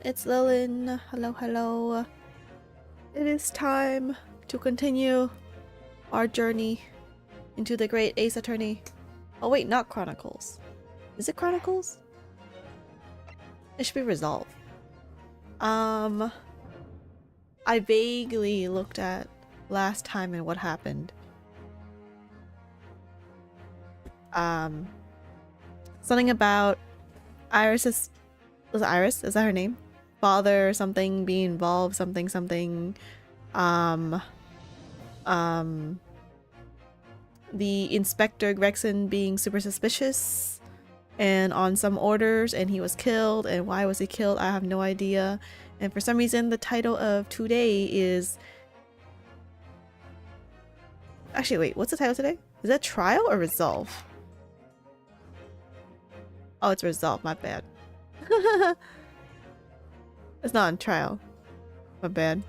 it's Lilin. Hello, hello. It is time to continue our journey into the Great Ace Attorney. Oh wait, not Chronicles. Is it Chronicles? It should be Resolve. I vaguely looked at last time and what happened. Something about Iris's... Was it Iris? Is that her name? Father or something being involved, something. The Inspector Gregson being super suspicious and on some orders, and he was killed. And why was he killed? I have no idea. And for some reason, the title of today is... Actually, wait, what's the title today? Is that Trial or Resolve? Oh, it's Resolve, my bad. It's not on Trial. My bad.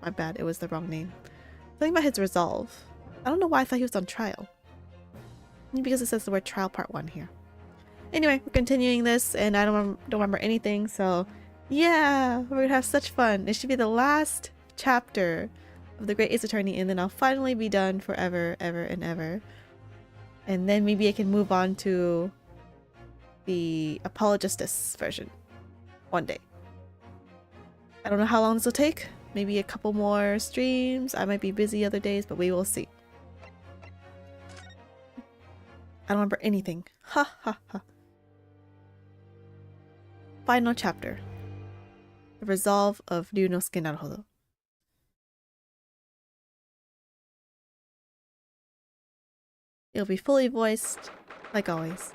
My bad, it was the wrong name. Something about his Resolve. I don't know why I thought he was on Trial. Maybe because it says the word Trial Part 1 here. Anyway, we're continuing this, and I don't remember anything, so yeah, we're gonna have such fun. It should be the last chapter of the Great Ace Attorney, and then I'll finally be done forever, ever, and ever. And then maybe I can move on to the Apologistus version one day. I don't know how long this will take. Maybe a couple more streams. I might be busy other days, but we will see. I don't remember anything. Ha ha ha. Final chapter. The Resolve of Ryunosuke Naruhodo. It'll be fully voiced, like always.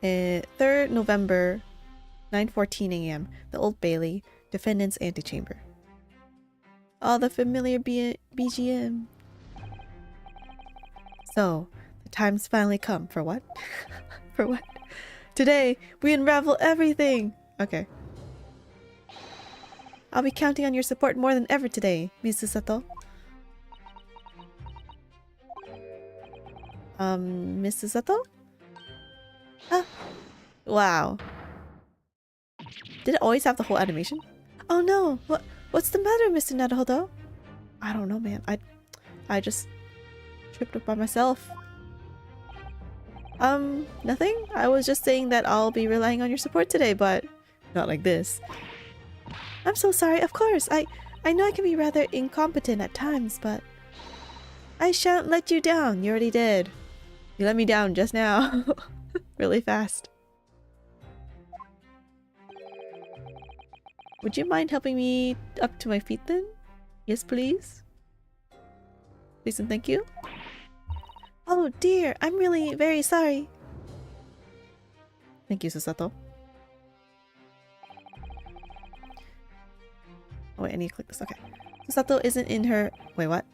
Uh, 3rd November, 9:14 a.m. The Old Bailey, Defendant's Antechamber. Oh, the familiar BGM. So, the time's finally come. For what? For what? Today, we unravel everything! Okay. I'll be counting on your support more than ever today, Mrs. Sato. Mrs. Sato? Ah. Wow. Did it always have the whole animation? Oh no! What's the matter, Mr. Naruhodo? I don't know, man. I just tripped up by myself. Nothing? I was just saying that I'll be relying on your support today, but not like this. I'm so sorry, of course. I know I can be rather incompetent at times, but I shan't let you down. You already did. You let me down just now. Really fast. Would you mind helping me up to my feet then? Yes, please. Please and thank you. Oh dear, I'm really very sorry. Thank you, Susato. Oh wait, I need to click this. Okay. Susato isn't in her... Wait, what?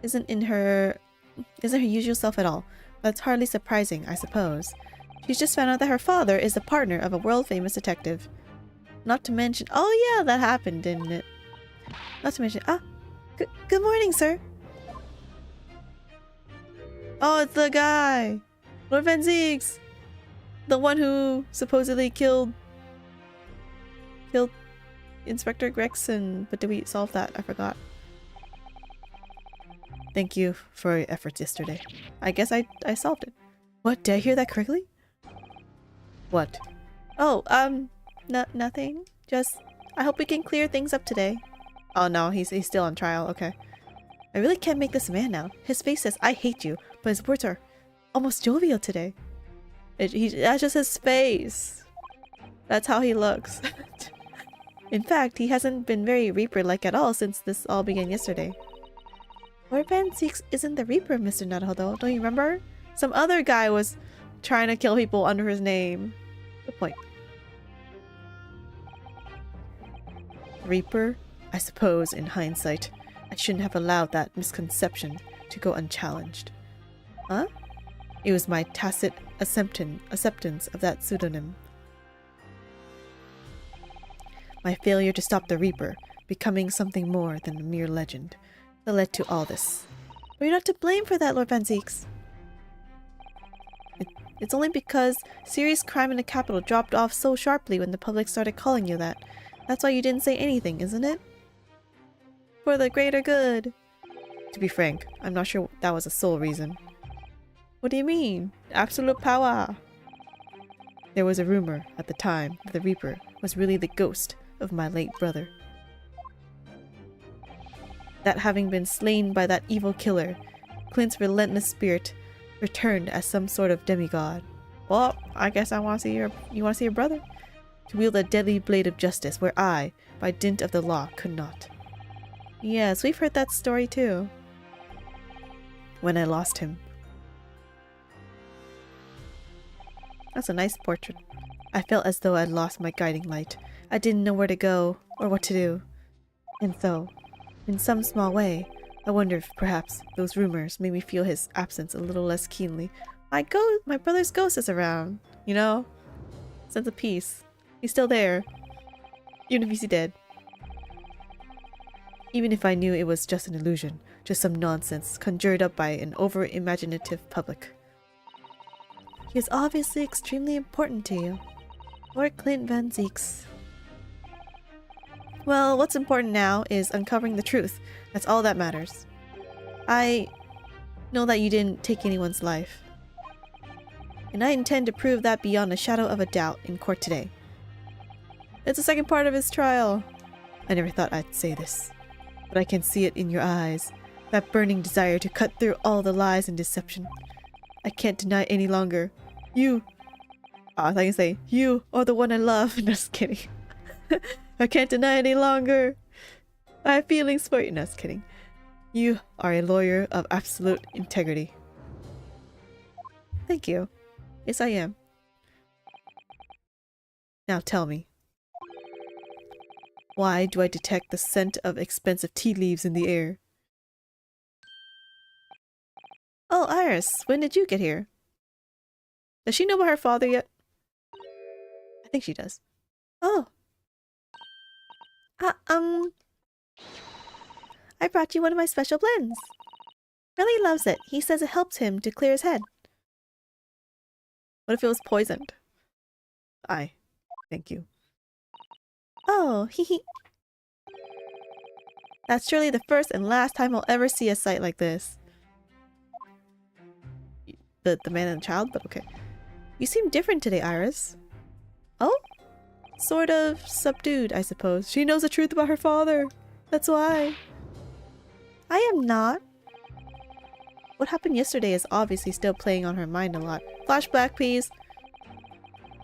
Isn't her usual self at all. That's hardly surprising, I suppose. She's just found out that her father is the partner of a world-famous detective. Not to mention... Oh yeah, that happened, didn't it? Not to mention... Ah! Good morning, sir! Oh, it's the guy! Lord Van Ziegs! The one who supposedly killed Inspector Gregson. But did we solve that? I forgot. Thank you for your efforts yesterday. I guess I solved it. What? Did I hear that correctly? What? Oh, nothing. Just, I hope we can clear things up today. Oh no, he's still on trial. Okay. I really can't make this man out. His face says, I hate you, but his words are almost jovial today. That's just his face. That's how he looks. In fact, he hasn't been very Reaper-like at all since this all began yesterday. Lord Van Ziegs isn't the Reaper, Mr. Naruhodo. Don't you remember? Some other guy was trying to kill people under his name. Good point. Reaper? I suppose, in hindsight, I shouldn't have allowed that misconception to go unchallenged. Huh? It was my tacit acceptance of that pseudonym. My failure to stop the Reaper, becoming something more than a mere legend, that led to all this. But you're not to blame for that, Lord Van Zieks. It's only because serious crime in the capital dropped off so sharply when the public started calling you that. That's why you didn't say anything, isn't it? For the greater good. To be frank, I'm not sure that was the sole reason. What do you mean? Absolute power! There was a rumor at the time that the Reaper was really the ghost of my late brother. That having been slain by that evil killer, Clint's relentless spirit returned as some sort of demigod. Well, I guess you want to see your brother? To wield a deadly blade of justice where I, by dint of the law, could not. Yes, we've heard that story too. When I lost him. That's a nice portrait. I felt as though I'd lost my guiding light. I didn't know where to go or what to do. And so, in some small way, I wonder if perhaps those rumors made me feel his absence a little less keenly. My brother's ghost is around, you know? Sense of peace. He's still there. Even if he's dead. Even if I knew it was just an illusion, just some nonsense conjured up by an over-imaginative public. He is obviously extremely important to you. Lord Clint Van Zieks. Well, what's important now is uncovering the truth. That's all that matters. I know that you didn't take anyone's life. And I intend to prove that beyond a shadow of a doubt in court today. It's the second part of his trial. I never thought I'd say this. But I can see it in your eyes. That burning desire to cut through all the lies and deception. I can't deny it any longer. You... I thought you say, you are the one I love. Just kidding. I can't deny it any longer. I have feelings for you. No, just kidding. You are a lawyer of absolute integrity. Thank you. Yes, I am. Now tell me. Why do I detect the scent of expensive tea leaves in the air? Oh, Iris, when did you get here? Does she know about her father yet? I think she does. Oh. I brought you one of my special blends. Riley loves it. He says it helps him to clear his head. What if it was poisoned? Thank you. Oh, hee. That's surely the first and last time I'll ever see a sight like this. The man and the child, but okay. You seem different today, Iris. Oh? Sort of subdued, I suppose. She knows the truth about her father. That's why. I am not. What happened yesterday is obviously still playing on her mind a lot. Flashback, please.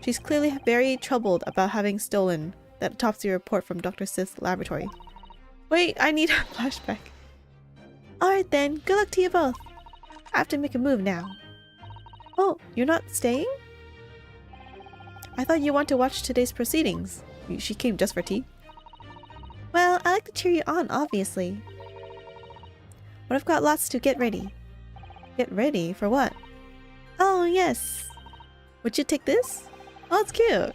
She's clearly very troubled about having stolen that autopsy report from Dr. Sith's laboratory. Wait, I need a flashback. Alright then, good luck to you both. I have to make a move now. Oh, you're not staying? I thought you want to watch today's proceedings. She came just for tea. Well, I like to cheer you on, obviously. But I've got lots to get ready. Get ready? For what? Oh, yes. Would you take this? Oh, it's cute.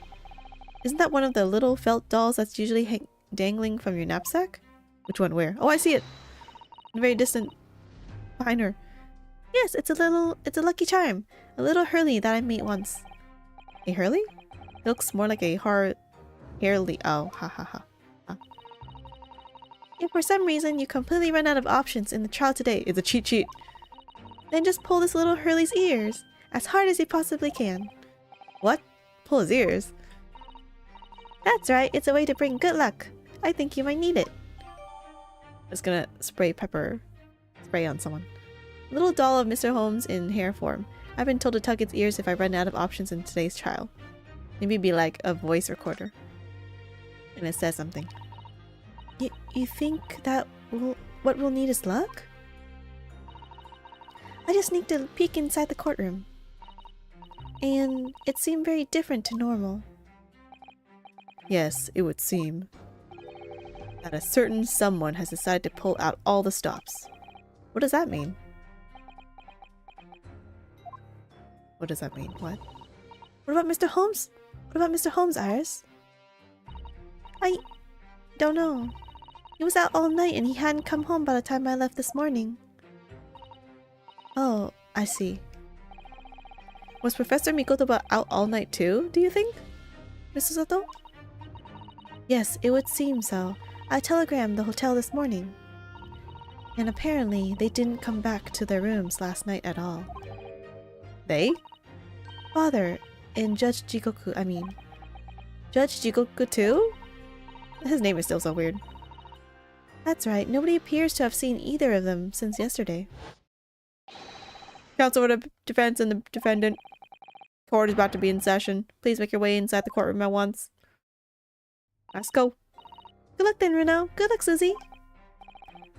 Isn't that one of the little felt dolls that's usually dangling from your knapsack? Which one? Where? Oh, I see it. Very distant behind her. Yes, it's a lucky charm. A little Hurley that I made once. A Hurley? It looks more like a Harley. Oh, ha ha ha. If for some reason you completely run out of options in the trial today, it's a cheat sheet. Then just pull this little Hurley's ears as hard as you possibly can. What? Pull his ears? That's right, it's a way to bring good luck. I think you might need it. I'm just gonna spray pepper spray on someone. Little doll of Mr. Holmes in hair form. I've been told to tug its ears if I run out of options in today's trial. Maybe be like a voice recorder. And it says something. You think that what we'll need is luck? I just sneaked a peek inside the courtroom. And it seemed very different to normal. Yes, it would seem that a certain someone has decided to pull out all the stops. What does that mean? What does that mean? What? What about Mr. Holmes? What about Mr. Holmes, Iris? don't know. He was out all night and he hadn't come home by the time I left this morning. Oh, I see. Was Professor Mikotoba out all night too, do you think? Mrs. Soto? Yes, it would seem so. I telegrammed the hotel this morning. And apparently, they didn't come back to their rooms last night at all. They? Father, and Judge Jikoku, Judge Jikoku too? His name is still so weird. That's right, nobody appears to have seen either of them since yesterday. Counsel for the defense and the defendant. Court is about to be in session. Please make your way inside the courtroom at once. Let's go. Good luck then, Runo. Good luck, Susie.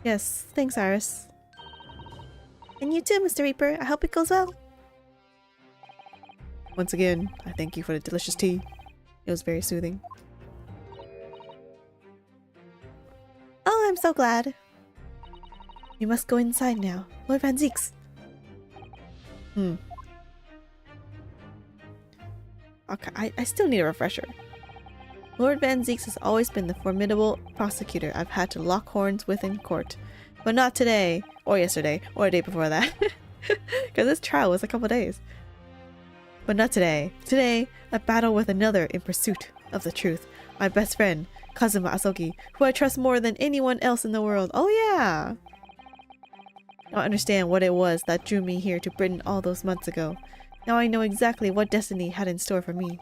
Yes, thanks, Iris. And you too, Mr. Reaper. I hope it goes well. Once again, I thank you for the delicious tea. It was very soothing. Oh, I'm so glad. You must go inside now. Lord Van Zieks. Okay, I still need a refresher. Lord Van Zieks has always been the formidable prosecutor I've had to lock horns with in court. But not today, or yesterday, or the day before that. Because this trial was a couple days. But not today. Today, I battle with another in pursuit of the truth. My best friend, Kazuma Asogi, who I trust more than anyone else in the world. Oh yeah! Now I understand what it was that drew me here to Britain all those months ago. Now I know exactly what destiny had in store for me.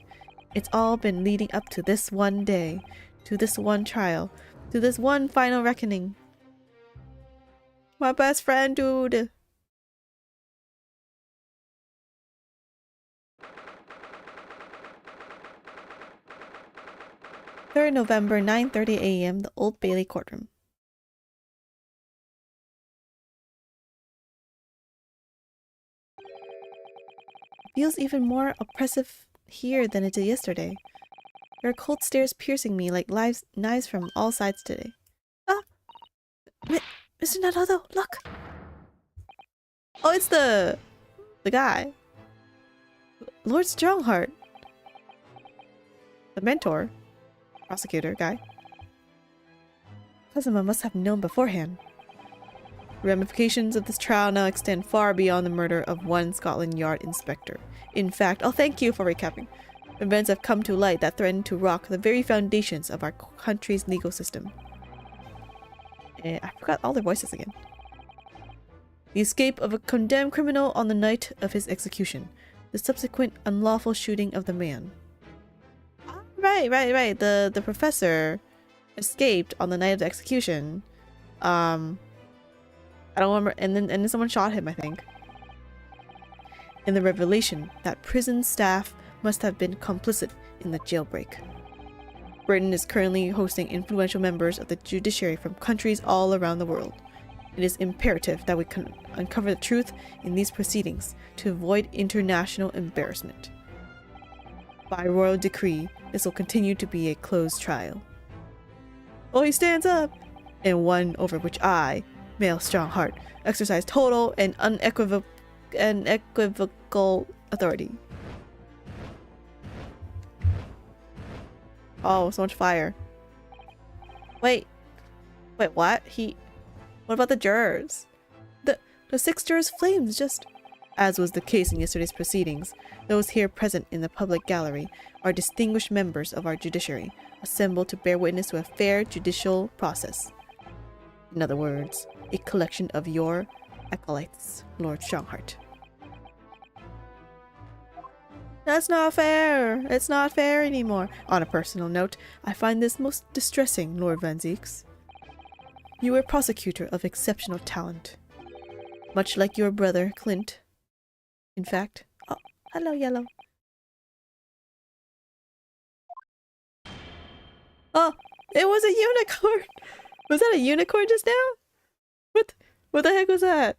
It's all been leading up to this one day, to this one trial, to this one final reckoning. My best friend, dude! 3rd November, 9:30 a.m., the Old Bailey courtroom. It feels even more oppressive here than it did yesterday. There are cold stares piercing me like knives from all sides today. Ah! Mr. Naruhodo, look! Oh, it's the guy. Lord Strongheart. The mentor. Prosecutor guy. Kazuma must have known beforehand. The ramifications of this trial now extend far beyond the murder of one Scotland Yard inspector. In fact, thank you for recapping. Events have come to light that threaten to rock the very foundations of our country's legal system. I forgot all their voices again. The escape of a condemned criminal on the night of his execution. The subsequent unlawful shooting of the man. Right. The professor escaped on the night of the execution. I don't remember, and then someone shot him, I think. And the revelation that prison staff must have been complicit in the jailbreak. Britain is currently hosting influential members of the judiciary from countries all around the world. It is imperative that we can uncover the truth in these proceedings to avoid international embarrassment. By royal decree, this will continue to be a closed trial. Oh, he stands up! And one over which I, male Strongheart, exercise total and unequivocal authority. Oh, so much fire. Wait, what? What about the jurors? The 6 jurors' flames just... As was the case in yesterday's proceedings, those here present in the public gallery are distinguished members of our judiciary, assembled to bear witness to a fair judicial process. In other words, a collection of your acolytes, Lord Strongheart. That's not fair! It's not fair anymore. On a personal note, I find this most distressing, Lord Van Zieks. You were a prosecutor of exceptional talent. Much like your brother, Clint. In fact... Oh, hello, Yellow. Oh, it was a unicorn! Was that a unicorn just now? What the heck was that?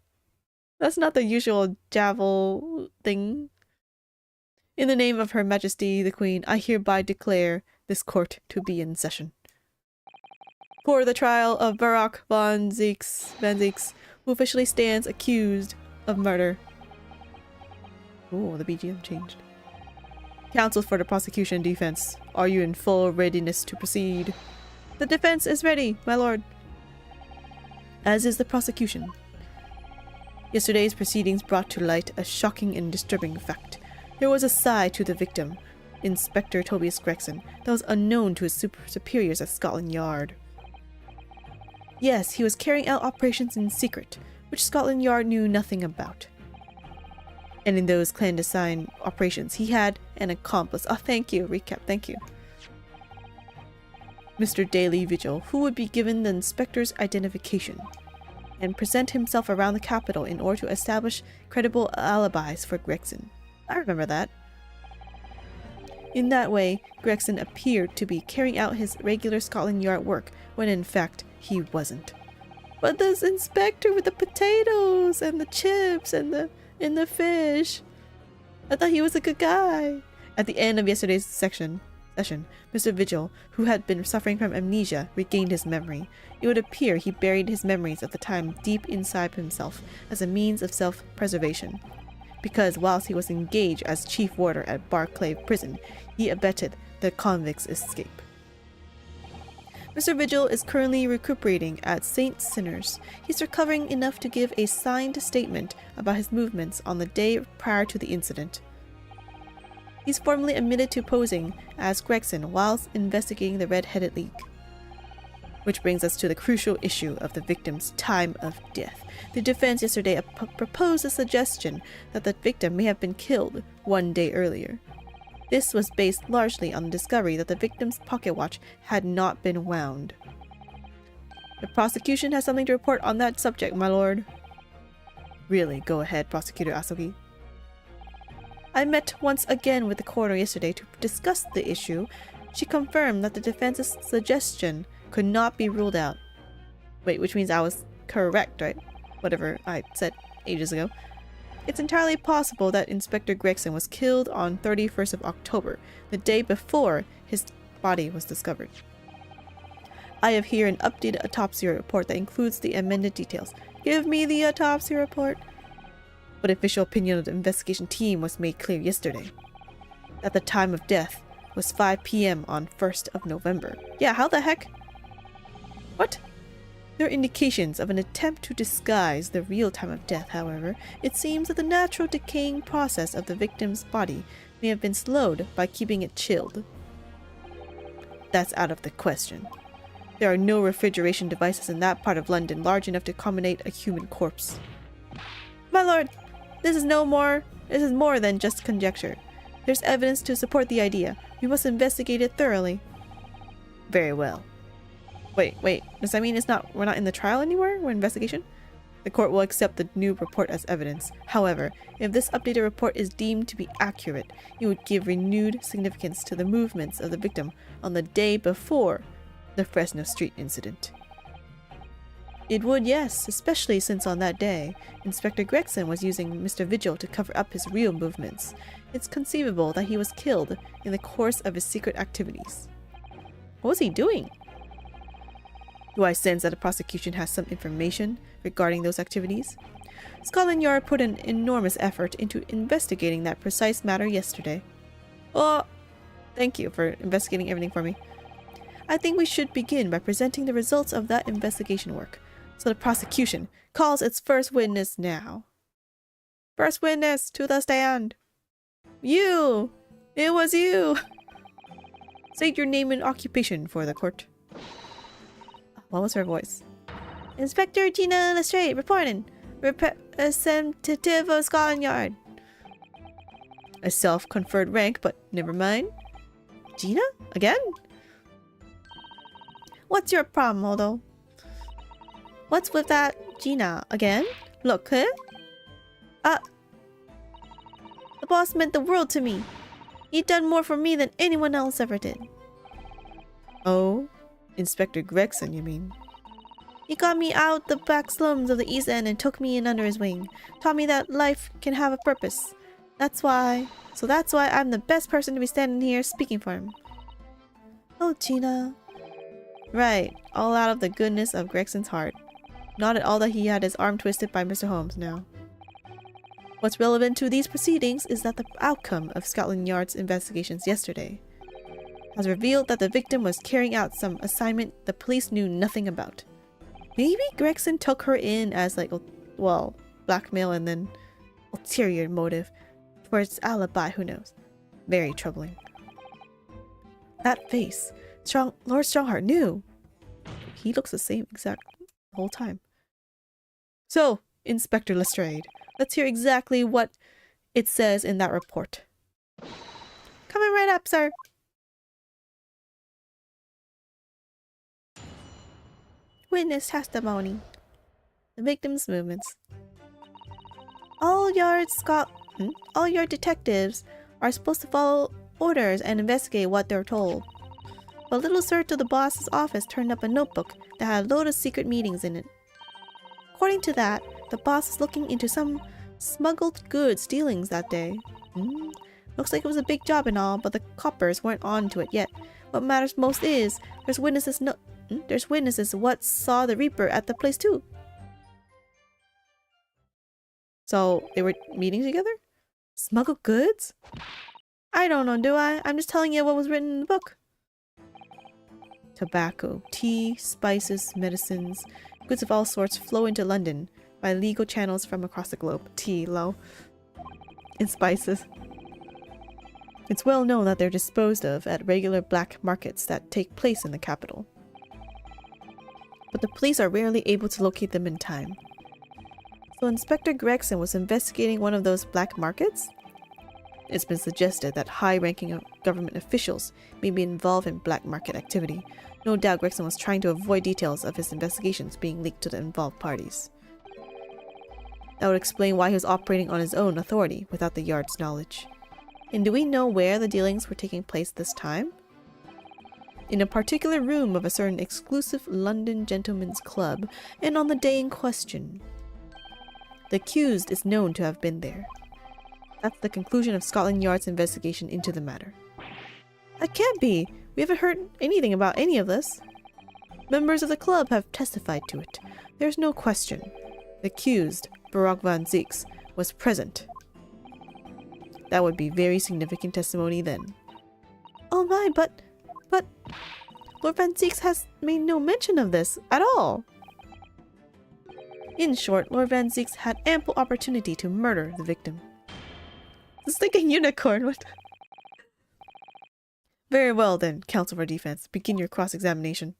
That's not the usual Javel thing. In the name of Her Majesty the Queen, I hereby declare this court to be in session. For the trial of Barak Van Zieks, who officially stands accused of murder. Oh, the BGM changed. Counsel for the prosecution and defense, are you in full readiness to proceed? The defense is ready, my lord. As is the prosecution. Yesterday's proceedings brought to light a shocking and disturbing fact. There was a side to the victim, Inspector Tobias Gregson, that was unknown to his superiors at Scotland Yard. Yes, he was carrying out operations in secret, which Scotland Yard knew nothing about. And in those clandestine operations, he had an accomplice. Oh, thank you. Recap, thank you. Mr. Daily Vigil, who would be given the inspector's identification and present himself around the capital in order to establish credible alibis for Gregson. I remember that. In that way, Gregson appeared to be carrying out his regular Scotland Yard work, when in fact, he wasn't. But this inspector with the potatoes and the chips and the fish. I thought he was a good guy. At the end of yesterday's session, Mr. Vigil, who had been suffering from amnesia, regained his memory. It would appear he buried his memories at the time deep inside himself as a means of self-preservation. Because whilst he was engaged as chief warder at Barclay Prison, he abetted the convict's escape. Mr. Vigil is currently recuperating at St. Sinner's. He's recovering enough to give a signed statement about his movements on the day prior to the incident. He's formally admitted to posing as Gregson whilst investigating the Red-Headed League. Which brings us to the crucial issue of the victim's time of death. The defense yesterday proposed a suggestion that the victim may have been killed one day earlier. This was based largely on the discovery that the victim's pocket watch had not been wound. The prosecution has something to report on that subject, my lord. Really, go ahead, Prosecutor Asogi. I met once again with the coroner yesterday to discuss the issue. She confirmed that the defense's suggestion could not be ruled out. Wait, which means I was correct, right? Whatever I said ages ago. It's entirely possible that Inspector Gregson was killed on 31st of October, the day before his body was discovered. I have here an updated autopsy report that includes the amended details. Give me the autopsy report! But official opinion of the investigation team was made clear yesterday. That the time of death was 5 p.m. on 1st of November. Yeah, how the heck? What? There are indications of an attempt to disguise the real time of death, however. It seems that the natural decaying process of the victim's body may have been slowed by keeping it chilled. That's out of the question. There are no refrigeration devices in that part of London large enough to accommodate a human corpse. My lord, this is more than just conjecture. There's evidence to support the idea. We must investigate it thoroughly. Very well. Wait, does that mean we're not in the trial anymore? We're in investigation? The court will accept the new report as evidence. However, if this updated report is deemed to be accurate, it would give renewed significance to the movements of the victim on the day before the Fresno Street incident. It would, yes, especially since on that day, Inspector Gregson was using Mr. Vigil to cover up his real movements. It's conceivable that he was killed in the course of his secret activities. What was he doing? Do I sense that the prosecution has some information regarding those activities? Scotland Yard put an enormous effort into investigating that precise matter yesterday. Oh, thank you for investigating everything for me. I think we should begin by presenting the results of that investigation work. So the prosecution calls its first witness now. First witness to the stand. You! It was you! State your name and occupation for the court. What was her voice? Inspector Gina Lestrade reporting. Representative of Scotland Yard. A self-conferred rank, but never mind. Gina? Again? What's your problem, Aldo? What's with that Gina again? Look, huh? The boss meant the world to me. He'd done more for me than anyone else ever did. Oh? Inspector Gregson, you mean? He got me out the back slums of the East End and took me in under his wing. Taught me that life can have a purpose. That's why I'm the best person to be standing here speaking for him. Oh, Gina. Right, all out of the goodness of Gregson's heart. Not at all that he had his arm twisted by Mr. Holmes now. What's relevant to these proceedings is that the outcome of Scotland Yard's investigations yesterday has revealed that the victim was carrying out some assignment the police knew nothing about. Maybe Gregson took her in as like, well, blackmail and then ulterior motive for its alibi, who knows. Very troubling. That face. Lord Strongheart knew. He looks the same exact whole time. So, Inspector Lestrade, let's hear exactly what it says in that report. Coming right up, sir. Witness testimony. The victim's movements. All yard detectives are supposed to follow orders and investigate what they're told. But a little search of the boss's office turned up a notebook that had a load of secret meetings in it. According to that, the boss is looking into some smuggled goods dealings that day. Looks like it was a big job and all, but the coppers weren't on to it yet. What matters most is there's witnesses what saw the Reaper at the place too. So they were meeting together? Smuggled goods? I don't know, do I? I'm just telling you what was written in the book. Tobacco, tea, spices, medicines, goods of all sorts flow into London by legal channels from across the globe. Tea, low. And spices. It's well known that they're disposed of at regular black markets that take place in the capital. But the police are rarely able to locate them in time. So Inspector Gregson was investigating one of those black markets? It's been suggested that high-ranking government officials may be involved in black market activity. No doubt Gregson was trying to avoid details of his investigations being leaked to the involved parties. That would explain why he was operating on his own authority without the Yard's knowledge. And do we know where the dealings were taking place this time? In a particular room of a certain exclusive London gentleman's club, and on the day in question. The accused is known to have been there. That's the conclusion of Scotland Yard's investigation into the matter. That can't be! We haven't heard anything about any of this. Members of the club have testified to it. There's no question. The accused, Barak van Zieks, was present. That would be very significant testimony then. Oh my, but Lord van Zieks has made no mention of this at all. In short, Lord van Zieks had ample opportunity to murder the victim. It's like a unicorn. What? Very well then, Counsel for Defense. Begin your cross-examination.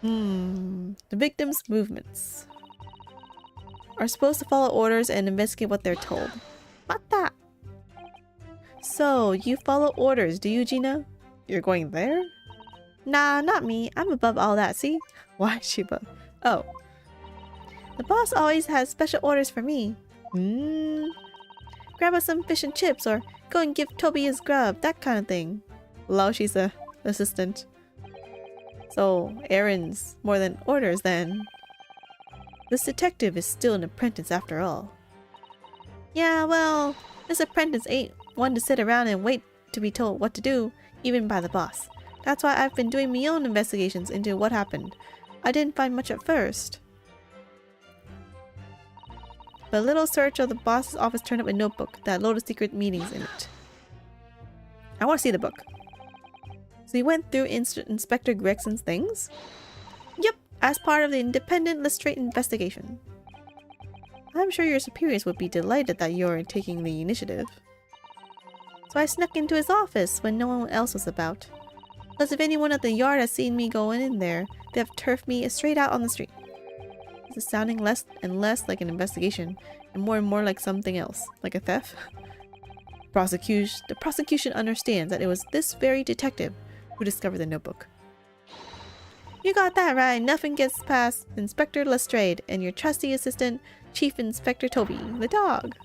The victim's movements are supposed to follow orders and investigate what they're told. Mata! So, you follow orders, do you, Gina? You're going there? Nah, not me. I'm above all that, see? Why is she above? Oh. The boss always has special orders for me. Grab us some fish and chips or go and give Toby his grub, that kind of thing. Lol, she's a assistant. So, errands more than orders then. This detective is still an apprentice after all. Yeah, well, this apprentice ain't one to sit around and wait to be told what to do, even by the boss. That's why I've been doing my own investigations into what happened. I didn't find much at first. But a little search of the boss's office turned up a notebook that had a load of secret meetings in it. I want to see the book. So you went through Inspector Gregson's things? Yep, as part of the independent Lestrade investigation. I'm sure your superiors would be delighted that you're taking the initiative. So I snuck into his office when no one else was about. Plus, if anyone at the yard has seen me going in there, they have turfed me straight out on the street. This is sounding less and less like an investigation, and more like something else, like a theft. The prosecution understands that it was this very detective who discovered the notebook. You got that right. Nothing gets past Inspector Lestrade and your trusty assistant, Chief Inspector Toby, the dog.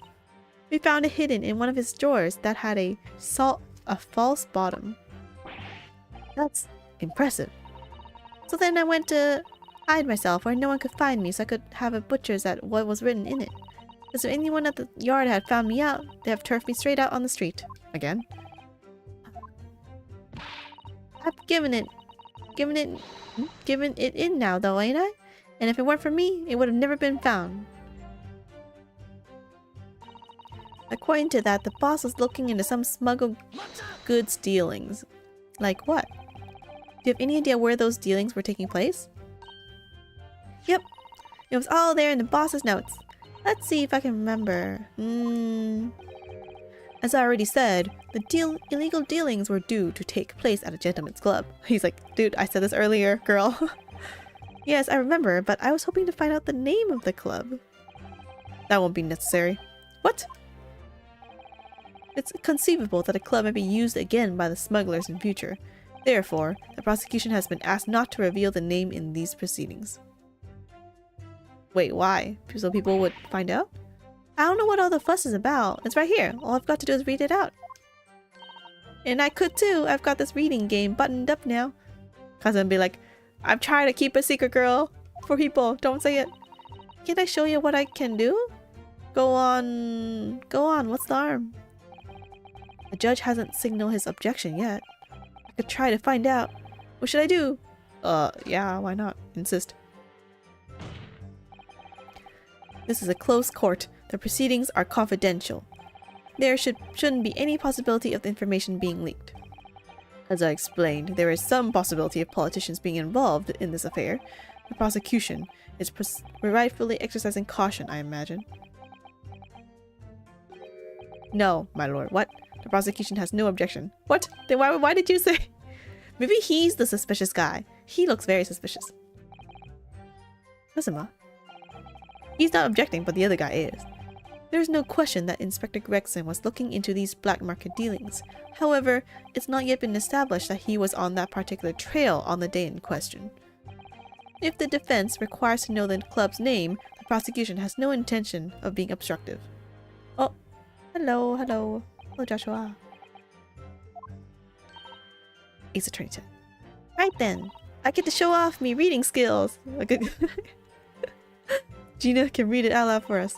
We found it hidden in one of his drawers that had a false bottom. That's impressive. So then I went to hide myself where no one could find me so I could have a butcher's at what was written in it. Because if anyone at the yard had found me out, they have turfed me straight out on the street. Again? I've given it in now though, ain't I? And if it weren't for me, it would have never been found. According to that, the boss was looking into some smuggled goods dealings. Like what? Do you have any idea where those dealings were taking place? Yep. It was all there in the boss's notes. Let's see if I can remember. As I already said, the illegal dealings were due to take place at a gentleman's club. He's like, dude, I said this earlier, girl. Yes, I remember, but I was hoping to find out the name of the club. That won't be necessary. What? It's conceivable that a club may be used again by the smugglers in future. Therefore, the prosecution has been asked not to reveal the name in these proceedings. Wait, why? So people would find out? I don't know what all the fuss is about. It's right here. All I've got to do is read it out. And I could too. I've got this reading game buttoned up now. Cousin be like, I'm trying to keep a secret, girl. For people, don't say it. Can't I show you what I can do? Go on. Go on. What's the harm? The judge hasn't signaled his objection yet. I could try to find out. What should I do? Yeah, why not? Insist. This is a closed court. The proceedings are confidential. There shouldn't be any possibility of the information being leaked. As I explained, there is some possibility of politicians being involved in this affair. The prosecution is rightfully exercising caution, I imagine. No, my lord. What? The prosecution has no objection. What? Then why did you say? Maybe he's the suspicious guy. He looks very suspicious. Kazuma. He's not objecting, but the other guy is. There is no question that Inspector Gregson was looking into these black market dealings. However, it's not yet been established that he was on that particular trail on the day in question. If the defense requires to know the club's name, the prosecution has no intention of being obstructive. Oh, hello, hello. Hello, Joshua. Ace Attorney 10. Right then, I get to show off me reading skills. Gina can read it out loud for us.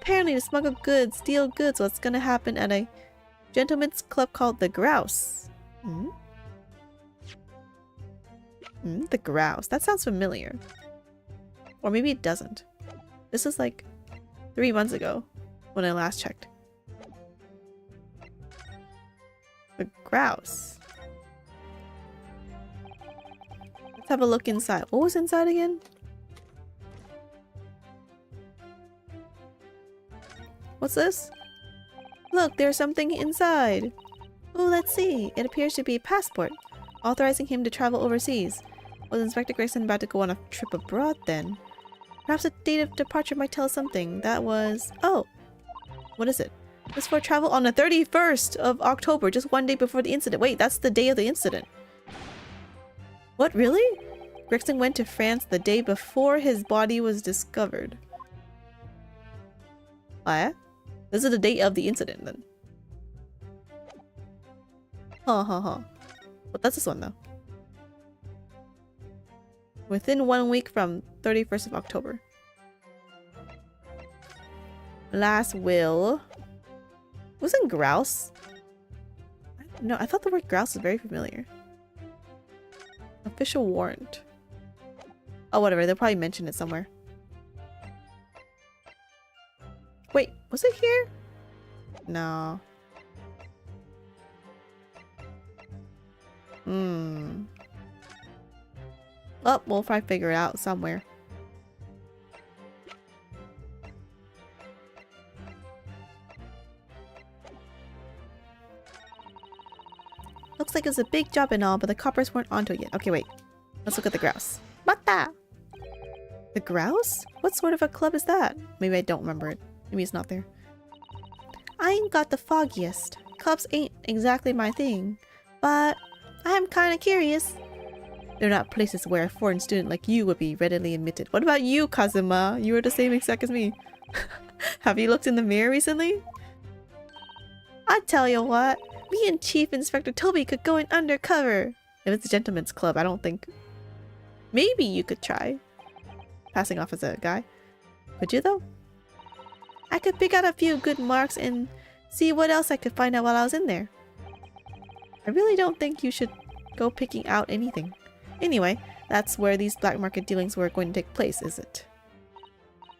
Apparently, to smuggle goods, steal goods, what's gonna happen at a gentleman's club called the Grouse. The Grouse. That sounds familiar. Or maybe it doesn't. This is like 3 months ago when I last checked. The Grouse. Let's have a look inside. What was inside again? What's this? Look, there's something inside. Oh, let's see. It appears to be a passport, authorizing him to travel overseas. Was Inspector Gregson about to go on a trip abroad then? Perhaps the date of departure might tell us something. That was... Oh! What is it? It's for travel on the 31st of October, just 1 day before the incident. Wait, that's the day of the incident. What, really? Gregson went to France the day before his body was discovered. What? This is the date of the incident then. But that's this one though. Within 1 week from 31st of October. Last will. Wasn't grouse? No, I thought the word grouse was very familiar. Official warrant. Oh, whatever. They'll probably mention it somewhere. Wait, was it here? No. Well, we'll probably figure it out somewhere. Looks like it was a big job and all, but the coppers weren't onto it yet. Okay, wait. Let's look at the grouse. Mata! The grouse? What sort of a club is that? Maybe I don't remember it. Maybe it's not there. I ain't got the foggiest. Clubs ain't exactly my thing. But I am kinda curious. They're not places where a foreign student like you would be readily admitted. What about you, Kazuma? You are the same exact as me. Have you looked in the mirror recently? I tell you what. Me and Chief Inspector Toby could go in undercover. If it's a gentleman's club, I don't think... Maybe you could try. Passing off as a guy. Could you though? I could pick out a few good marks and see what else I could find out while I was in there. I really don't think you should go picking out anything. Anyway, that's where these black market dealings were going to take place, is it?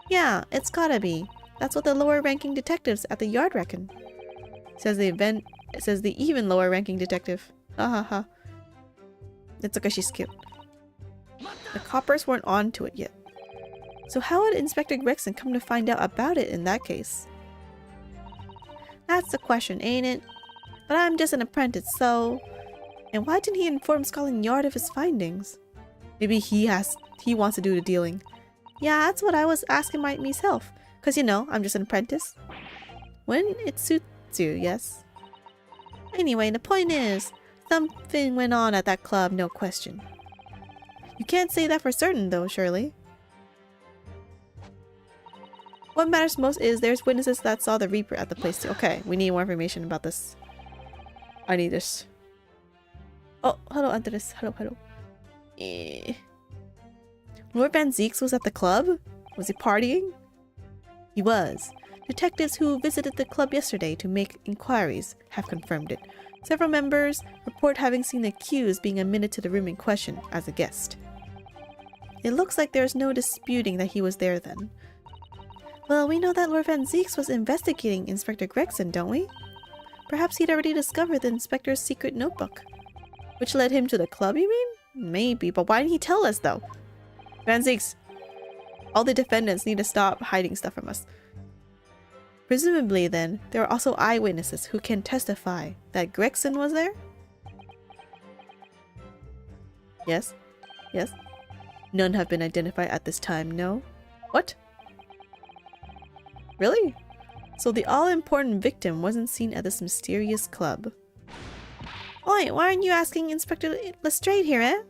Yeah, it's gotta be. That's what the lower-ranking detectives at the yard reckon. Says the even lower-ranking detective. Ha ha ha. It's okay, she's cute. The coppers weren't on to it yet. So how would Inspector Gregson come to find out about it in that case? That's the question, ain't it? But I'm just an apprentice, so... And why didn't he inform Scotland Yard of his findings? Maybe he wants to do the dealing. Yeah, that's what I was asking myself. Cause you know, I'm just an apprentice. When it suits you, yes? Anyway, the point is, something went on at that club, no question. You can't say that for certain though, surely. What matters most is there's witnesses that saw the Reaper at the place too. Okay, we need more information about this. I need this. Oh, hello Andres. Hello. Lord Van Zeeks was at the club? Was he partying? He was. Detectives who visited the club yesterday to make inquiries have confirmed it. Several members report having seen the accused being admitted to the room in question as a guest. It looks like there's no disputing that he was there then. Well, we know that Lord Van Zeeks was investigating Inspector Gregson, don't we? Perhaps he'd already discovered the inspector's secret notebook. Which led him to the club, you mean? Maybe, but why didn't he tell us, though? Van Zeeks, all the defendants need to stop hiding stuff from us. Presumably, then, there are also eyewitnesses who can testify that Gregson was there? Yes? Yes? None have been identified at this time, no? What? Really? So the all-important victim wasn't seen at this mysterious club. Oi, why aren't you asking Inspector Lestrade here, eh?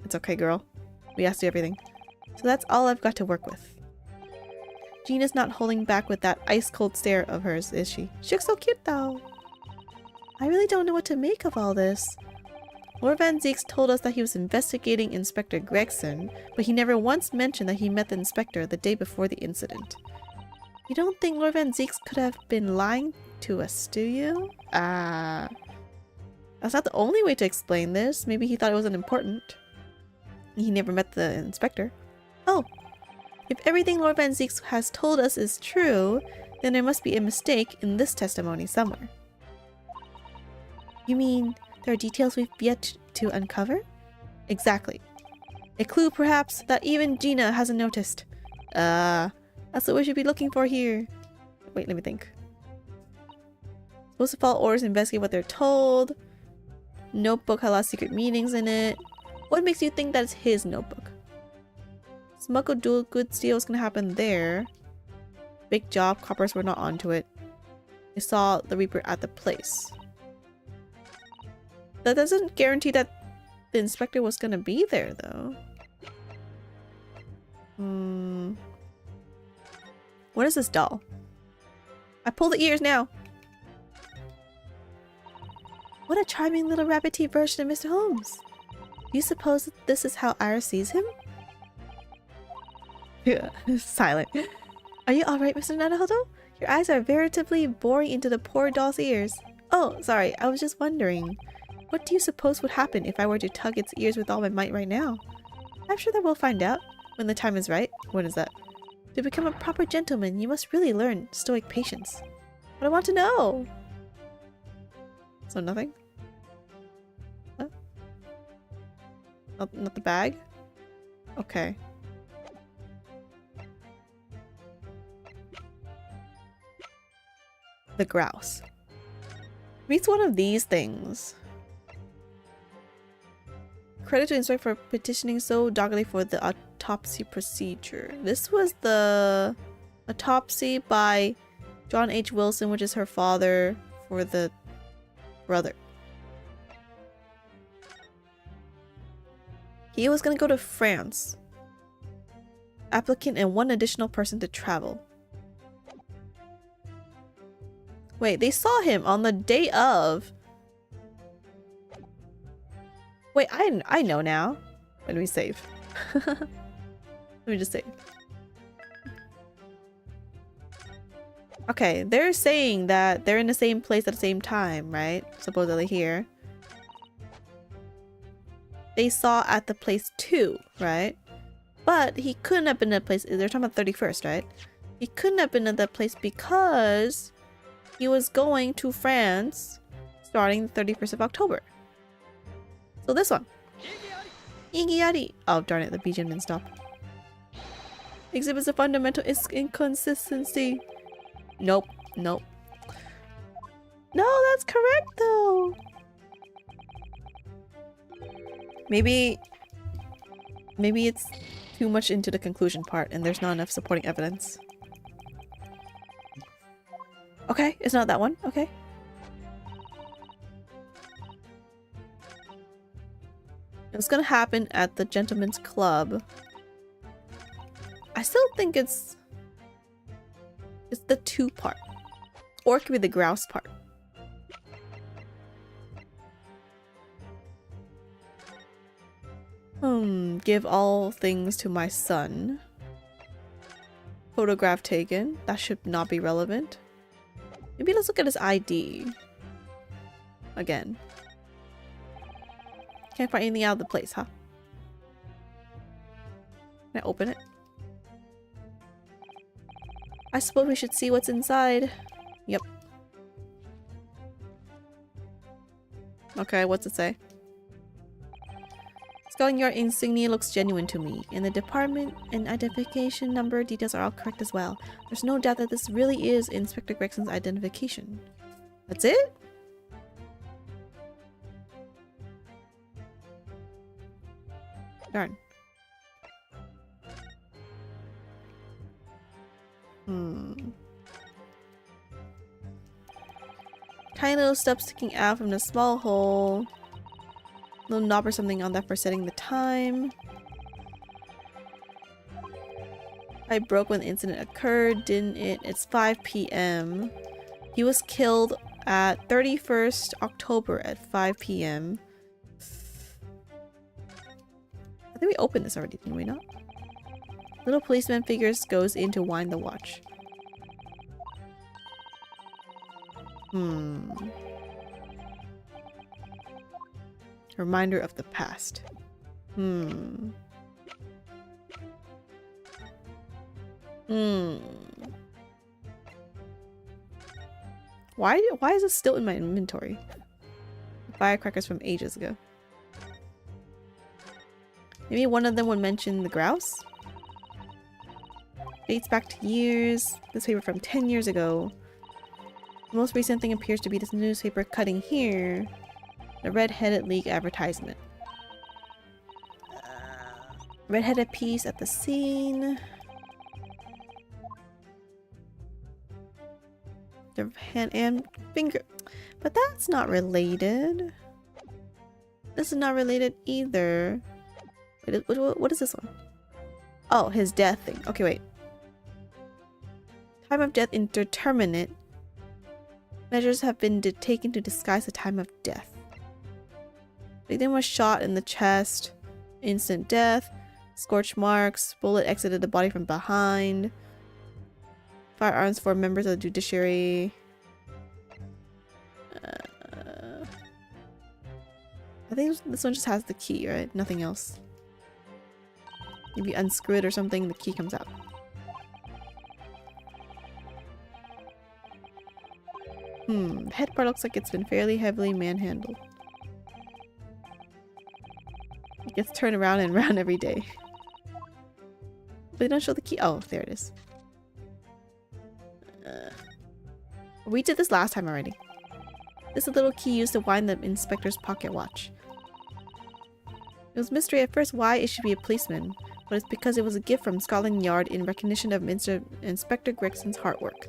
It's okay, girl. We asked you everything. So that's all I've got to work with. Gina's not holding back with that ice-cold stare of hers, is she? She looks so cute, though. I really don't know what to make of all this. Lord Van Zeeks told us that he was investigating Inspector Gregson, but he never once mentioned that he met the inspector the day before the incident. You don't think Lord Van Zeeks could have been lying to us, do you? That's not the only way to explain this. Maybe he thought it wasn't important. He never met the inspector. Oh, if everything Lord Van Zeeks has told us is true, then there must be a mistake in this testimony somewhere. You mean there are details we've yet to uncover? Exactly. A clue, perhaps, that even Gina hasn't noticed. That's what we should be looking for here. Wait, let me think. Supposed to follow orders and investigate what they're told. Notebook had a lot of secret meanings in it. What makes you think that it's his notebook? Smuggled dual goods deal is gonna happen there. Big job, coppers were not onto it. They saw the Reaper at the place. That doesn't guarantee that the inspector was gonna be there, though. What is this doll? I pull the ears now! What a charming little rabbity version of Mr. Holmes! Do you suppose that this is how Ira sees him? Yeah, silent. Are you alright, Mr. Naruhodo? Your eyes are veritably boring into the poor doll's ears. Oh, sorry, I was just wondering. What do you suppose would happen if I were to tug its ears with all my might right now? I'm sure that we'll find out when the time is right. What is that? To become a proper gentleman, you must really learn stoic patience. But I want to know! So nothing? What? Not the bag? Okay. The grouse. Reads one of these things. Credit to Inspector for petitioning so doggedly for the autopsy procedure. This was the autopsy by John H. Wilson, which is her father, for the brother. He was gonna go to France. Applicant and one additional person to travel. Wait, they saw him on the day of. Wait, I know now. Let me save. Let me just save. Okay, they're saying that they're in the same place at the same time, right? Supposedly here. They saw at the place too, right? But he couldn't have been at the place. They're talking about 31st, right? He couldn't have been at that place because he was going to France starting the 31st of October. So this one. Igiari. Oh, darn it, the BGM didn't stop. Exhibits a fundamental inconsistency. Nope, nope. No, that's correct though. Maybe it's too much into the conclusion part and there's not enough supporting evidence. Okay, it's not that one. Okay. It was gonna happen at the Gentleman's Club. I still think it's the 2 part. Or it could be the grouse part. Give all things to my son. Photograph taken. That should not be relevant. Maybe let's look at his ID. Again. Can't find anything out of the place, huh? Can I open it? I suppose we should see what's inside. Yep. Okay, what's it say? Scotland Yard insignia looks genuine to me. In the department and identification number details are all correct as well. There's no doubt that this really is Inspector Gregson's identification. That's it? Darn. Tiny little stub sticking out from the small hole. Little knob or something on that for setting the time. I broke when the incident occurred, didn't it? It's 5 p.m. He was killed at 31st October at 5 p.m. I think we opened this already, didn't we not? Little policeman figures goes in to wind the watch. Reminder of the past. Why is this still in my inventory? Firecrackers from ages ago. Maybe one of them would mention the grouse? Dates back to years. This paper from 10 years ago. The most recent thing appears to be this newspaper cutting here. The Red-Headed League advertisement. Red-headed piece at the scene. The hand and finger. But that's not related. This is not related either. Wait, what is this one? Oh, his death thing. Okay, wait. Time of death indeterminate. Measures have been taken to disguise the time of death. Victim was shot in the chest. Instant death. Scorch marks. Bullet exited the body from behind. Firearms for members of the judiciary. I think this one just has the key, right? Nothing else. If you unscrew it or something, the key comes out. The head part looks like it's been fairly heavily manhandled. It gets turned around and around every day. But they don't show the key. Oh, there it is. We did this last time already. This is a little key used to wind the inspector's pocket watch. It was mystery at first why it should be a policeman, but it's because it was a gift from Scotland Yard in recognition of Inspector Gregson's hard work.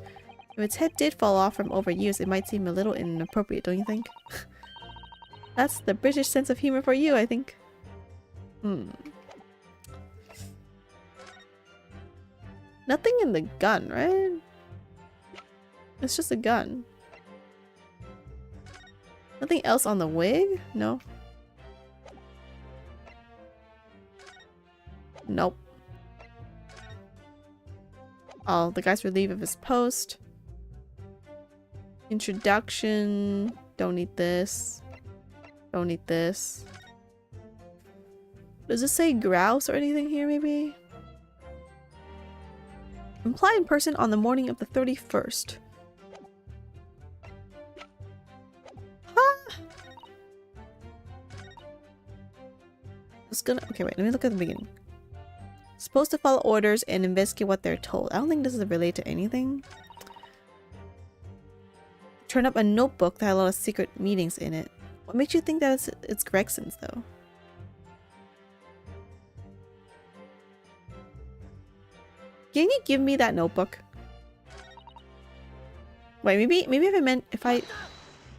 If its head did fall off from overuse, it might seem a little inappropriate, don't you think? That's the British sense of humor for you, I think. Nothing in the gun, right? It's just a gun. Nothing else on the wig? No. Nope. Oh, the guy's relieved of his post. Introduction. Don't need this. Don't need this. Does it say grouse or anything here, maybe? Imply in person on the morning of the 31st. Huh? It's gonna. Okay, wait. Let me look at the beginning. Supposed to follow orders and investigate what they're told. I don't think this is related to anything. Turn up a notebook that had a lot of secret meetings in it. What makes you think that it's Gregson's though? Can you give me that notebook? Wait, maybe if I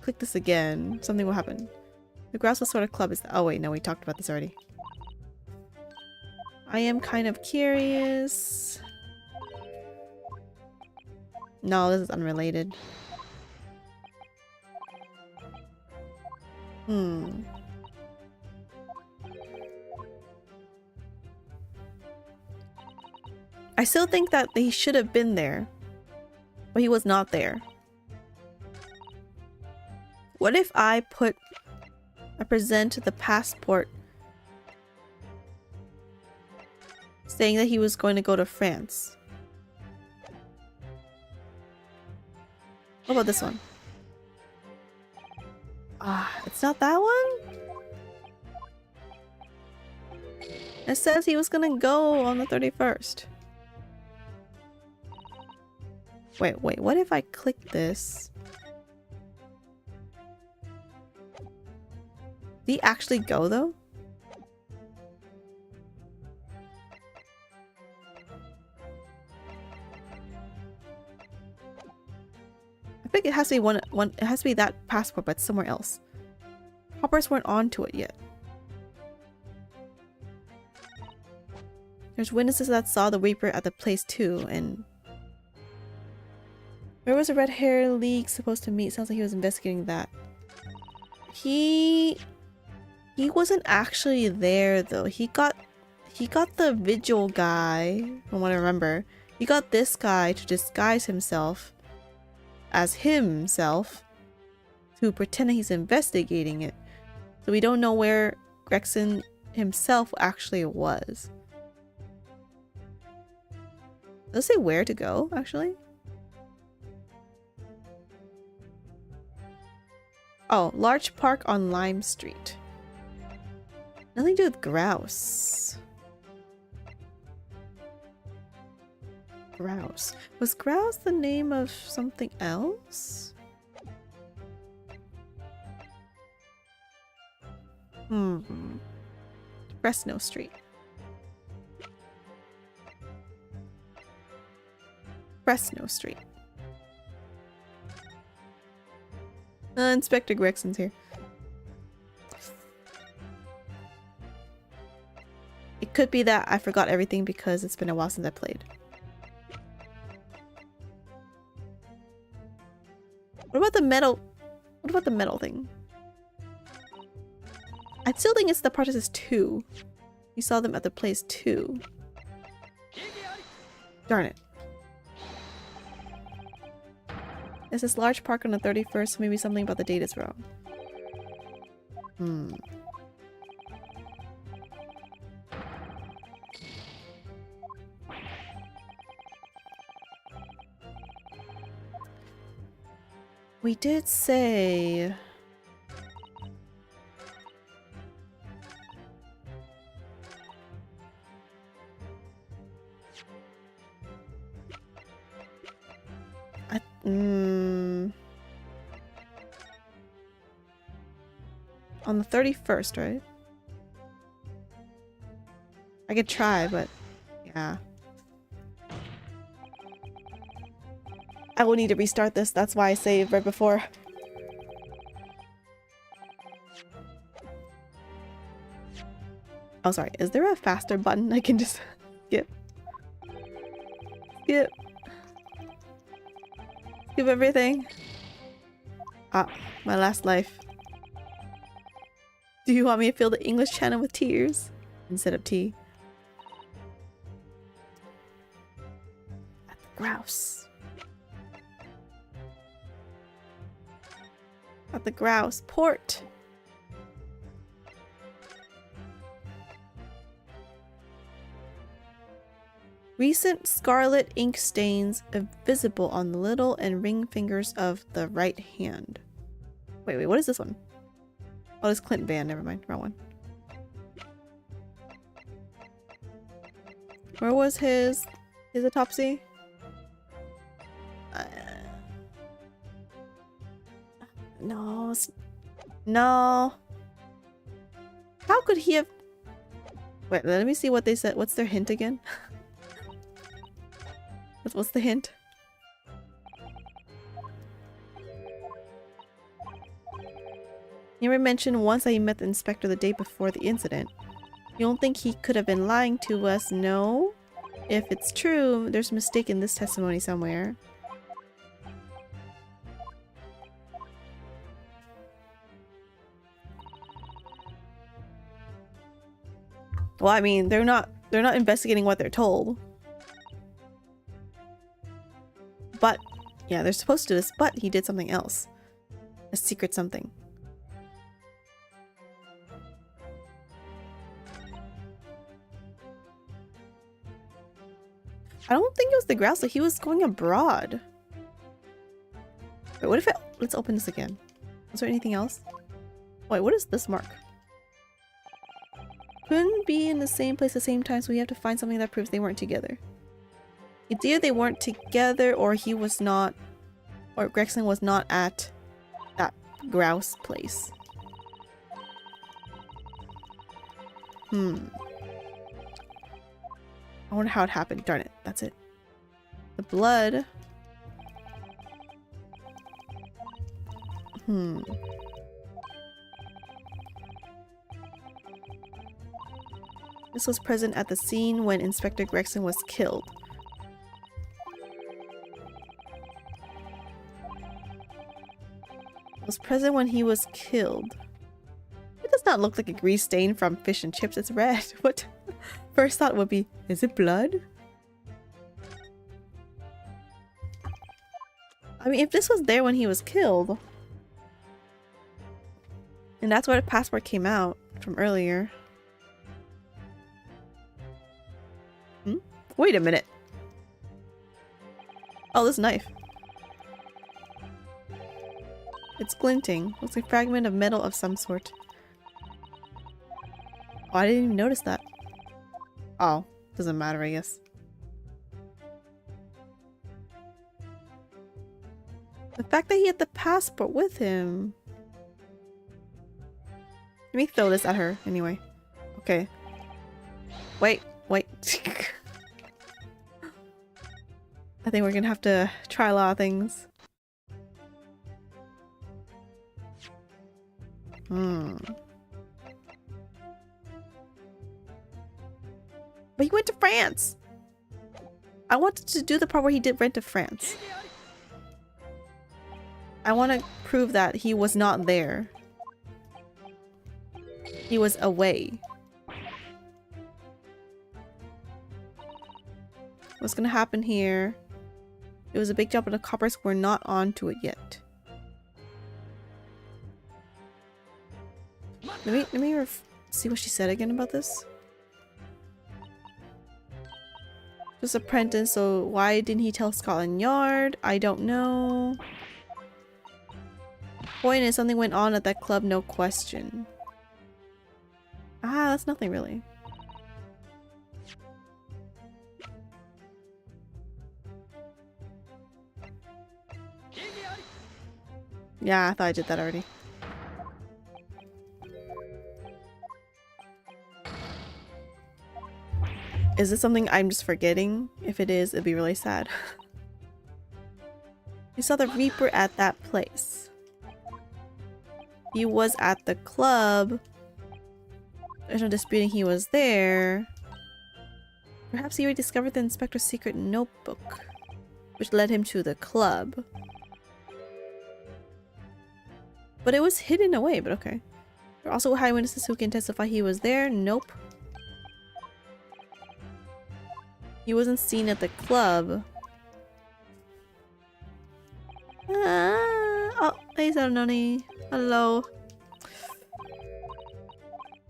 click this again, something will happen. The grass, what sort of club is that? Oh wait, no, we talked about this already. I am kind of curious. No, this is unrelated. I still think that he should have been there, but he was not there. What if I present the passport saying that he was going to go to France? What about this one? It's not that one? It says he was gonna go on the 31st. Wait, what if I click this? Did he actually go though? I think it has to be one it has to be that passport, but somewhere else. Hoppers weren't onto it yet. There's witnesses that saw the Reaper at the place too, and where was the red hair league supposed to meet? Sounds like he was investigating that. He wasn't actually there though. He got the vigil guy, from what I remember. He got this guy to disguise himself as himself to pretend that he's investigating it. So we don't know where Gregson himself actually was. Does it say where to go, actually? Oh, large park on Lime Street. Nothing to do with grouse. Grouse. Was grouse the name of something else? Fresno Street. Fresno Street. Inspector Gregson's here. It could be that I forgot everything because it's been a while since I played. What about the metal? What about the metal thing? I still think it's the Partisans 2. You saw them at the place 2. Darn it. It's this large park on the 31st, so maybe something about the date is wrong. We did say... on the 31st, right? I could try, but yeah. I will need to restart this. That's why I saved right before. Oh, sorry. Is there a faster button I can just skip? Skip. Skip everything. Ah, my last life. Do you want me to fill the English channel with tears instead of tea? At the grouse. At the grouse port. Recent scarlet ink stains visible on the little and ring fingers of the right hand. Wait, what is this one? Oh, this Clint Van. Never mind. Wrong one. Where was his autopsy? No. No. How could he have... Wait, let me see what they said. What's their hint again? What's the hint? You were mentioned once that he met the inspector the day before the incident. You don't think he could have been lying to us, no? If it's true, there's a mistake in this testimony somewhere. Well, I mean, they're not investigating what they're told. But, yeah, they're supposed to do this, but he did something else. A secret something. I don't think it was the Grouse, he was going abroad. Wait, what if it... Let's open this again. Is there anything else? Wait, what is this mark? Couldn't be in the same place at the same time, so we have to find something that proves they weren't together. It's either they weren't together or he was not... Or Gregson was not at that Grouse place. I wonder how it happened. Darn it. That's it. The blood. This was present at the scene when Inspector Gregson was killed. It was present when he was killed. It does not look like a grease stain from fish and chips. It's red. What? First thought would be, is it blood? I mean, if this was there when he was killed, and that's where the passport came out from earlier. Wait a minute. Oh, this knife. It's glinting. Looks like a fragment of metal of some sort. Oh, I didn't even notice that. Oh, doesn't matter, I guess. The fact that he had the passport with him. Let me throw this at her anyway. Okay. Wait. I think we're gonna have to try a lot of things. But he went to France! I wanted to do the part where he went to France. I want to prove that he was not there. He was away. What's gonna happen here? It was a big jump and the coppers were not onto it yet. Let me see what she said again about this. Just apprentice, so why didn't he tell Scotland Yard? I don't know. Point is, something went on at that club, no question. Ah, that's nothing really. Yeah, I thought I did that already. Is this something I'm just forgetting? If it is, it'd be really sad. You saw the Reaper at that place. He was at the club. There's no disputing he was there. Perhaps he rediscovered the inspector's secret notebook, which led him to the club. But it was hidden away, but okay. There are also eyewitnesses who can testify he was there. Nope. He wasn't seen at the club. Oh, hey Noni. Hello.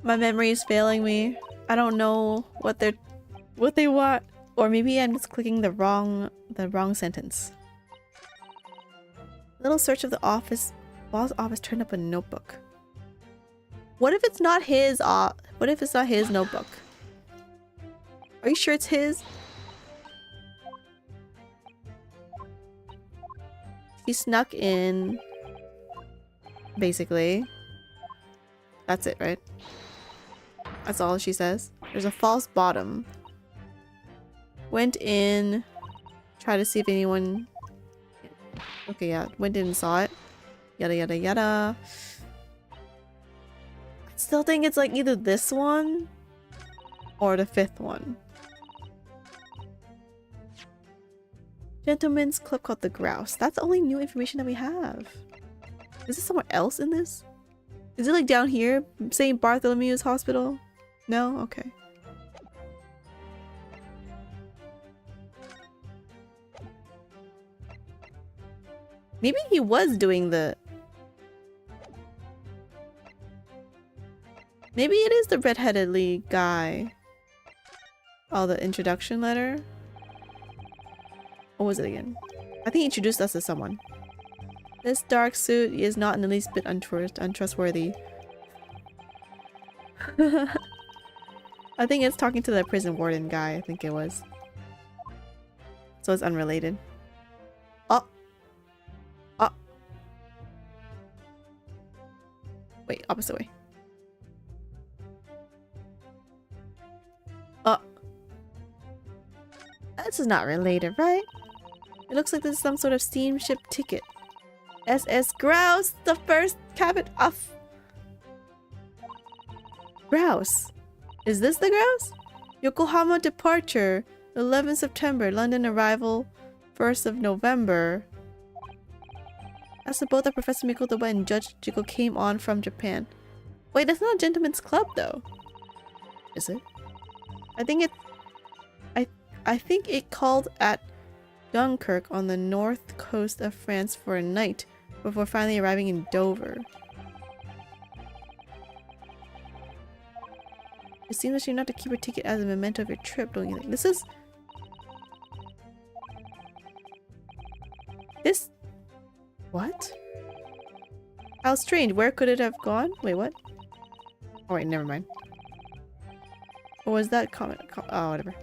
My memory is failing me. I don't know what they want. Or maybe I'm just clicking the wrong sentence. Little search of the office. Boss office turned up a notebook. What if it's not his? What if it's not his notebook? Are you sure it's his? He snuck in. Basically. That's it, right? That's all she says. There's a false bottom. Went in. Try to see if anyone... Okay, yeah. Went in and saw it. Yada yada yada. I still think it's like either this one or the 5th one. Gentlemen's club called the Grouse. That's the only new information that we have. Is it somewhere else in this? Is it like down here? St. Bartholomew's Hospital? No? Okay. Maybe he was doing the... Maybe it is the redheadedly guy. Oh, the introduction letter? What was it again? I think he introduced us to someone. This dark suit is not in the least bit untrustworthy. I think it's talking to the prison warden guy. I think it was. So it's unrelated. Oh! Oh! Wait, opposite way. Oh! This is not related, right? It looks like this is some sort of steamship ticket. SS Grouse, the first cabin off. Grouse. Is this the Grouse? Yokohama departure, 11th September. London arrival, 1st of November. That's the boat that Professor Mikoto and Judge Jiko came on from Japan. Wait, that's not a gentleman's club though. Is it? I think it... I think it called at Dunkirk on the north coast of France for a night before finally arriving in Dover. It seems that you not to keep a ticket as a memento of your trip, don't you think? This is... This... What? How strange. Where could it have gone? Wait, what? Oh wait, never mind. What was that comment? Oh, whatever.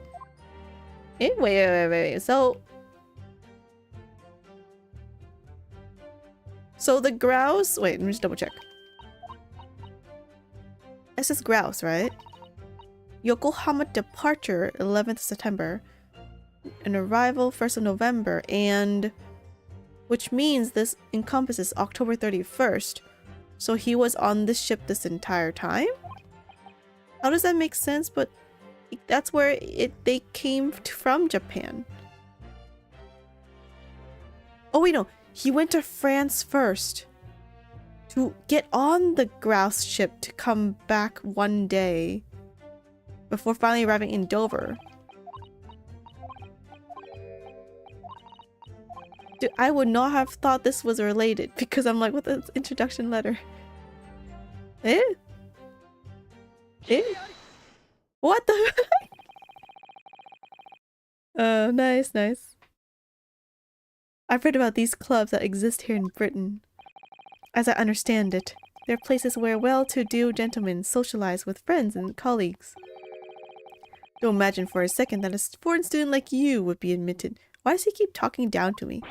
Wait. So the Grouse... Wait, let me just double check. This is Grouse, right? Yokohama departure, 11th September. An arrival, 1st of November. And... which means this encompasses October 31st. So he was on this ship this entire time? How does that make sense? But that's where they came from Japan. Oh wait, no. He went to France first to get on the Grouse ship to come back one day before finally arriving in Dover. Dude, I would not have thought this was related because I'm like, what the introduction letter? Eh? What the? Nice. I've read about these clubs that exist here in Britain. As I understand it, they're places where well-to-do gentlemen socialize with friends and colleagues. Don't imagine for a second that a foreign student like you would be admitted. Why does he keep talking down to me?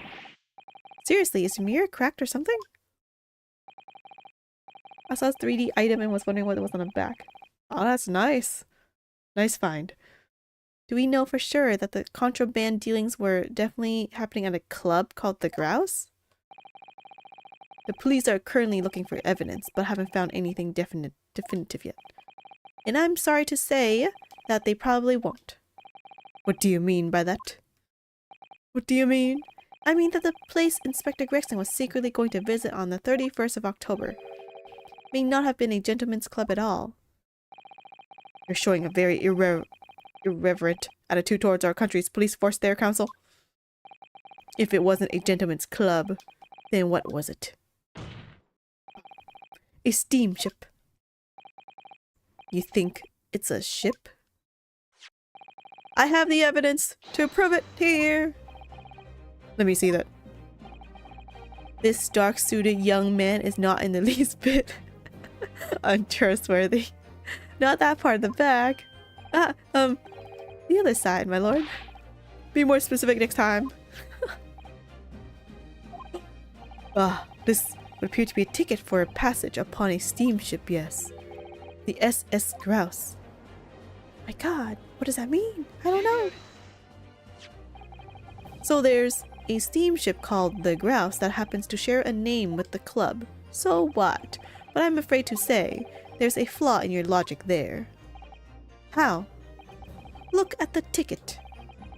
Seriously, is your mirror cracked or something? I saw a 3D item and was wondering what it was on the back. Oh, that's nice. Nice find. Do we know for sure that the contraband dealings were definitely happening at a club called the Grouse? The police are currently looking for evidence, but haven't found anything definitive yet. And I'm sorry to say that they probably won't. What do you mean by that? What do you mean? I mean that the place Inspector Gregson was secretly going to visit on the 31st of October may not have been a gentleman's club at all. You're showing a very irreverent attitude towards our country's police force there, Counsel. If it wasn't a gentleman's club, then what was it? A steamship. You think it's a ship? I have the evidence to prove it here. Let me see that. This dark-suited young man is not in the least bit untrustworthy. Not that part of the back. The other side, my lord. Be more specific next time. This would appear to be a ticket for a passage upon a steamship, yes. The SS Grouse. My god, what does that mean? I don't know. So there's a steamship called the Grouse that happens to share a name with the club. So what? But I'm afraid to say, there's a flaw in your logic there. How? Look at the ticket.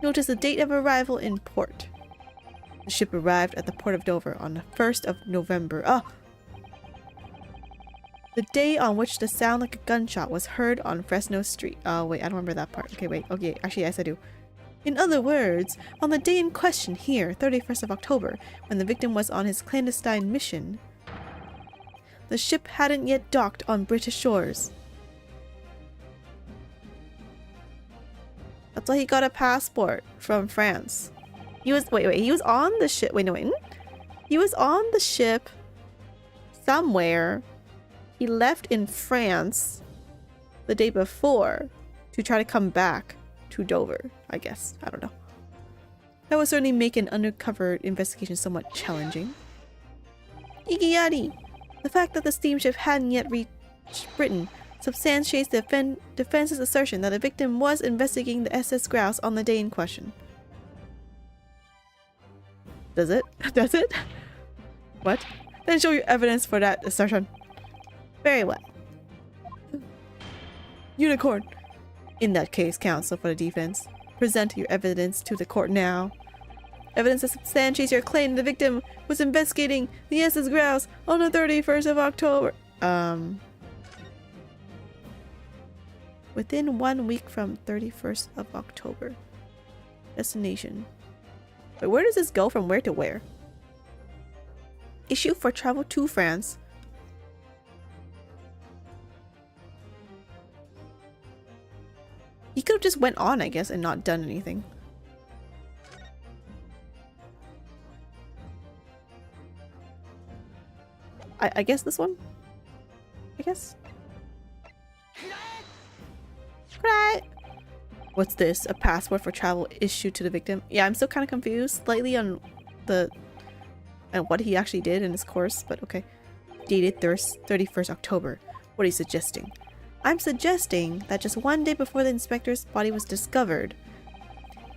Notice the date of arrival in port. The ship arrived at the port of Dover on the 1st of November. The day on which the sound like a gunshot was heard on Fresno Street. Oh, wait, I don't remember that part. Okay, wait. Okay, actually, yes, I do. In other words, on the day in question here, 31st of October, when the victim was on his clandestine mission, the ship hadn't yet docked on British shores. That's why he got a passport from France. He was he was on the ship. He was on the ship somewhere. He left in France the day before to try to come back to Dover, I guess. I don't know. That would certainly make an undercover investigation somewhat challenging. Igiyari! The fact that the steamship hadn't yet reached Britain substantiates the defense's assertion that the victim was investigating the SS Grouse on the day in question. Does it? Does it? What? Then show your evidence for that assertion. Very well. Unicorn. In that case, counsel for the defense, present your evidence to the court now. Evidence that substantiates your claim the victim was investigating the SS Grouse on the 31st of October. Within 1 week from 31st of October. Destination. Wait, where does this go from where to where? Issue for travel to France. He could have just went on, I guess, and not done anything. I guess this one? I guess? Right. What's this? A passport for travel issued to the victim? Yeah, I'm still kind of confused slightly on what he actually did in his course, but okay. Dated 31st October. What are you suggesting? I'm suggesting that just one day before the inspector's body was discovered,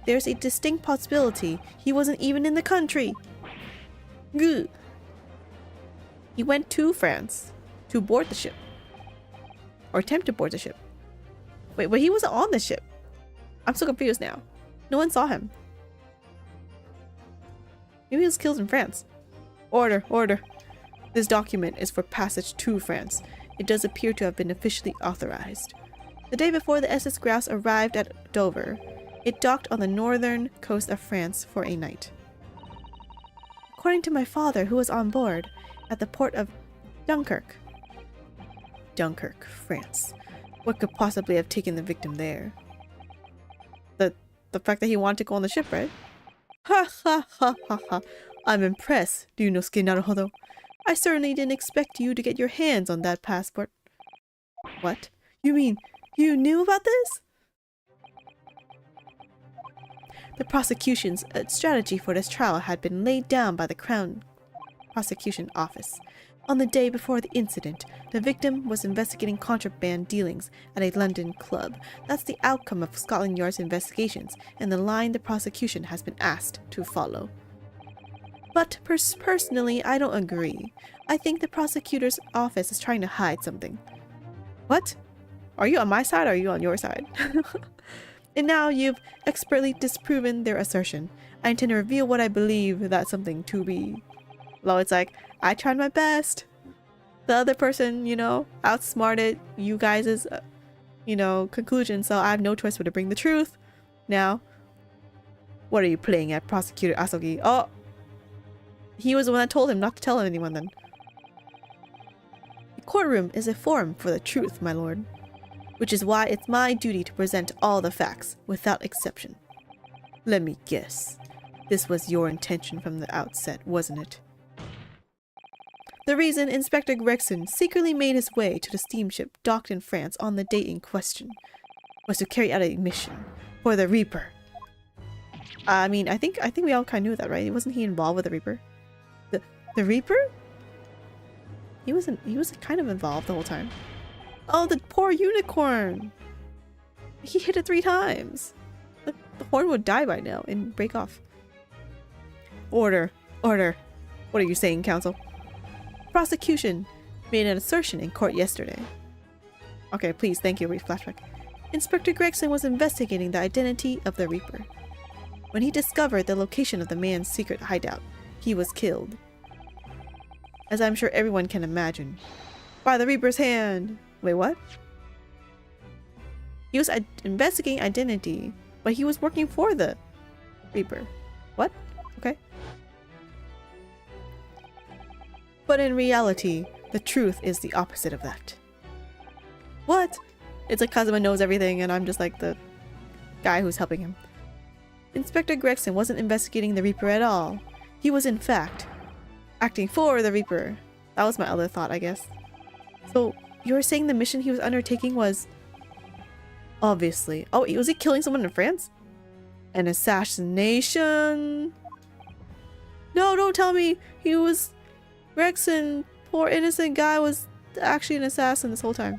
there's a distinct possibility he wasn't even in the country. Gah. He went to France to board the ship. Or attempt to board the ship. Wait, but he wasn't on the ship. I'm so confused now. No one saw him. Maybe he was killed in France. Order, order. This document is for passage to France. It does appear to have been officially authorized. The day before the SS Grouse arrived at Dover, it docked on the northern coast of France for a night. According to my father, who was on board, at the port of Dunkirk. Dunkirk, France. What could possibly have taken the victim there? The fact that he wanted to go on the ship, right? Ha ha ha ha ha. I'm impressed, Ryunosuke Naruhodo. I certainly didn't expect you to get your hands on that passport. What? You mean you knew about this? The prosecution's strategy for this trial had been laid down by the Crown Prosecution Office. On the day before the incident, the victim was investigating contraband dealings at a London club. That's the outcome of Scotland Yard's investigations, and the line the prosecution has been asked to follow. But personally, I don't agree. I think the prosecutor's office is trying to hide something. What? Are you on my side or are you on your side? And now you've expertly disproven their assertion. I intend to reveal what I believe that something to be. Well, it's like, I tried my best. The other person, outsmarted you guys' conclusion, so I have no choice but to bring the truth. Now, what are you playing at, Prosecutor Asogi? Oh! He was the one that told him not to tell anyone then. The courtroom is a forum for the truth, my lord. which is why it's my duty to present all the facts, without exception. Let me guess. This was your intention from the outset, wasn't it? The reason Inspector Gregson secretly made his way to the steamship docked in France on the date in question was to carry out a mission for the Reaper. I mean, I think we all kind of knew that, right? Wasn't he involved with the Reaper? The Reaper? He was kind of involved the whole time. Oh, the poor unicorn! He hit it 3 times. The horn would die by now and break off. Order. Order. What are you saying, counsel? Prosecution made an assertion in court yesterday. Okay, please, thank you. Read flashback. Inspector Gregson was investigating the identity of the Reaper. When he discovered the location of the man's secret hideout, he was killed. As I'm sure everyone can imagine. By the Reaper's hand! Wait, what? He was investigating identity, but he was working for the Reaper. What? Okay. But in reality, the truth is the opposite of that. What? It's like Kazuma knows everything and I'm just like the guy who's helping him. Inspector Gregson wasn't investigating the Reaper at all. He was in fact acting for the Reaper. That was my other thought, I guess. So, you were saying the mission he was undertaking was... Obviously. Oh, was he killing someone in France? An assassination? No, don't tell me he was... Gregson, poor innocent guy, was actually an assassin this whole time.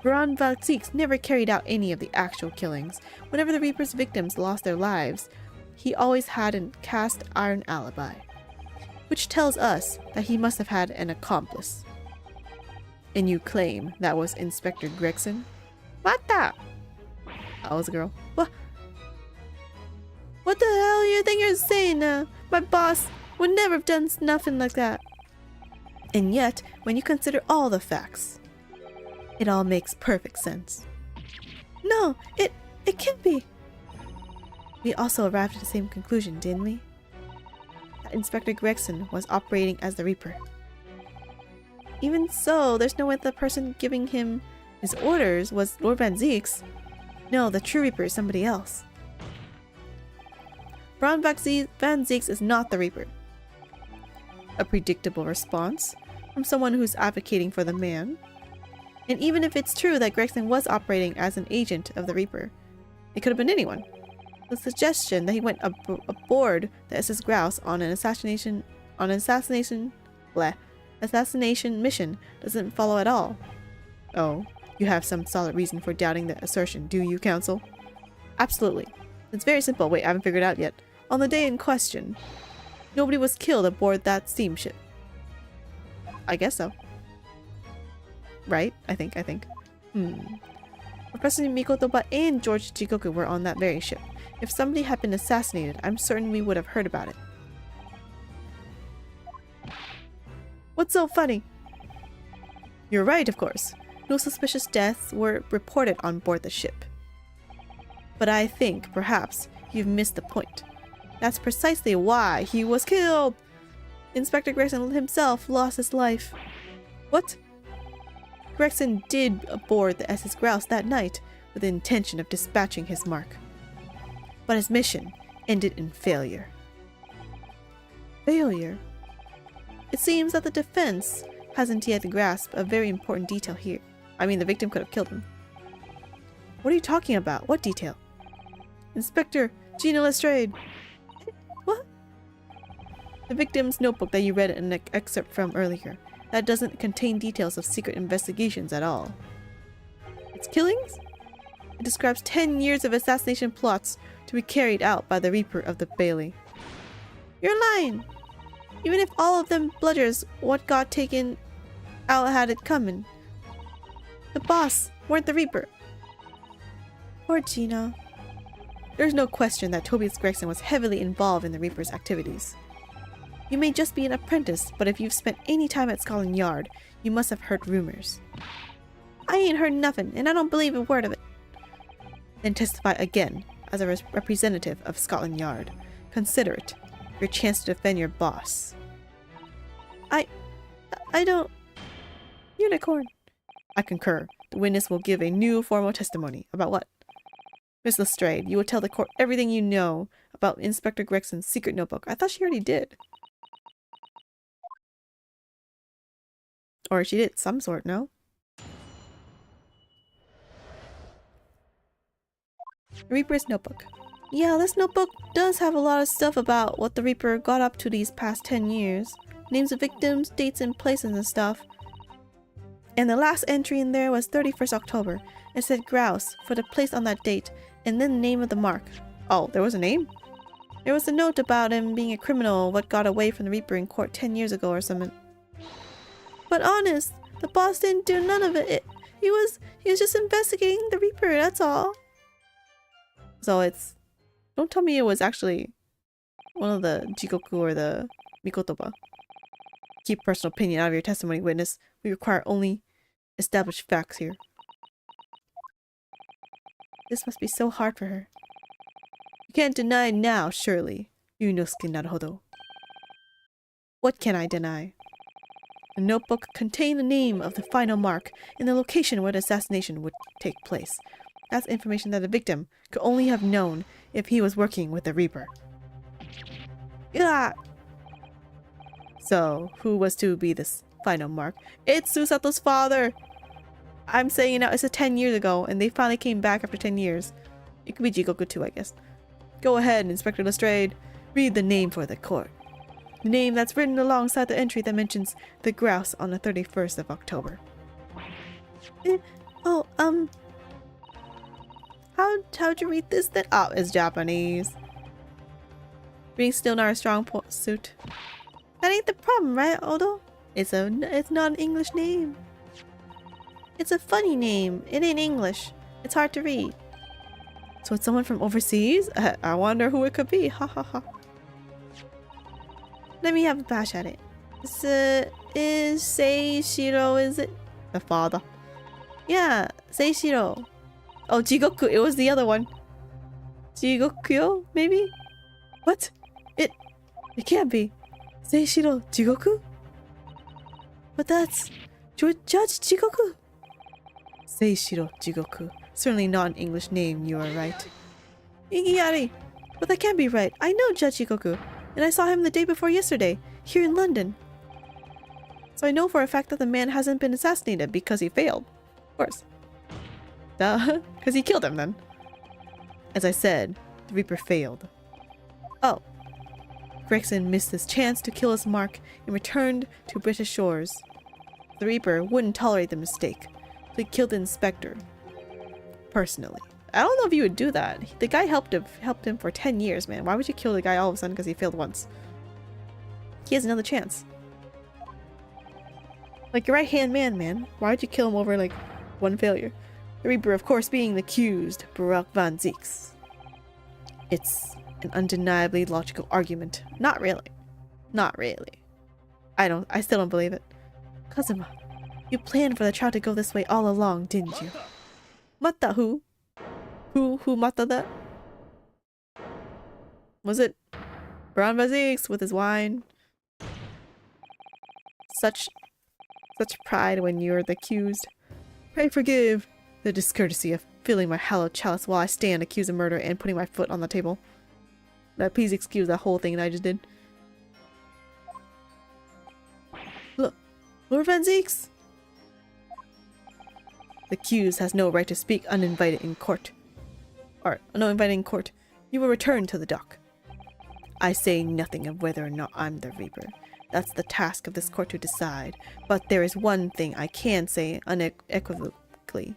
Backseat never carried out any of the actual killings. Whenever the Reaper's victims lost their lives, he always had a cast iron alibi, which tells us that he must have had an accomplice. And you claim that was Inspector Gregson? What the? That was a girl. What the hell you think you're saying now? My boss would never have done nothing like that. And yet, when you consider all the facts, it all makes perfect sense. No, it can't be. We also arrived at the same conclusion, didn't we? That Inspector Gregson was operating as the Reaper. Even so, there's no way the person giving him his orders was Lord Van Zieks. No, the true Reaper is somebody else. Van Zieks is not the Reaper. A predictable response from someone who's advocating for the man. And even if it's true that Gregson was operating as an agent of the Reaper, it could have been anyone. The suggestion that he went aboard the SS Grouse on an assassination mission doesn't follow at all. Oh, you have some solid reason for doubting the assertion, do you, counsel? Absolutely. It's very simple. Wait, I haven't figured it out yet. On the day in question, nobody was killed aboard that steamship. I guess so. Right? I think. Professor Mikotoba and George Jigoku were on that very ship. If somebody had been assassinated, I'm certain we would have heard about it. What's so funny? You're right, of course. No suspicious deaths were reported on board the ship. But I think, perhaps, you've missed the point. That's precisely why he was killed! Inspector Gregson himself lost his life. What? Gregson did aboard the SS Grouse that night with the intention of dispatching his mark. But his mission ended in failure. Failure? It seems that the defense hasn't yet grasped a very important detail here. I mean, the victim could have killed him. What are you talking about? What detail? Inspector Gina Lestrade. What? The victim's notebook that you read an excerpt from earlier. That doesn't contain details of secret investigations at all. It's killings? It describes 10 years of assassination plots to be carried out by the Reaper of the Bailey. You're lying! Even if all of them bludgers what got taken out had it coming. The boss weren't the Reaper. Poor Gina. There's no question that Tobias Gregson was heavily involved in the Reaper's activities. You may just be an apprentice, but if you've spent any time at Scotland Yard, you must have heard rumors. I ain't heard nothing, and I don't believe a word of it. Then testify again, as a representative of Scotland Yard. Consider it your chance to defend your boss. I don't... Unicorn. I concur. The witness will give a new formal testimony. About what? Miss Lestrade, you will tell the court everything you know about Inspector Gregson's secret notebook. I thought she already did. Or she did some sort, no? Reaper's notebook. Yeah, this notebook does have a lot of stuff about what the Reaper got up to these past 10 years. Names of victims, dates and places and stuff. And the last entry in there was 31st October. It said grouse for the place on that date, and then the name of the mark. Oh, there was a name? There was a note about him being a criminal, what got away from the Reaper in court 10 years ago or something. But honest, the boss didn't do none of it. He was just investigating the Reaper, that's all. So it's... Don't tell me it was actually one of the Jigoku or the Mikotoba. Keep personal opinion out of your testimony, witness. We require only established facts here. This must be so hard for her. You can't deny now, surely. Ryunosuke Naruhodo. What can I deny? The notebook contained the name of the final mark and the location where the assassination would take place. That's information that the victim could only have known if he was working with the Reaper. Yeah. So, who was to be this final mark? It's Susato's father! I'm saying it now, it's 10 years ago, and they finally came back after 10 years. It could be Jigoku too, I guess. Go ahead, Inspector Lestrade. Read the name for the court. The name that's written alongside the entry that mentions the grouse on the 31st of October. How'd you read this then? Oh, it's Japanese. Being still not a strong suit. That ain't the problem, right, Odo? It's not an English name. It's a funny name. It ain't English. It's hard to read. So it's someone from overseas? I wonder who it could be. Ha ha ha. Let me have a bash at it. Is Seishiro, is it? The father. Yeah, Seishiro. Oh, Jigoku. It was the other one. Jigokyo, maybe? What? It can't be. Seishiro Jigoku? But that's... Judge Jigoku? Seishiro Jigoku. Certainly not an English name, you are right. Igiyari! But that can't be right. I know Judge Jigoku, and I saw him the day before yesterday, here in London. So I know for a fact that the man hasn't been assassinated because he failed. Of course. Duh. Because he killed him then. As I said, the Reaper failed. Oh. Gregson missed his chance to kill his mark and returned to British shores. The Reaper wouldn't tolerate the mistake, so he killed the inspector. Personally. I don't know if you would do that. The guy helped him for 10 years, man. Why would you kill the guy all of a sudden because he failed once? He has another chance. Like your right-hand man. Why would you kill him over, like, one failure? The Reaper, of course, being the accused, Barak van Zieks. It's an undeniably logical argument. Not really. Not really. I still don't believe it. Kazuma, you planned for the trial to go this way all along, didn't you? Mata who? Who mata that? Was it Baran van Zieks with his wine? Such pride when you're the accused. Pray forgive the discourtesy of filling my hallowed chalice while I stand accused of murder and putting my foot on the table. Please excuse that whole thing that I just did. Look, Lord Van Zieks! The accused has no right to speak uninvited in court. Or, no invited in court. You will return to the dock. I say nothing of whether or not I'm the Reaper. That's the task of this court to decide. But there is one thing I can say unequivocally.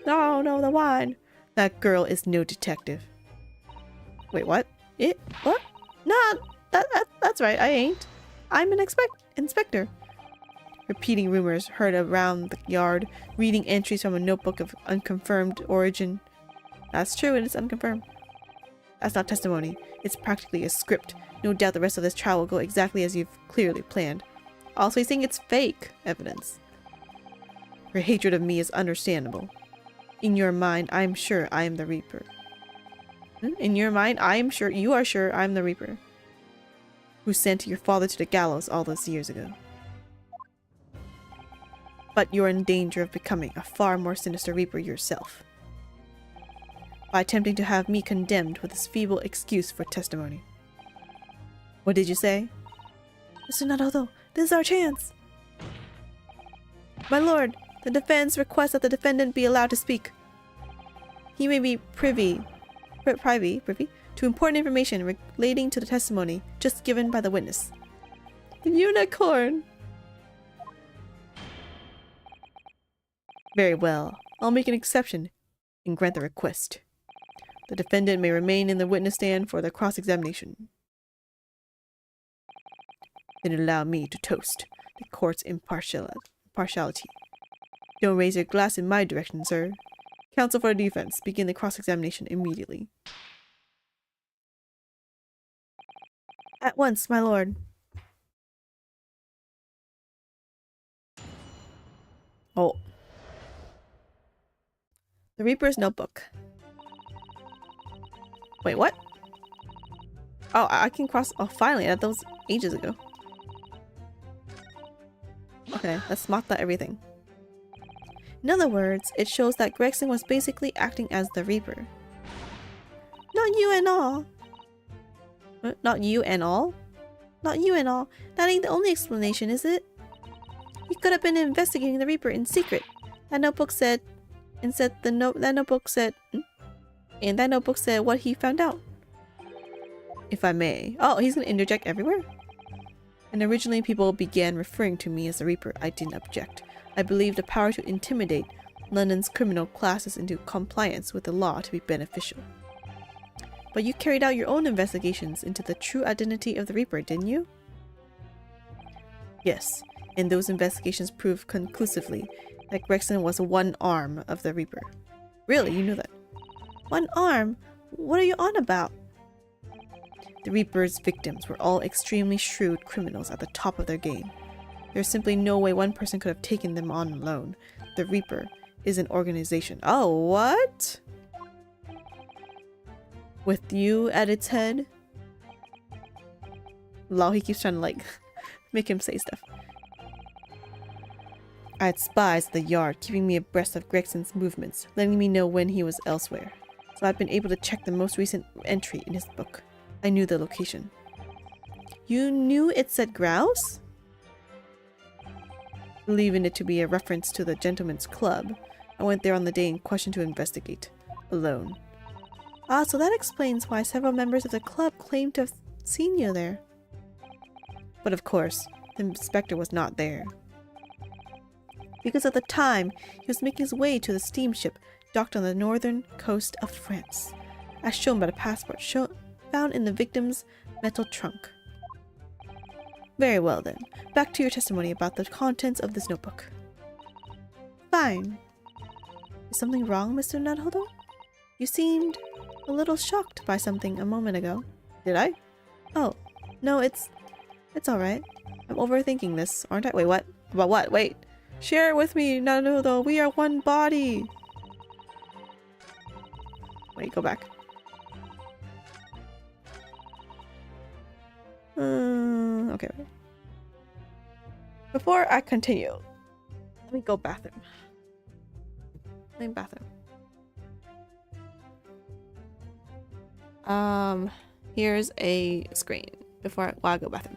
No, the wine. That girl is no detective. Wait, what? What? Nah, that's right, I ain't. I'm an inspector. Repeating rumors heard around the yard, reading entries from a notebook of unconfirmed origin. That's true, and it's unconfirmed. That's not testimony. It's practically a script. No doubt the rest of this trial will go exactly as you've clearly planned. Also, he's saying it's fake evidence. Your hatred of me is understandable. In your mind, I'm sure I am the Reaper. In your mind, you are sure I'm the Reaper. Who sent your father to the gallows all those years ago. But you're in danger of becoming a far more sinister Reaper yourself by attempting to have me condemned with this feeble excuse for testimony. What did you say? Mr. Naruhodo, this is our chance! My lord, the defense requests that the defendant be allowed to speak. He may be privy to important information relating to the testimony just given by the witness. Unicorn! Very well. I'll make an exception and grant the request. The defendant may remain in the witness stand for the cross-examination. Then allow me to toast the court's impartiality. Don't raise your glass in my direction, sir. Counsel for the defense, begin the cross-examination immediately. At once, my lord. Oh. The Reaper's Notebook. Wait, what? Oh, I can cross. Oh, finally. That was ages ago. Okay, let's mark that everything. In other words, it shows that Gregson was basically acting as the Reaper. Not you and all. What? Not you and all? Not you and all. That ain't the only explanation, is it? He could have been investigating the Reaper in secret. That notebook said what he found out. If I may. Oh, he's gonna interject everywhere? And originally people began referring to me as the Reaper. I didn't object. I believed the power to intimidate London's criminal classes into compliance with the law to be beneficial. But you carried out your own investigations into the true identity of the Reaper, didn't you? Yes, and those investigations proved conclusively that Gregson was one arm of the Reaper. Really, you knew that? One arm? What are you on about? The Reaper's victims were all extremely shrewd criminals at the top of their game. There's simply no way one person could have taken them on alone. The Reaper is an organization. Oh, what? With you at its head? Lol, he keeps trying to like make him say stuff. I had spies at the yard keeping me abreast of Gregson's movements, letting me know when he was elsewhere. So I've been able to check the most recent entry in his book. I knew the location. You knew it said grouse? Believing it to be a reference to the Gentleman's Club, I went there on the day in question to investigate. Alone. Ah, so that explains why several members of the club claimed to have seen you there. But of course, the inspector was not there. Because at the time, he was making his way to the steamship docked on the northern coast of France, as shown by the passport found in the victim's metal trunk. Very well then, back to your testimony about the contents of this notebook. Fine. Is something wrong, Mr. Naruhodo? You seemed a little shocked by something a moment ago. Did I? Oh, no, it's alright. I'm overthinking this, aren't I? Wait, what? About what? Wait. Share it with me, Naruhodo. We are one body. Wait, go back. Okay. Before I continue, let me go bathroom. Here's a screen while I go bathroom.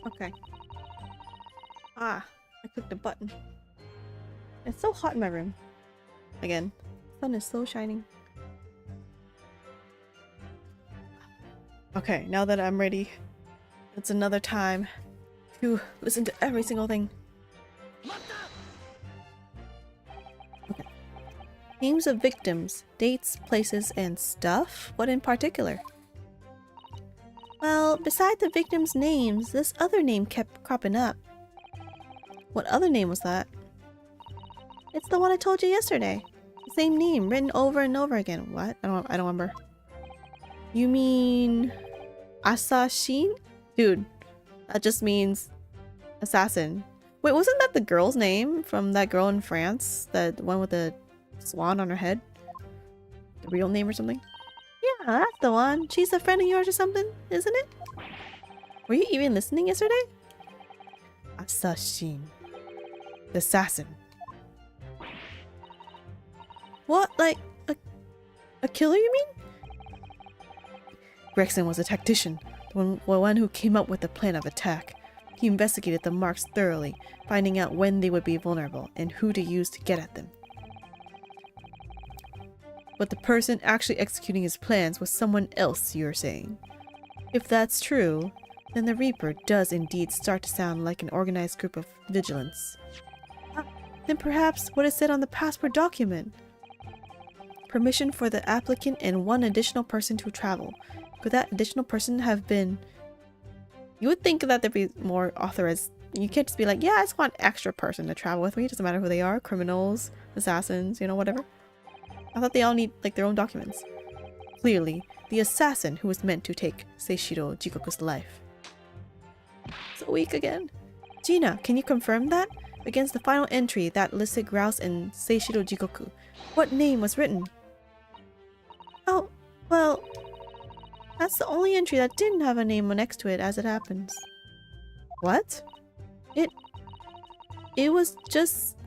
Okay. Ah, I clicked the button. It's so hot in my room. Again, the sun is so shining. Okay, now that I'm ready, it's another time to listen to every single thing. Okay. Names of victims, dates, places, and stuff? What in particular? Well, beside the victims' names, this other name kept cropping up. What other name was that? It's the one I told you yesterday. The same name, written over and over again. What? I don't remember. You mean... Assassin? Dude, that just means assassin. Wait, wasn't that the girl's name from that girl in France? The one with the swan on her head? The real name or something? Yeah, that's the one. She's a friend of yours or something, isn't it? Were you even listening yesterday? Assassin. The assassin. What? Like, a killer, you mean? Gregson was a tactician, the one who came up with the plan of attack. He investigated the marks thoroughly, finding out when they would be vulnerable and who to use to get at them. But the person actually executing his plans was someone else, you're saying. If that's true, then the Reaper does indeed start to sound like an organized group of vigilants. Then perhaps what is said on the passport document? Permission for the applicant and one additional person to travel. Could that additional person have been... You would think that there'd be more authorized... You can't just be like, yeah, I just want an extra person to travel with me. It doesn't matter who they are. Criminals, assassins, you know, whatever. I thought they all need, like, their own documents. Clearly, the assassin who was meant to take Seishiro Jikoku's life. So weak again. Gina, can you confirm that? Against the final entry that listed Grouse and Seishiro Jikoku, what name was written? Oh, well... That's the only entry that didn't have a name next to it, as it happens. What? It was just...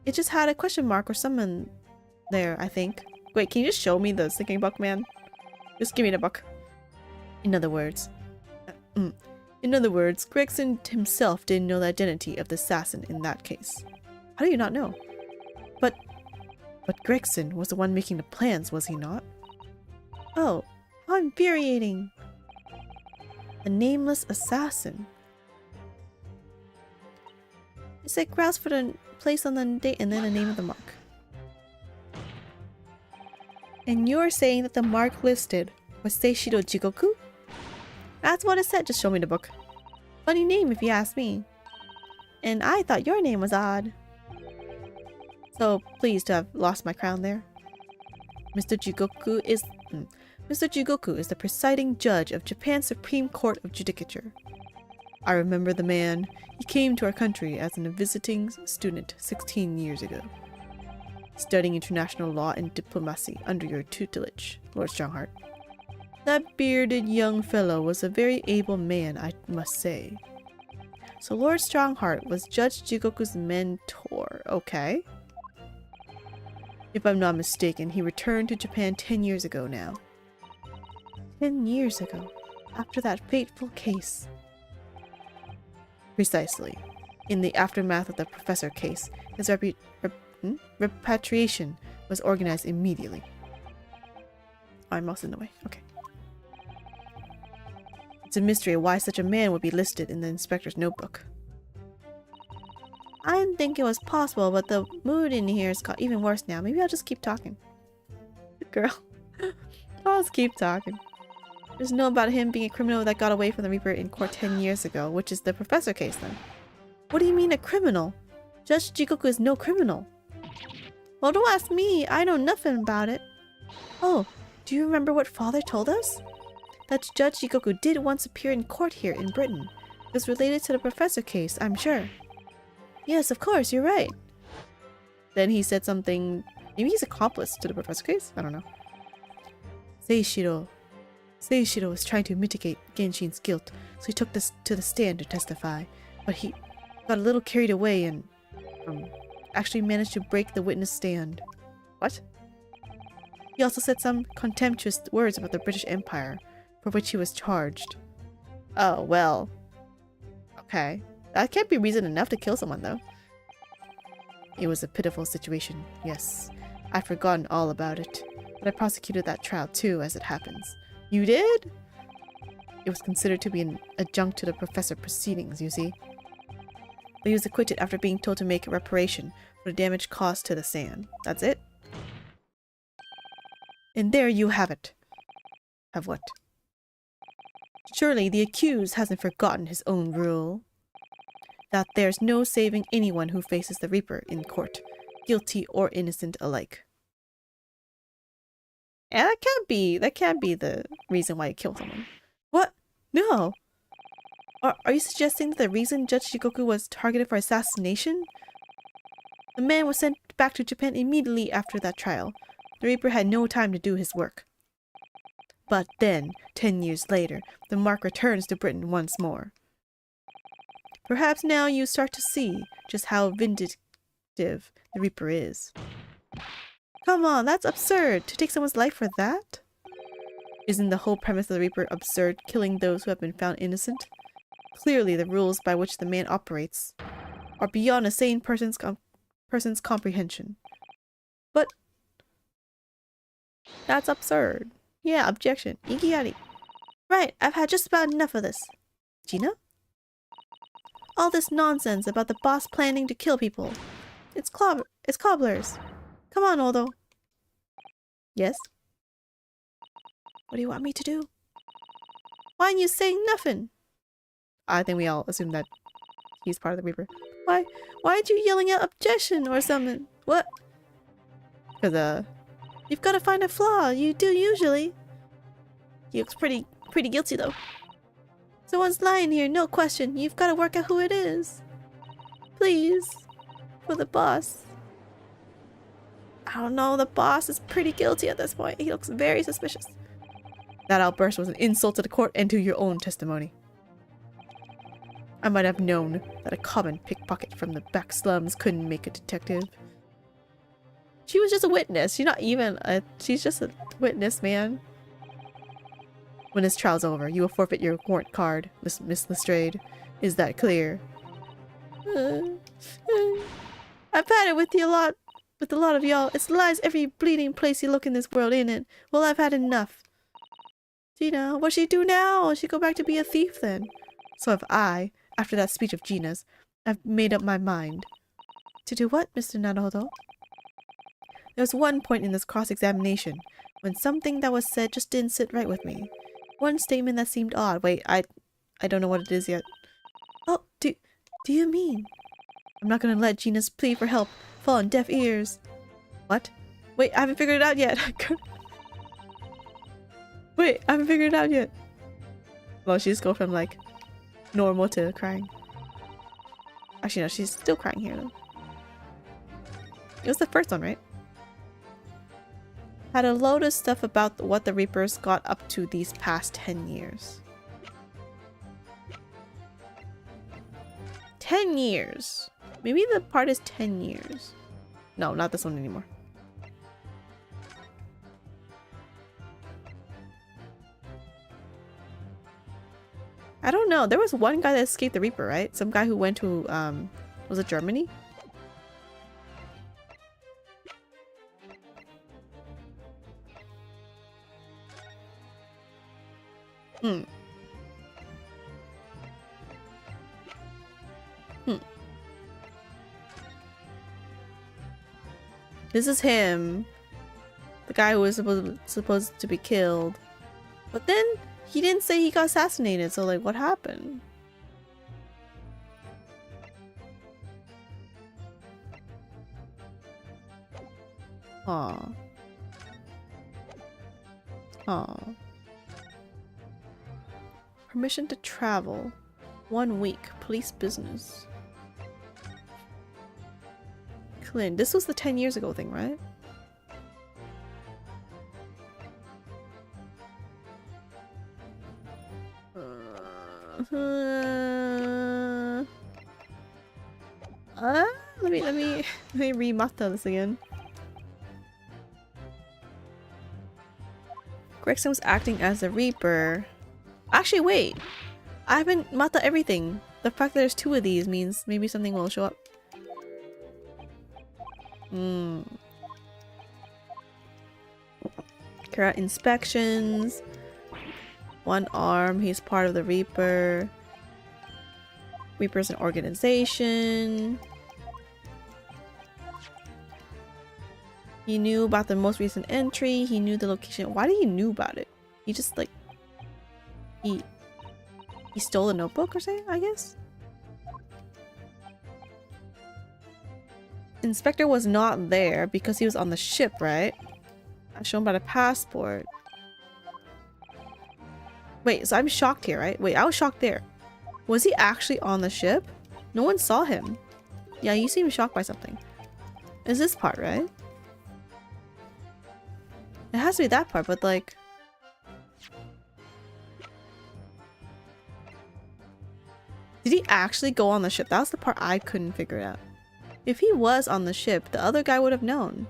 It just had a question mark or something there, I think. Wait, can you just show me the sticking book, man? Just give me the book. In other words... Gregson himself didn't know the identity of the assassin in that case. How do you not know? But Gregson was the one making the plans, was he not? Oh, how infuriating! A nameless assassin. It said Grouse for the place on the date and then the name of the mark. And you're saying that the mark listed was Seishiro Jikoku? That's what it said, just show me the book. Funny name if you ask me. And I thought your name was odd. So pleased to have lost my crown there. Mr. Jikoku is the presiding judge of Japan's Supreme Court of Judicature. I remember the man. He came to our country as a visiting student 16 years ago, studying international law and diplomacy under your tutelage, Lord Strongheart. That bearded young fellow was a very able man, I must say. So Lord Strongheart was Judge Jikoku's mentor, okay? If I'm not mistaken, he returned to Japan 10 years ago now. 10 years ago, after that fateful case. Precisely. In the aftermath of the professor case, his repatriation was organized immediately. Oh, I'm also in the way. Okay. It's a mystery why such a man would be listed in the inspector's notebook. I didn't think it was possible, but the mood in here has got even worse now. Maybe I'll just keep talking. Girl. I'll just keep talking. There's no about him being a criminal that got away from the Reaper in court 10 years ago, which is the professor case then. What do you mean a criminal? Judge Jikoku is no criminal. Well, don't ask me. I know nothing about it. Oh, do you remember what father told us? That Judge Jikoku did once appear in court here in Britain. It was related to the professor case, I'm sure. Yes, of course, you're right. Then he said something... Maybe he's accomplice to the professor case? I don't know. Seishiro was trying to mitigate Genshin's guilt, so he took this to the stand to testify. But he got a little carried away and... actually managed to break the witness stand. What? He also said some contemptuous words about the British Empire, for which he was charged. Oh, well. Okay. That can't be reason enough to kill someone, though. It was a pitiful situation, yes. I'd forgotten all about it. But I prosecuted that trial too, as it happens. You did? It was considered to be an adjunct to the professor proceedings, you see. But he was acquitted after being told to make a reparation for the damage caused to the sand. That's it? And there you have it. Have what? Surely the accused hasn't forgotten his own rule. That there's no saving anyone who faces the Reaper in court, guilty or innocent alike. And that can't be the reason why you killed someone. What? No! Are you suggesting that the reason Judge Shikoku was targeted for assassination? The man was sent back to Japan immediately after that trial. The Reaper had no time to do his work. But then, 10 years later, the mark returns to Britain once more. Perhaps now you start to see just how vindictive the Reaper is. Come on, that's absurd! To take someone's life for that? Isn't the whole premise of the Reaper absurd, killing those who have been found innocent? Clearly, the rules by which the man operates are beyond a sane person's comprehension. But that's absurd. Yeah, objection. Igiyari. Right, I've had just about enough of this. Gina? All this nonsense about the boss planning to kill people. It's cobblers. Come on, Odo. Yes? What do you want me to do? Why aren't you saying nothing? I think we all assume that he's part of the Reaper. Why aren't you yelling out objection or something? What? Because, you've got to find a flaw. You do usually. He looks pretty guilty though. Someone's lying here, no question. You've got to work out who it is. Please. For the boss. I don't know, the boss is pretty guilty at this point. He looks very suspicious. That outburst was an insult to the court and to your own testimony. I might have known that a common pickpocket from the back slums couldn't make a detective. She was just a witness. She's not even a... She's just a witness, man. When this trial's over, you will forfeit your warrant card, Miss Lestrade. Is that clear? I've had it with a lot of y'all. It's lies every bleeding place you look in this world, ain't it? Well, I've had enough. Gina, what'd she do now? She go back to be a thief then? So have I, after that speech of Gina's. I've made up my mind. To do what, Mr. Naruhodo? There was one point in this cross-examination when something that was said just didn't sit right with me. One statement that seemed odd. Wait, I don't know what it is yet. Oh, do you mean? I'm not gonna let Gina's plea for help fall on deaf ears. What? Wait, I haven't figured it out yet. Wait, I haven't figured it out yet. Well, she just go from like normal to crying. Actually, no, she's still crying here though. It was the first one, right? Had a load of stuff about what the Reapers got up to these past 10 years. 10 years. Maybe the part is 10 years. No, not this one anymore. I don't know. There was one guy that escaped the Reaper, right? Some guy who went to, was it Germany? This is him. The guy who was supposed to be killed. But then he didn't say he got assassinated, so like what happened? Aw. Aw. Permission to travel. 1 week. Police business. Clint. This was the 10 years ago thing, right? Let me remata this again. Gregson was acting as the Reaper. Actually, wait. I haven't mata everything. The fact that there's 2 of these means maybe something will show up. Carry out inspections. 1 arm, he's part of the Reaper. Reaper's an organization. He knew about the most recent entry. He knew the location. Why did he knew about it? He just like... He stole a notebook or something, I guess? Inspector was not there because he was on the ship, right? As shown by the passport. Wait, so I'm shocked here, right? Wait, I was shocked there. Was he actually on the ship? No one saw him. Yeah, you seem shocked by something. Is this part, right? It has to be that part, but like... Did he actually go on the ship? That was the part I couldn't figure out. If he was on the ship, the other guy would have known.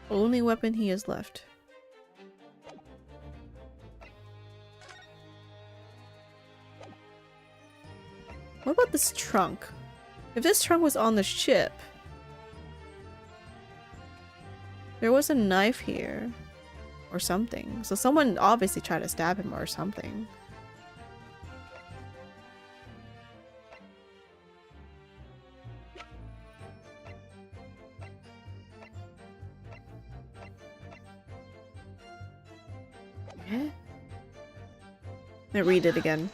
Only weapon he has left. What about this trunk? If this trunk was on the ship, there was a knife here. Or something. So someone obviously tried to stab him or something. Eh? Let me read it again.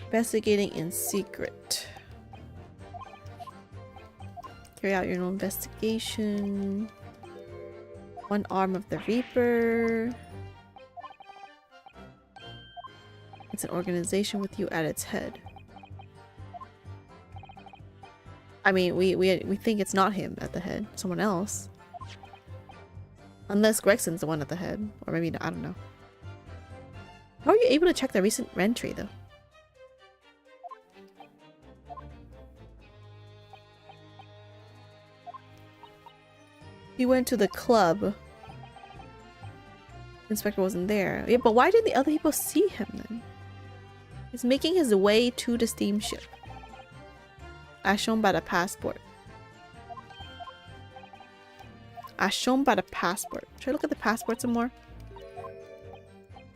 Investigating in secret. Carry out your own investigation. 1 arm of the Reaper. It's an organization with you at its head. I mean, we think it's not him at the head. Someone else. Unless Gregson's the one at the head. Or maybe, I don't know. How are you able to check the recent entry, though? He went to the club. Inspector wasn't there. Yeah, but why did the other people see him then? He's making his way to the steamship. As shown by the passport. As shown by the passport. Should I look at the passport some more?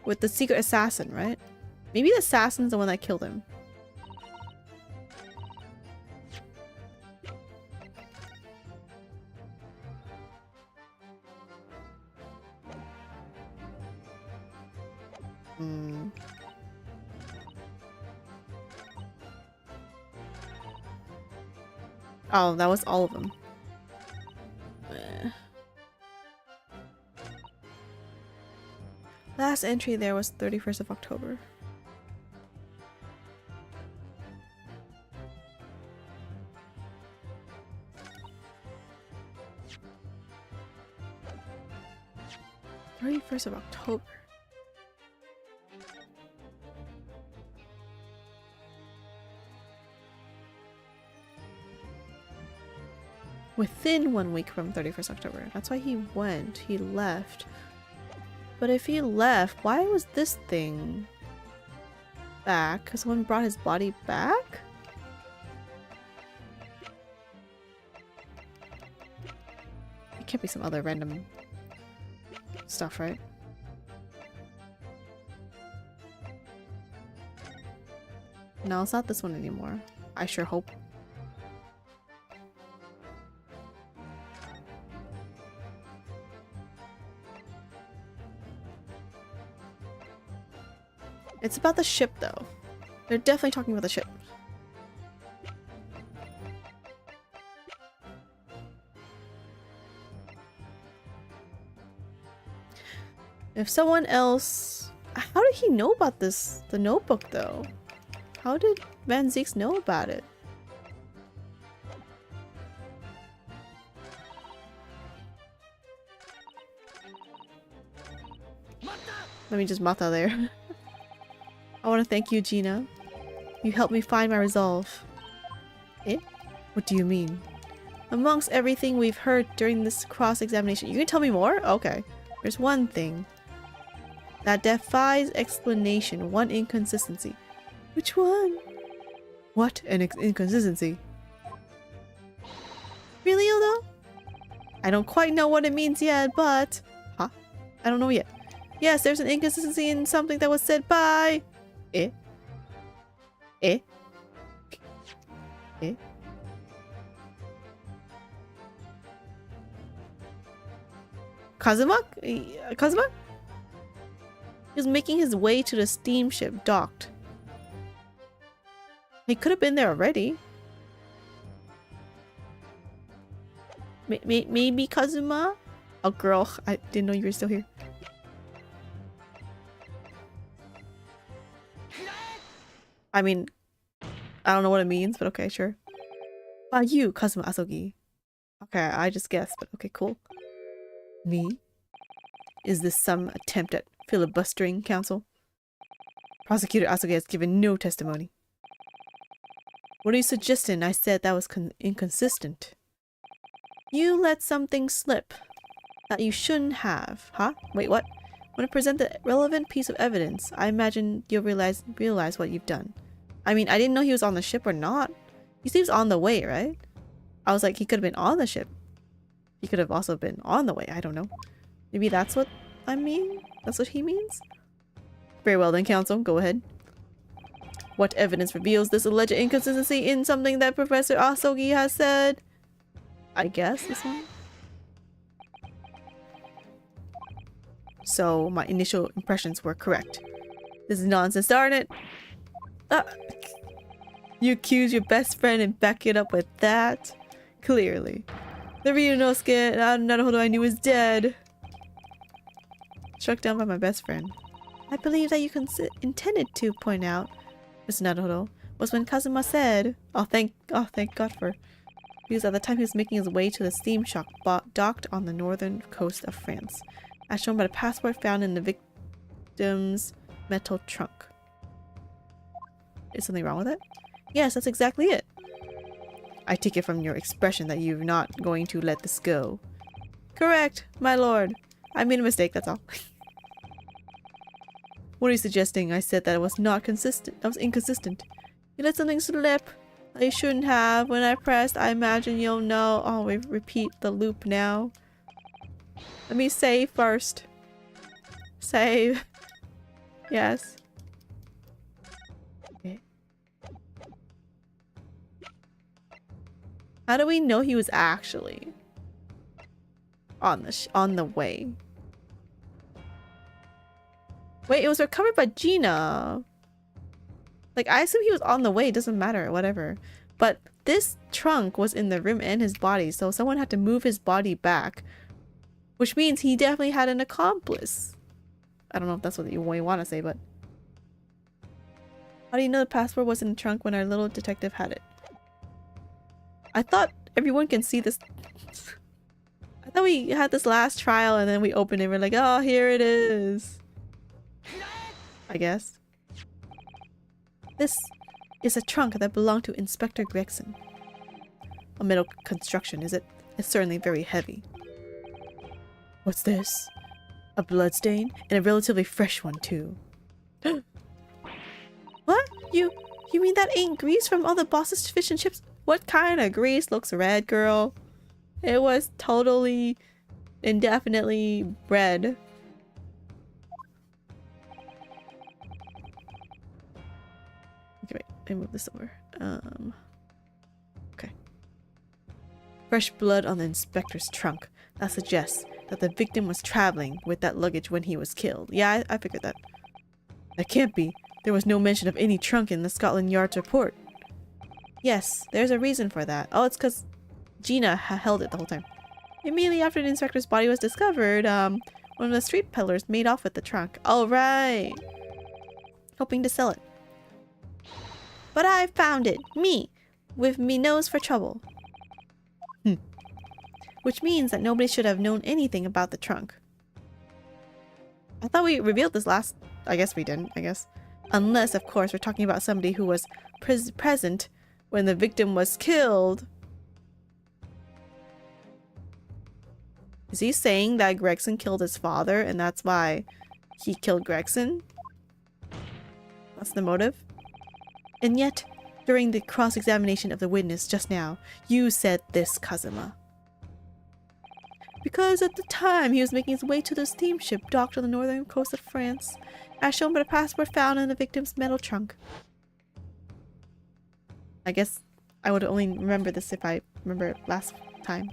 With the secret assassin, right? Maybe the assassin's the one that killed him. Oh, that was all of them. Last entry there was 31st of October. Of October. Within 1 week from 31st October. That's why he went. He left. But if he left, why was this thing back? Because someone brought his body back? It can't be some other random stuff, right? No, it's not this one anymore. I sure hope. It's about the ship, though. They're definitely talking about the ship. If someone else... How did he know about this? The notebook, though? How did Van Zieks know about it? Let me just mata there. I want to thank you, Gina. You helped me find my resolve. Eh? What do you mean? Amongst everything we've heard during this cross-examination, you can tell me more? Okay. There's one thing that defies explanation, one inconsistency. Which one? What an inconsistency? Really, Ildo? I don't quite know what it means yet, but... Huh? I don't know yet. Yes, there's an inconsistency in something that was said by... Eh? Eh? Eh? Kazuma? Kazuma? He was making his way to the steamship docked. He could have been there already. Maybe Kazuma? Oh girl, I didn't know you were still here. I mean, I don't know what it means, but okay, sure. You, Kazuma Asogi. Okay, I just guessed, but okay, cool. Me? Is this some attempt at filibustering, counsel? Prosecutor Asogi has given no testimony. What are you suggesting? I said that was inconsistent. You let something slip that you shouldn't have, huh? Wait, what? When I present the relevant piece of evidence, I imagine you'll realize what you've done. I mean, I didn't know he was on the ship or not. He seems on the way, right? I was like, he could have been on the ship. He could have also been on the way. I don't know. Maybe that's what I mean? That's what he means? Very well then, counsel. Go ahead. What evidence reveals this alleged inconsistency in something that Professor Asogi has said? I guess this one? So, my initial impressions were correct. This is nonsense, darn it! You accuse your best friend and back it up with that? Clearly. The Ryunosuke Naruhodo I knew is dead. Struck down by my best friend. I believe that you intended to point out, Mr. Naruhodo, was when Kazuma said, oh thank God for, because at the time he was making his way to the steam shop docked on the northern coast of France, as shown by the passport found in the victim's metal trunk. Is something wrong with it? Yes, that's exactly it. I take it from your expression that you're not going to let this go. Correct, my lord. I made a mistake, that's all. What are you suggesting? I said that it was not consistent. That was inconsistent. You let something slip that you shouldn't have. When I pressed, I imagine you'll know. Oh, we repeat the loop now. Let me save first. Save. Yes. Okay. How do we know he was actually on the way? Wait, it was recovered by Gina. Like, I assume he was on the way. It doesn't matter, whatever. But this trunk was in the room and his body, so someone had to move his body back. Which means he definitely had an accomplice. I don't know if that's what you want to say, but... How do you know the passport was in the trunk when our little detective had it? I thought everyone can see this... I thought we had this last trial and then we opened it and we're like, oh, here it is. I guess. This is a trunk that belonged to Inspector Gregson. A metal construction, is it? It's certainly very heavy. What's this? A bloodstain? And a relatively fresh one, too. What? You mean that ain't grease from all the boss's fish and chips? What kind of grease looks red, girl? It was totally, indefinitely red. Okay, wait, let me move this over. Okay. Fresh blood on the inspector's trunk. That suggests that the victim was traveling with that luggage when he was killed. Yeah, I figured that. That can't be. There was no mention of any trunk in the Scotland Yard's report. Yes, there's a reason for that. Oh, it's because Gina held it the whole time. Immediately after the inspector's body was discovered, one of the street peddlers made off with the trunk. Oh, right. Hoping to sell it. But I found it. Me. With me nose for trouble. Which means that nobody should have known anything about the trunk. I thought we revealed this last... I guess we didn't, I guess. Unless, of course, we're talking about somebody who was present when the victim was killed. Is he saying that Gregson killed his father and that's why he killed Gregson? That's the motive? And yet, during the cross-examination of the witness just now, you said this, Kazuma. Because at the time he was making his way to the steamship docked on the northern coast of France, as shown by the passport found in the victim's metal trunk. I guess I would only remember this if I remember it last time.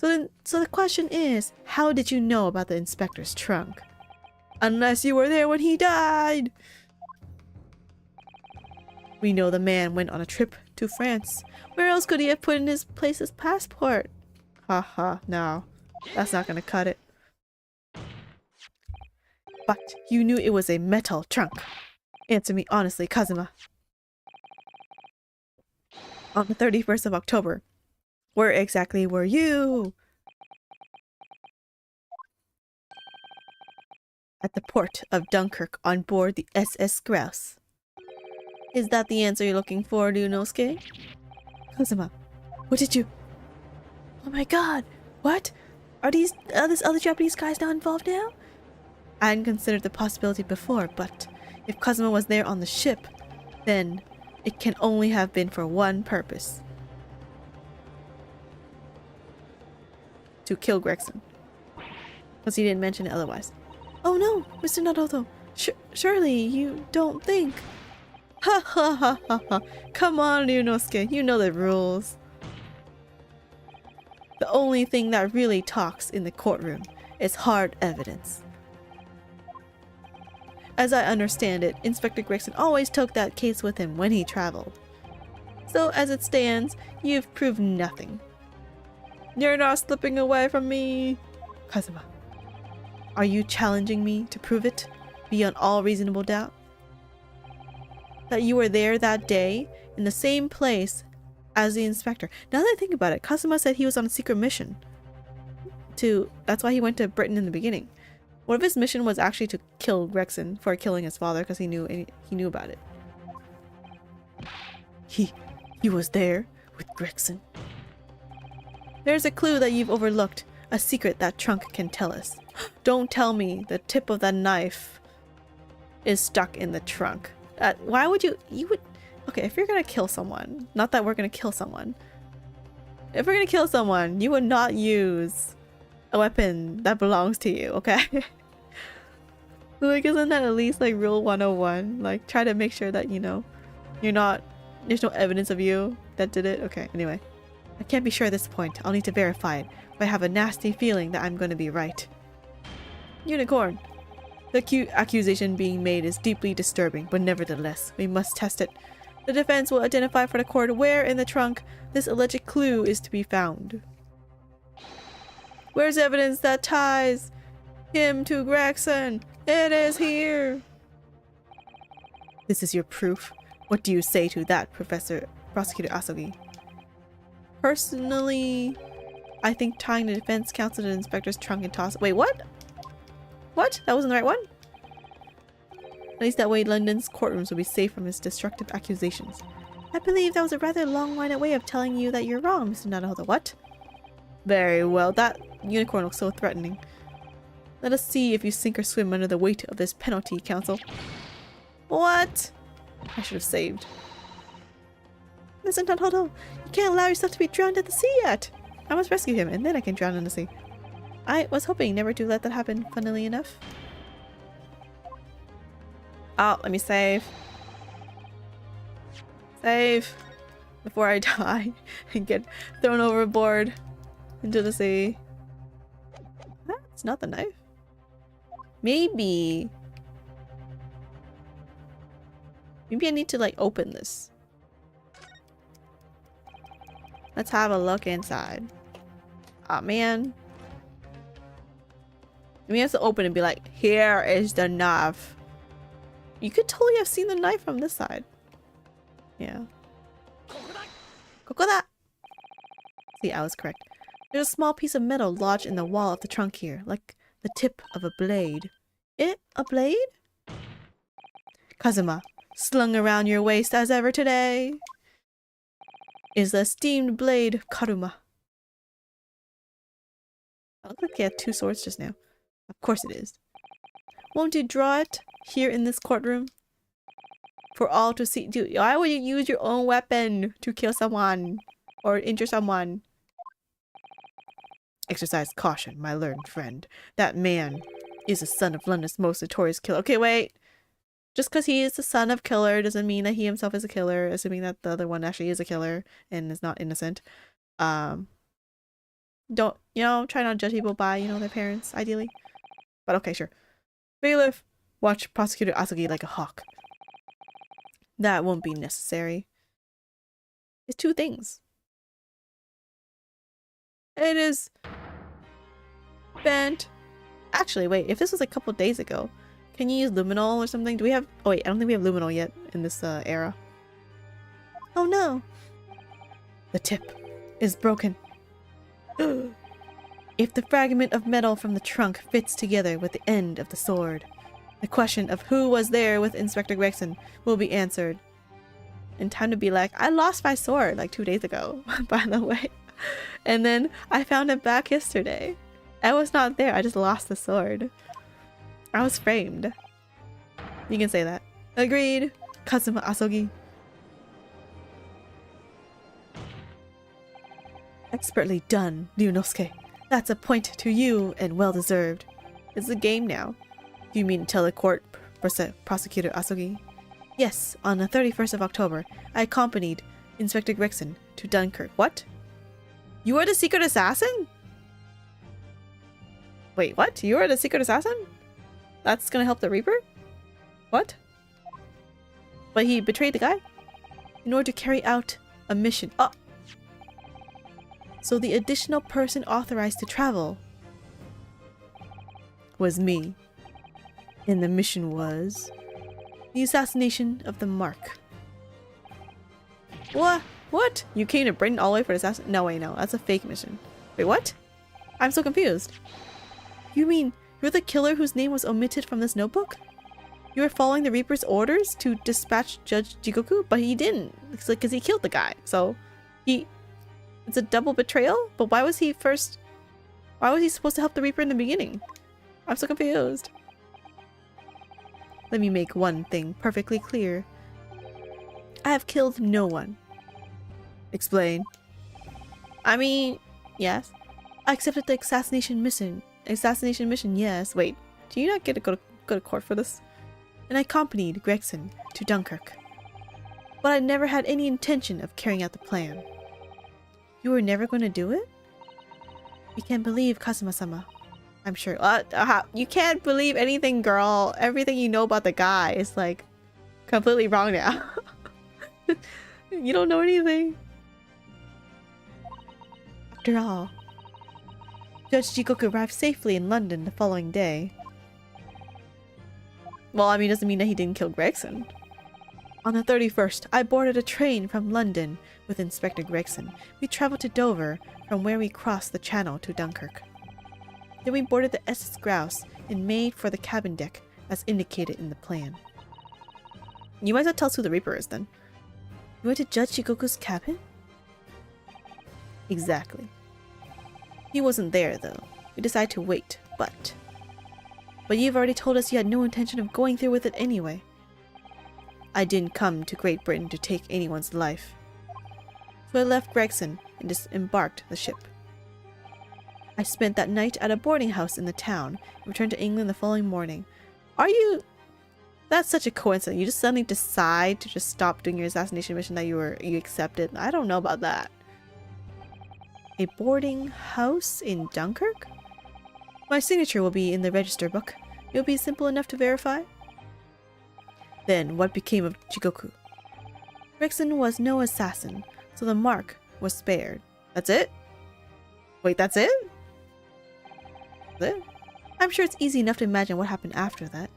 So the question is, how did you know about the inspector's trunk? Unless you were there when he died! We know the man went on a trip to France. Where else could he have put in his place's passport? Haha, no. That's not gonna cut it. But you knew it was a metal trunk. Answer me honestly, Kazuma. On the 31st of October, where exactly were you? At the port of Dunkirk on board the SS Grouse. Is that the answer you're looking for, Ryunosuke? Kazuma, what did you... Oh my god! What? Are these this other Japanese guys now involved now? I hadn't considered the possibility before, but if Kazuma was there on the ship, then it can only have been for one purpose. To kill Gregson. Because he didn't mention it otherwise. Oh no, Mr. Naruhodo. Surely you don't think... Ha ha ha ha ha. Come on, Ryunosuke, you know the rules. The only thing that really talks in the courtroom is hard evidence. As I understand it, Inspector Gregson always took that case with him when he traveled. So as it stands, you've proved nothing. You're not slipping away from me. Kazuma, are you challenging me to prove it beyond all reasonable doubt? That you were there that day in the same place as the inspector. Now that I think about it, Kazuma said he was on a secret mission. That's why he went to Britain in the beginning. What if his mission was actually to kill Gregson for killing his father because he knew about it? He was there with Gregson. There's a clue that you've overlooked, a secret that trunk can tell us. Don't tell me the tip of that knife is stuck in the trunk. Why would you would... Okay, if you're gonna kill someone, not that we're gonna kill someone. If we're gonna kill someone, you would not use a weapon that belongs to you, okay? Like, isn't that at least like rule 101? Like, try to make sure that, you know, there's no evidence of you that did it. Okay, anyway. I can't be sure at this point. I'll need to verify it, but I have a nasty feeling that I'm gonna be right. Unicorn. The accusation being made is deeply disturbing, but nevertheless, we must test it. The defense will identify for the court where in the trunk this alleged clue is to be found. Where's evidence that ties him to Gregson? It is here! This is your proof. What do you say to that, Prosecutor Asogi? Personally, I think tying the defense counsel to the inspector's trunk and toss- Wait, what? What? That wasn't the right one? At least that way London's courtrooms will be safe from his destructive accusations. I believe that was a rather long-winded way of telling you that you're wrong, Mr. Naruhodo. What? Very well, that unicorn looks so threatening. Let us see if you sink or swim under the weight of this penalty, counsel. What? I should have saved. Mr. Naruhodo, you can't allow yourself to be drowned at the sea yet! I must rescue him, and then I can drown in the sea. I was hoping never to let that happen, funnily enough. Oh, let me save. Save. Before I die and get thrown overboard into the sea. That's not the knife. Maybe I need to like open this. Let's have a look inside. Oh man. We have to open and be like, here is the knife. You could totally have seen the knife from this side. Yeah. Kokoda! See, I was correct. There's a small piece of metal lodged in the wall of the trunk here, like the tip of a blade. A blade? Kazuma, slung around your waist as ever today, is the esteemed blade Karuma. I look like he had 2 swords just now. Of course it is. Won't you draw it here in this courtroom? For all to see. Dude, why would you use your own weapon to kill someone? Or injure someone? Exercise caution, my learned friend. That man is the son of London's most notorious killer. Okay, wait. Just because he is the son of killer doesn't mean that he himself is a killer, assuming that the other one actually is a killer and is not innocent. Don't, try not to judge people by, their parents, ideally. But okay, sure. Bailiff, watch Prosecutor Asugi like a hawk. That won't be necessary. It's 2 things. It is bent. Actually, wait, if this was a couple days ago, can you use luminol or something? Do we have... Oh wait, I don't think we have luminol yet in this era. Oh no! The tip is broken. If the fragment of metal from the trunk fits together with the end of the sword, the question of who was there with Inspector Gregson will be answered. In time to be like, I lost my sword like 2 days ago, by the way. And then I found it back yesterday. I was not there, I just lost the sword. I was framed. You can say that. Agreed, Kazuma Asogi. Expertly done, Ryunosuke. That's a point to you and well deserved. It's a game now. Do you mean to tell the court, Prosecutor Asogi? Yes, on the 31st of October, I accompanied Inspector Gregson to Dunkirk. What? You are the secret assassin? Wait, what? You are the secret assassin? That's gonna help the Reaper? What? But he betrayed the guy? In order to carry out a mission. Oh! So the additional person authorized to travel was me. And the mission was the assassination of the Mark. What? What? You came to Britain all the way for the assassin? No, wait, no. That's a fake mission. Wait, what? I'm so confused. You mean you're the killer whose name was omitted from this notebook? You were following the Reaper's orders to dispatch Judge Jigoku, but he didn't. It's like, because he killed the guy. So, it's a double betrayal? But why was he supposed to help the Reaper in the beginning? I'm so confused. Let me make one thing perfectly clear. I have killed no one. Explain. I mean, yes. I accepted the assassination mission. Yes. Wait, do you not get to go to court for this? And I accompanied Gregson to Dunkirk. But I never had any intention of carrying out the plan. You were never going to do it? You can't believe Kazuma-sama. I'm sure. You can't believe anything, girl. Everything you know about the guy is like completely wrong now. You don't know anything. After all, Judge Jigoku arrived safely in London the following day. Well, I mean, it doesn't mean that he didn't kill Gregson. On the 31st, I boarded a train from London with Inspector Gregson. We traveled to Dover, from where we crossed the channel to Dunkirk. Then we boarded the SS Grouse and made for the cabin deck as indicated in the plan. You might as well tell us who the Reaper is then. You went to Judge Jigoku's cabin? Exactly. He wasn't there though. We decided to wait, but you've already told us you had no intention of going through with it anyway. I didn't come to Great Britain to take anyone's life. So I left Gregson and disembarked the ship. I spent that night at a boarding house in the town and returned to England the following morning. That's such a coincidence. You just suddenly decide to just stop doing your assassination mission that you accepted. I don't know about that. A boarding house in Dunkirk? My signature will be in the register book. It will be simple enough to verify. Then, what became of Jigoku? Gregson was no assassin, so the mark was spared. That's it? Wait, that's it? That's it? I'm sure it's easy enough to imagine what happened after that.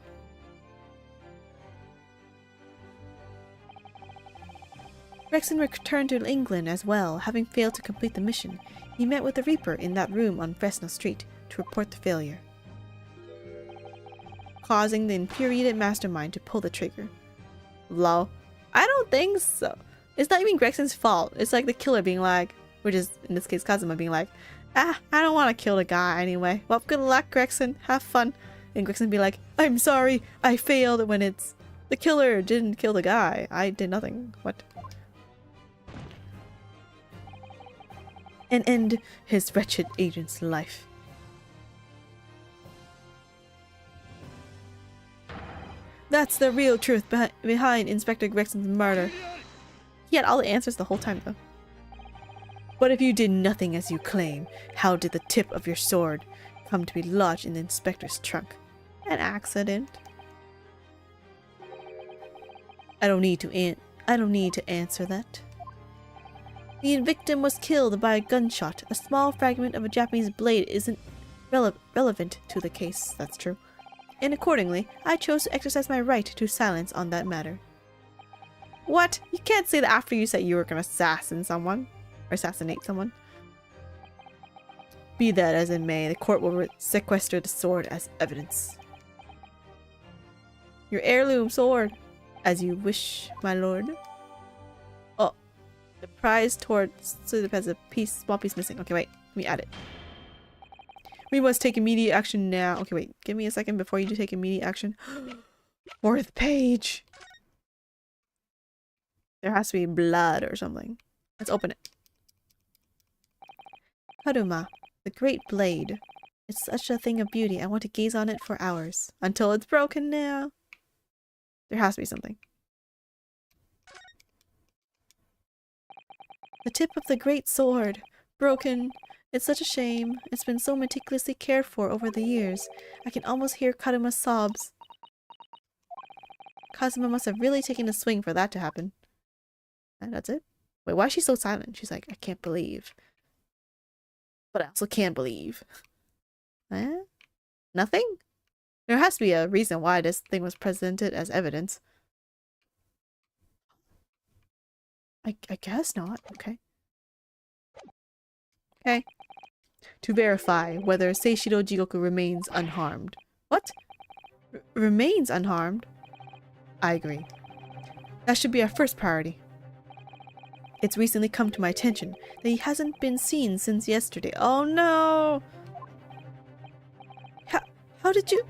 Gregson returned to England as well, having failed to complete the mission. He met with the Reaper in that room on Fresno Street to report the failure, causing the infuriated mastermind to pull the trigger. Lol. I don't think so. It's not even Gregson's fault. It's like the killer being like, which is in this case Kazuma being like, Ah, I don't want to kill the guy anyway. Well, good luck, Gregson. Have fun. And Gregson be like, I'm sorry, I failed, when it's the killer didn't kill the guy. I did nothing. What? And end his wretched agent's life. That's the real truth behind Inspector Gregson's murder. He had all the answers the whole time, though. But if you did nothing as you claim, how did the tip of your sword come to be lodged in the inspector's trunk? An accident. I don't need to answer that. The victim was killed by a gunshot. A small fragment of a Japanese blade isn't relevant to the case. That's true. And accordingly, I chose to exercise my right to silence on that matter. What? You can't say that after you said you were gonna assassinate someone. Be that as it may, the court will sequester the sword as evidence. Your heirloom sword. As you wish, my lord. Oh. The prize towards has a small piece missing. Okay, wait. Let me add it. We must take immediate action now. Okay, wait. Give me a second before you do take immediate action. Fourth page. There has to be blood or something. Let's open it. Haruma, the great blade. It's such a thing of beauty. I want to gaze on it for hours. Until it's broken now. There has to be something. The tip of the great sword. Broken. It's such a shame. It's been so meticulously cared for over the years. I can almost hear Karuma's sobs. Kazuma must have really taken a swing for that to happen. And that's it? Wait, why is she so silent? She's like, I can't believe. But I also can't believe. Eh? Nothing? There has to be a reason why this thing was presented as evidence. I guess not. Okay. Okay. To verify whether Seishiro Jigoku remains unharmed. What? Remains unharmed? I agree. That should be our first priority. It's recently come to my attention that he hasn't been seen since yesterday. Oh no! How did you...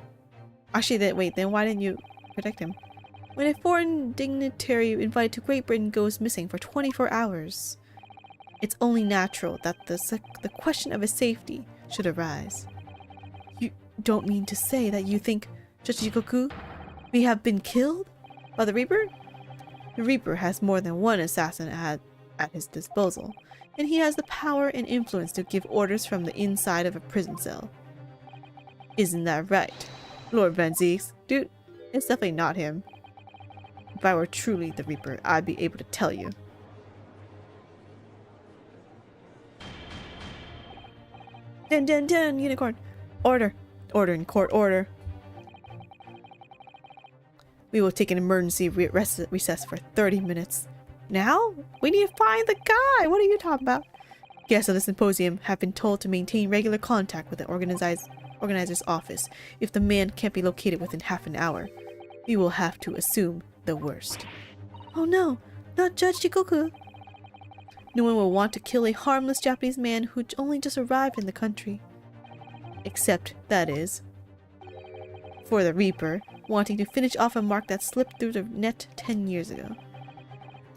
Actually, wait, then why didn't you protect him? When a foreign dignitary invited to Great Britain goes missing for 24 hours, it's only natural that the question of his safety should arise. You don't mean to say that you think Judge may have been killed by the Reaper? The Reaper has more than one assassin at his disposal, and he has the power and influence to give orders from the inside of a prison cell. Isn't that right, Lord Van Zeeks? Dude, it's definitely not him. If I were truly the Reaper, I'd be able to tell you. Dun dun dun, unicorn! Order! Order in court, order! We will take an emergency recess for 30 minutes. Now? We need to find the guy! What are you talking about? Guests of the symposium have been told to maintain regular contact with the organizer's office. If the man can't be located within half an hour, we will have to assume the worst. Oh no! Not Judge Jigoku! No one will want to kill a harmless Japanese man who only just arrived in the country. Except, that is, for the Reaper, wanting to finish off a mark that slipped through the net 10 years ago.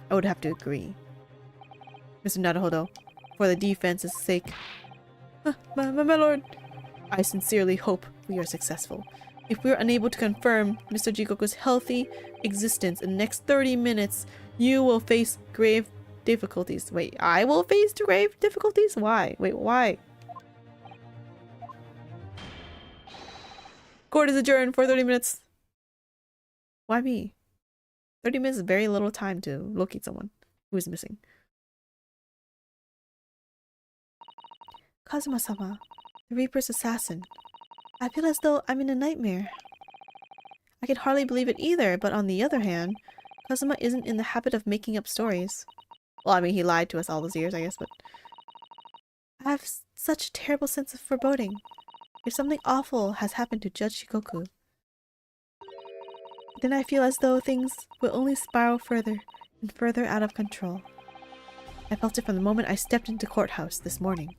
I would have to agree. Mr. Naruhodo, for the defense's sake... my lord! I sincerely hope we are successful. If we are unable to confirm Mr. Jigoku's healthy existence in the next 30 minutes, you will face grave difficulties. Wait, I will face grave difficulties? Why? Wait, why? Court is adjourned for 30 minutes. Why me? 30 minutes is very little time to locate someone who is missing. Kazuma-sama, the Reaper's assassin. I feel as though I'm in a nightmare. I can hardly believe it either, but on the other hand, Kazuma isn't in the habit of making up stories. Well, I mean, he lied to us all those years, I guess, but... I have such a terrible sense of foreboding. If something awful has happened to Judge Jigoku, then I feel as though things will only spiral further and further out of control. I felt it from the moment I stepped into the courthouse this morning.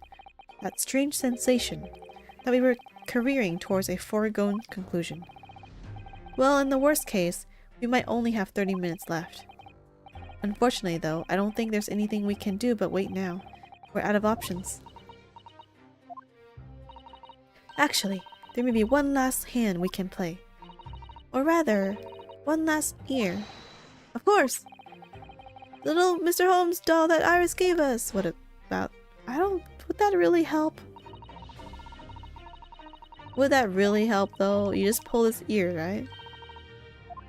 That strange sensation that we were careering towards a foregone conclusion. Well, in the worst case, we might only have 30 minutes left. Unfortunately, though, I don't think there's anything we can do but wait now. We're out of options. Actually, there may be one last hand we can play. Or rather, one last ear. Of course! The little Mr. Holmes doll that Iris gave us! What about? Would that really help? Would that really help though? You just pull his ear, right?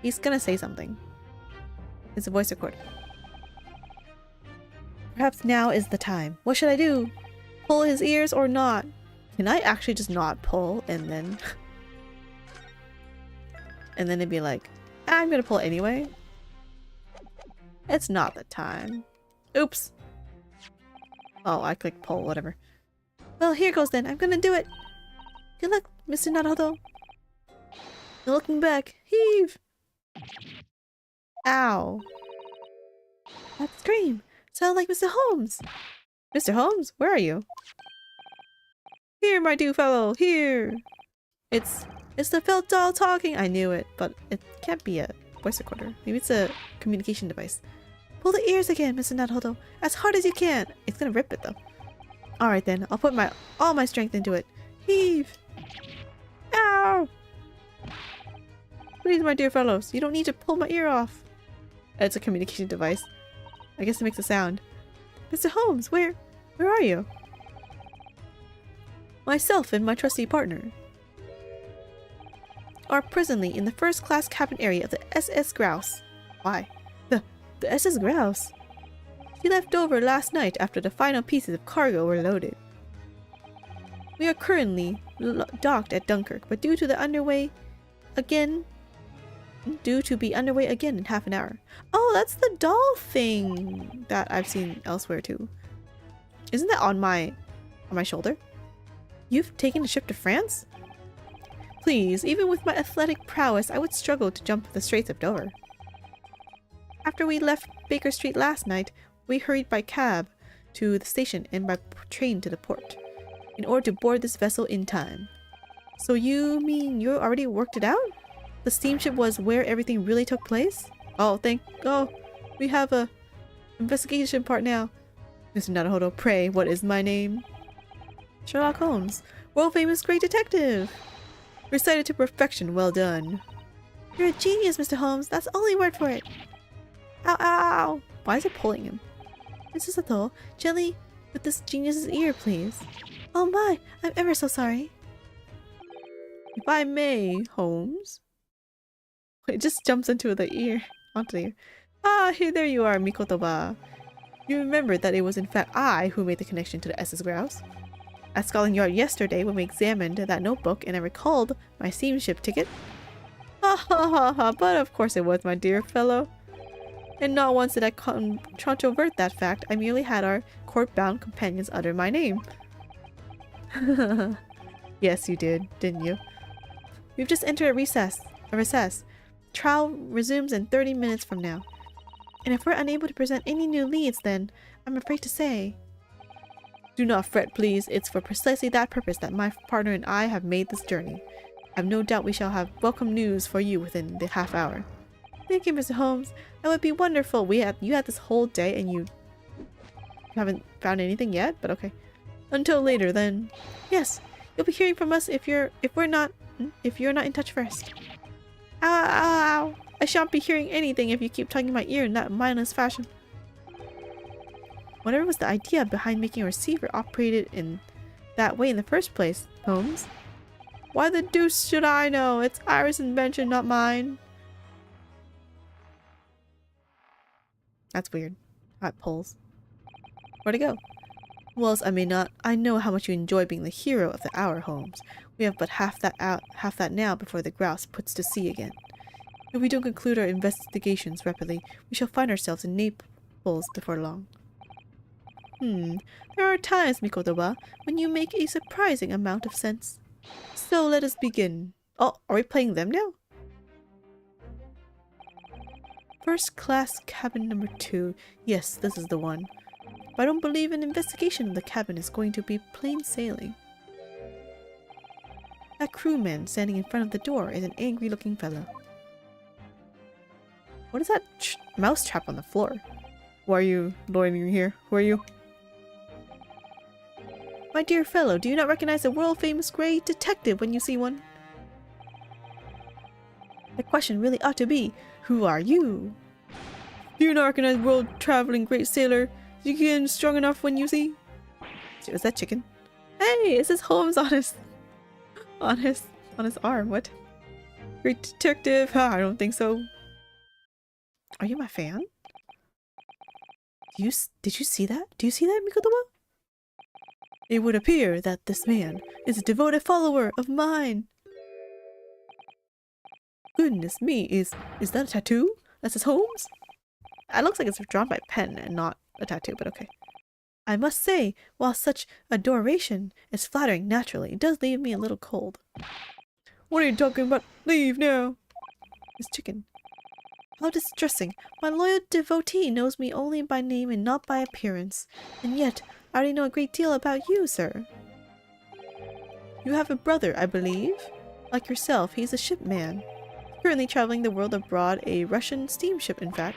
He's gonna say something. It's a voice recorder. Perhaps now is the time. What should I do? Pull his ears or not? Can I actually just not pull and then... and then it'd be like, I'm gonna pull anyway? It's not the time. Oops. Oh, I clicked pull, whatever. Well, here goes then. I'm gonna do it. Good luck, Mr. Naruhodo. No looking back. Heave! Ow. That scream. Sound like Mr. Holmes. Mr. Holmes, where are you? Here, my dear fellow, here! It's the felt doll talking! I knew it, but it can't be a voice recorder. Maybe it's a communication device. Pull the ears again, Mr. Naruhodo. As hard as you can! It's gonna rip it, though. Alright then, I'll put all my strength into it. Heave! Ow! Please, my dear fellows, you don't need to pull my ear off. It's a communication device. I guess it makes a sound. Mr. Holmes, where are you? Myself and my trusty partner are presently in the first-class cabin area of the SS Grouse. Why? The SS Grouse? He left over last night after the final pieces of cargo were loaded. We are currently docked at Dunkirk, but due to be underway again in half an hour. Oh, that's the doll thing that I've seen elsewhere too. Isn't that on my shoulder? You've taken the ship to France? Please, even with my athletic prowess, I would struggle to jump the Straits of Dover. After we left Baker Street last night, we hurried by cab to the station and by train to the port, in order to board this vessel in time. So you mean you already worked it out? The steamship was where everything really took place? Oh, we have a investigation part now. Mr. Naruhodo, pray, what is my name? Sherlock Holmes, world-famous great detective! Recited to perfection, well done. You're a genius, Mr. Holmes, that's the only word for it. Ow, ow, ow! Why is it pulling him? Mr. Sato, gently with this genius's ear, please. Oh my, I'm ever so sorry. If I may, Holmes. It just jumps into the ear, onto the ear. Ah, there you are, Mikotoba. You remember that it was in fact I who made the connection to the SS Grouse. At Scotland Yard yesterday when we examined that notebook and I recalled my steamship ticket. Ha ha ha ha, but of course it was, my dear fellow. And not once did I controvert that fact, I merely had our court-bound companions utter my name. Yes, you did, didn't you? We've just entered a recess. Trial resumes in 30 minutes from now. And if we're unable to present any new leads, then I'm afraid to say... Do not fret, please. It's for precisely that purpose that my partner and I have made this journey. I have no doubt we shall have welcome news for you within the half hour. Thank you, Mr. Holmes. That would be wonderful. You had this whole day and you haven't found anything yet, but okay. Until later, then. Yes, you'll be hearing from us if you're not in touch first. Ow, ow, ow. I shan't be hearing anything if you keep tugging my ear in that mindless fashion. Whatever was the idea behind making a receiver operated in that way in the first place, Holmes? Why the deuce should I know? It's Iris' invention, not mine. That's weird. That pulls. Where'd it go? Well, as I may not, I know how much you enjoy being the hero of the hour, Holmes. We have but half that now before the grouse puts to sea again. If we don't conclude our investigations rapidly, we shall find ourselves in Naples before long. There are times, Mikotoba, when you make a surprising amount of sense. So let us begin. Oh, are we playing them now? First class cabin number 2. Yes, this is the one. but I don't believe an investigation of the cabin is going to be plain sailing. That crewman standing in front of the door is an angry-looking fellow. What is that mouse trap on the floor? Why are you loitering here? Who are you? My dear fellow, do you not recognize a world-famous great detective when you see one? The question really ought to be, who are you? Do you not recognize world-traveling great sailor? You get strong enough when you see? Is that chicken? Hey, it says Holmes on his arm. What? Great detective? I don't think so. Are you my fan? Did you see that? Do you see that, Mikotoba? It would appear that this man is a devoted follower of mine. Goodness me, is that a tattoo? That says Holmes? It looks like it's drawn by pen and not a tattoo, but okay. I must say, while such adoration is flattering naturally, it does leave me a little cold. What are you talking about? Leave now! This chicken. How distressing. My loyal devotee knows me only by name and not by appearance. And yet, I already know a great deal about you, sir. You have a brother, I believe? Like yourself, he's a shipman. Currently traveling the world abroad, a Russian steamship, in fact.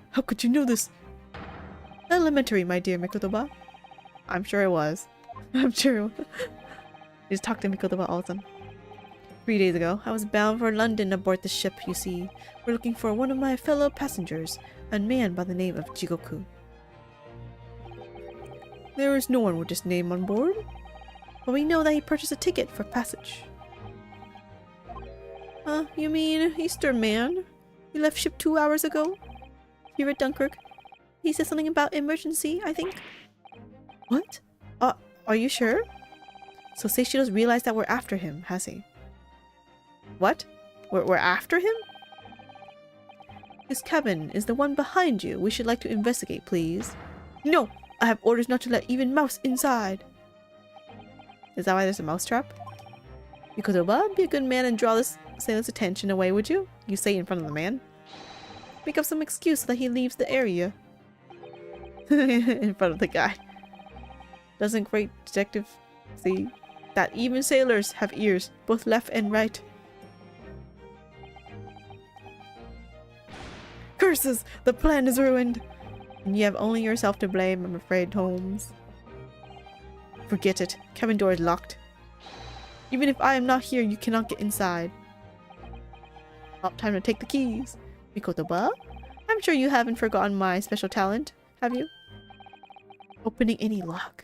How could you know this? Elementary, my dear Mikotoba. I'm sure it was. I'm sure it was. Just talk to Mikotoba all of a sudden. 3 days ago, I was bound for London aboard the ship, you see. We're looking for one of my fellow passengers, a man by the name of Jigoku. There is no one with this name on board, but we know that he purchased a ticket for passage. You mean Eastern man? He left ship 2 hours ago? Here at Dunkirk. He said something about emergency, I think. What? Are you sure? So Seishiro's realized that we're after him, has he? What? We're after him? His cabin is the one behind you. We should like to investigate, please. No! I have orders not to let even mouse inside. Is that why there's a mouse trap? Mikotoba, be a good man and draw this sailor's attention away, would you? You say in front of the man. Make up some excuse so that he leaves the area. In front of the guy. Doesn't great detective see that even sailors have ears, both left and right? Curses! The plan is ruined! And you have only yourself to blame, I'm afraid, Holmes. Forget it. Cabin door is locked. Even if I am not here, you cannot get inside. About time to take the keys. Mikotoba? I'm sure you haven't forgotten my special talent, have you? Opening any lock.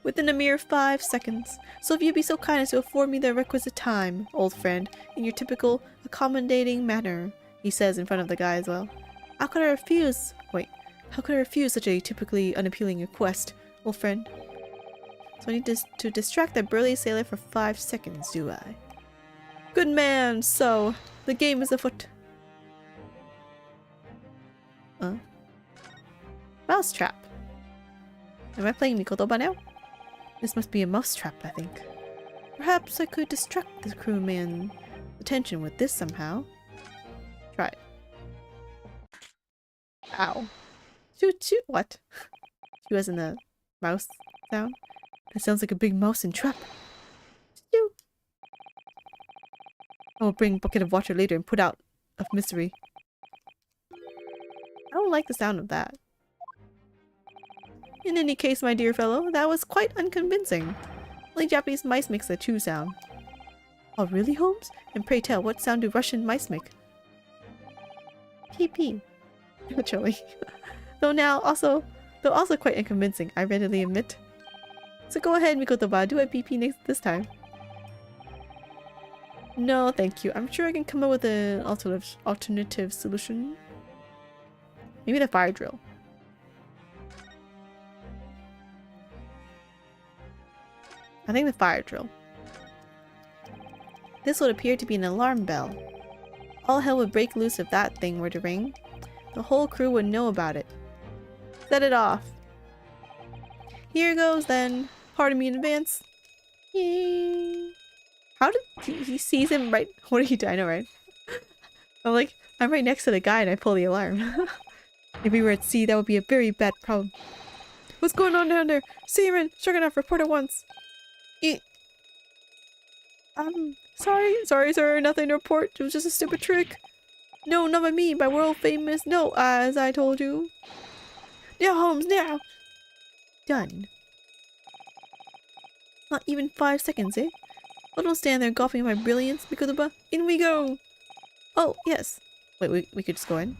Within a mere 5 seconds. So if you'd be so kind as to afford me the requisite time, old friend, in your typical accommodating manner, he says in front of the guy as well. How could I refuse? Wait, how could I refuse such a typically unappealing request, old friend? So I need to distract that burly sailor for 5 seconds, do I? Good man, so the game is afoot. Mousetrap. Am I playing Mikotoba now? This must be a mousetrap, I think. Perhaps I could distract the crewman's attention with this somehow. Try it. Ow. Shoot, shoot. What? She was in the mouse sound? That sounds like a big mouse in trap. Shoot. I will bring a bucket of water later and put out of misery. I don't like the sound of that. In any case, my dear fellow, that was quite unconvincing. Only Japanese mice makes a chew sound. Oh, really, Holmes? And pray tell, what sound do Russian mice make? Pee pee. Naturally. Though also quite unconvincing, I readily admit. So go ahead, Mikotoba, do a pee pee this time. No, thank you. I'm sure I can come up with an alternative solution. Maybe the fire drill. I think the fire drill. This would appear to be an alarm bell. All hell would break loose if that thing were to ring. The whole crew would know about it. Set it off. Here goes then. Pardon me in advance. Yay. How did he sees him right? What did he do? I know, right? I'm right next to the guy and I pull the alarm. If we were at sea, that would be a very bad problem. What's going on down there? Seaman, Stroganoff, report at once. Sorry, sir, nothing to report. It was just a stupid trick. No, not by me, by world famous. No, as I told you. Now, Holmes, now! Done. Not even 5 seconds, eh? Oh, don't stand there gawping at my brilliance, Mikotoba. In we go! Oh, yes. Wait, we could just go in?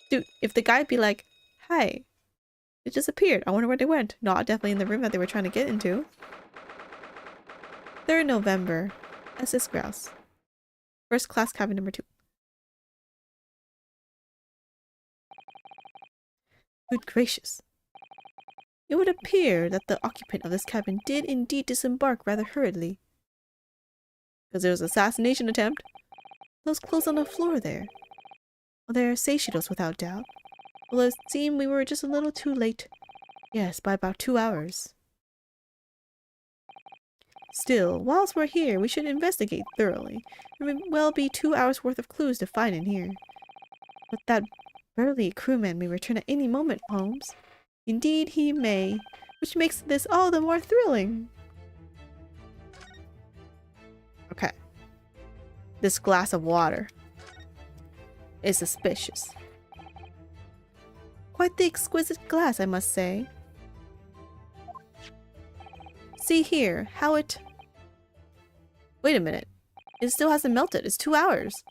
Dude, if the guy'd be like, hi, it disappeared. I wonder where they went. Not definitely in the room that they were trying to get into. 3rd November. SS Grouse. First class cabin number 2. Good gracious. It would appear that the occupant of this cabin did indeed disembark rather hurriedly. Because there was an assassination attempt. Those clothes on the floor there. Well, they're Seishiro's without doubt. Although it seemed we were just a little too late. Yes, by about 2 hours. Still, whilst we're here, we should investigate thoroughly. There may well be 2 hours worth of clues to find in here. But that burly crewman may return at any moment, Holmes. Indeed he may, which makes this all the more thrilling. Okay. This glass of water is suspicious. Quite the exquisite glass, I must say. See here, how it... Wait a minute. It still hasn't melted. It's 2 hours.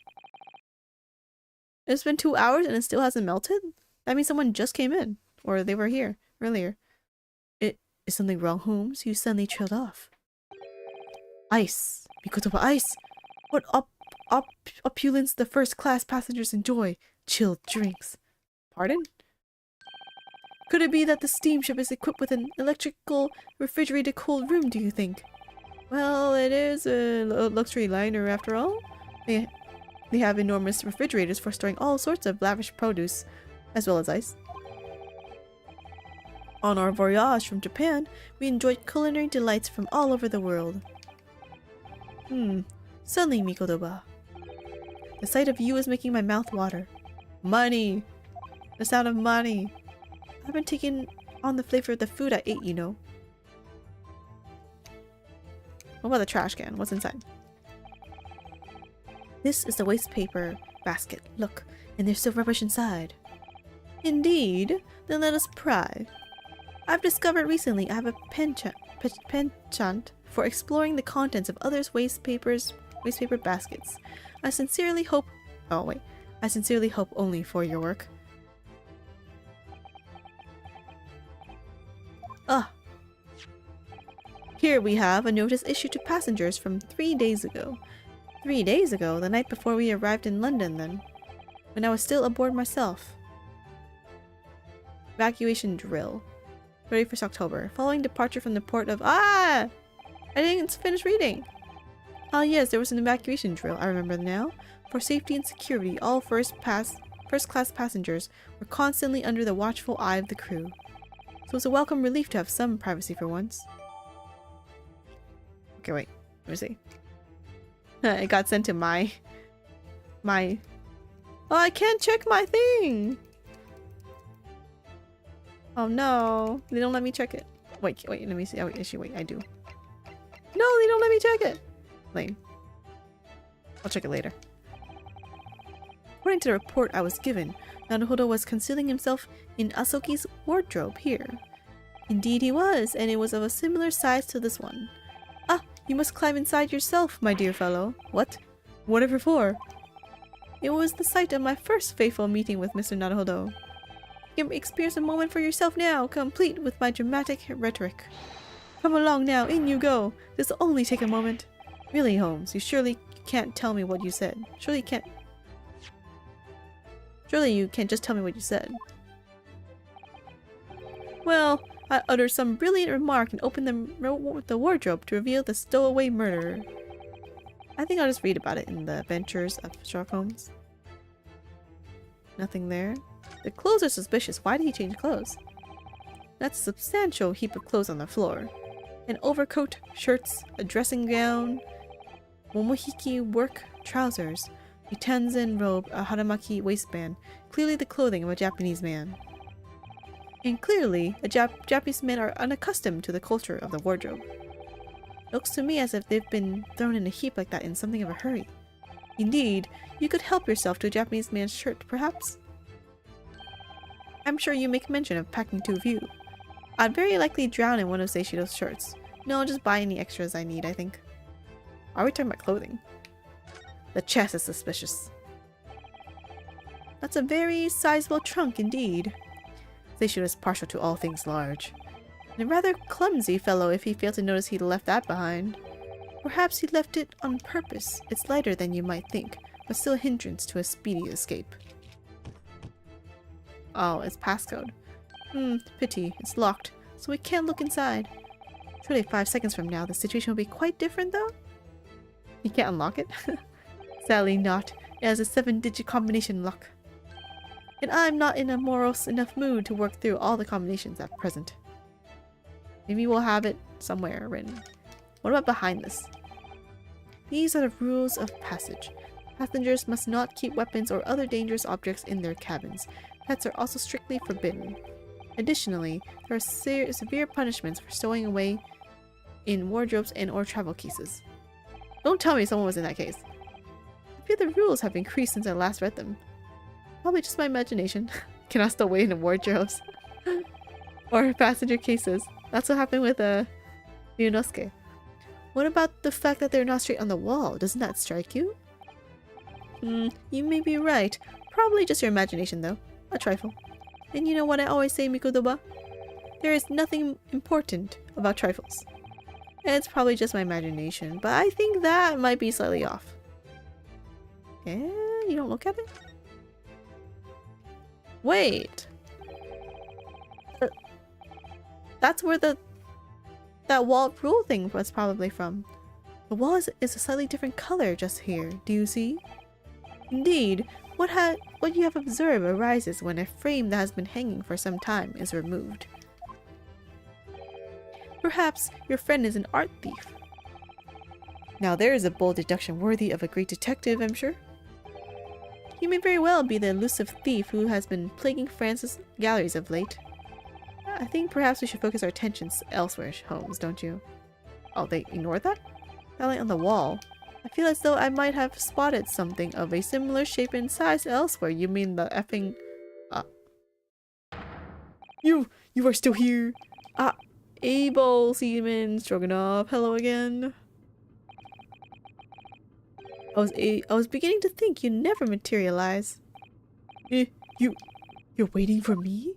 It's been 2 hours and it still hasn't melted? That means someone just came in. Or they were here earlier. Is something wrong, Holmes? You suddenly trailed off. Ice. Mikotoba ice. What opulence the first class passengers enjoy. Chilled drinks. Pardon? Could it be that the steamship is equipped with an electrical refrigerated cold room, do you think? Well, it is a luxury liner after all. They have enormous refrigerators for storing all sorts of lavish produce, as well as ice. On our voyage from Japan, we enjoyed culinary delights from all over the world. Suddenly, Mikotoba. The sight of you is making my mouth water. Money! The sound of money! I haven't taken on the flavor of the food I ate, you know. What about the trash can? What's inside? This is the waste paper basket. Look, and there's still rubbish inside. Indeed? Then let us pry. I've discovered recently I have a penchant for exploring the contents of others' waste paper baskets. I sincerely hope only for your work. Here we have a notice issued to passengers from 3 days ago. 3 days ago? The night before we arrived in London then. When I was still aboard myself. Evacuation drill. 31st October. Following departure from the port of... I didn't finish reading! Ah yes, there was an evacuation drill, I remember now. For safety and security, all first-class passengers were constantly under the watchful eye of the crew. So it's a welcome relief to have some privacy for once. Okay, wait. Let me see. It got sent to my... Oh, I can't check my thing! Oh no, they don't let me check it. Wait, let me see. Oh, actually, wait, I do. No, they don't let me check it! Lame. I'll check it later. According to the report I was given, Naruhodo was concealing himself in Asoki's wardrobe here. Indeed he was, and it was of a similar size to this one. Ah, you must climb inside yourself, my dear fellow. What? Whatever for? It was the site of my first fateful meeting with Mr. Naruhodo. You can experience a moment for yourself now, complete with my dramatic rhetoric. Come along now, in you go. This will only take a moment. Really, Holmes, you surely can't tell me what you said. Surely you can't just tell me what you said. Well, I uttered some brilliant remark and opened the wardrobe to reveal the stowaway murderer. I think I'll just read about it in the Adventures of Sherlock Holmes. Nothing there. The clothes are suspicious. Why did he change clothes? That's a substantial heap of clothes on the floor. An overcoat, shirts, a dressing gown, momohiki work trousers, A tanzen robe, a haramaki waistband, clearly the clothing of a Japanese man. And clearly, Japanese men are unaccustomed to the culture of the wardrobe. It looks to me as if they've been thrown in a heap like that in something of a hurry. Indeed, you could help yourself to a Japanese man's shirt, perhaps? I'm sure you make mention of packing 2 of you. I'd very likely drown in one of Seishiro's shirts. No, I'll just buy any extras I need, I think. Are we talking about clothing? The chest is suspicious. That's a very sizable trunk indeed. Seishiro is partial to all things large. And a rather clumsy fellow if he failed to notice he'd left that behind. Perhaps he left it on purpose. It's lighter than you might think, but still a hindrance to a speedy escape. Oh, it's passcode. Pity. It's locked, so we can't look inside. Surely 5 seconds from now, the situation will be quite different, though? You can't unlock it? Sadly not. It has a 7-digit combination lock. And I'm not in a morose enough mood to work through all the combinations at present. Maybe we'll have it somewhere written. What about behind this? These are the rules of passage. Passengers must not keep weapons or other dangerous objects in their cabins. Pets are also strictly forbidden. Additionally, there are severe punishments for stowing away in wardrobes and or travel cases. Don't tell me someone was in that case. I feel the rules have increased since I last read them. Probably just my imagination. Cannot stow away in wardrobes. Or passenger cases. That's what happened with Ryunosuke. What about the fact that they're not straight on the wall? Doesn't that strike you? You may be right. Probably just your imagination though. A trifle. And you know what I always say, Mikotoba? There is nothing important about trifles. And it's probably just my imagination, but I think that might be slightly off. Eh? You don't look at it? Wait! That's where that wall rule thing was probably from. The wall is a slightly different color just here. Do you see? Indeed, what you have observed arises when a frame that has been hanging for some time is removed. Perhaps your friend is an art thief. Now there is a bold deduction worthy of a great detective, I'm sure. He may very well be the elusive thief who has been plaguing France's galleries of late. I think perhaps we should focus our attentions elsewhere, Holmes, don't you? Oh, they ignored that? That light on the wall. I feel as though I might have spotted something of a similar shape and size elsewhere. You mean the effing... You are still here! Abel Seaman Stroganoff, hello again. I was beginning to think you'd never materialize. You're waiting for me?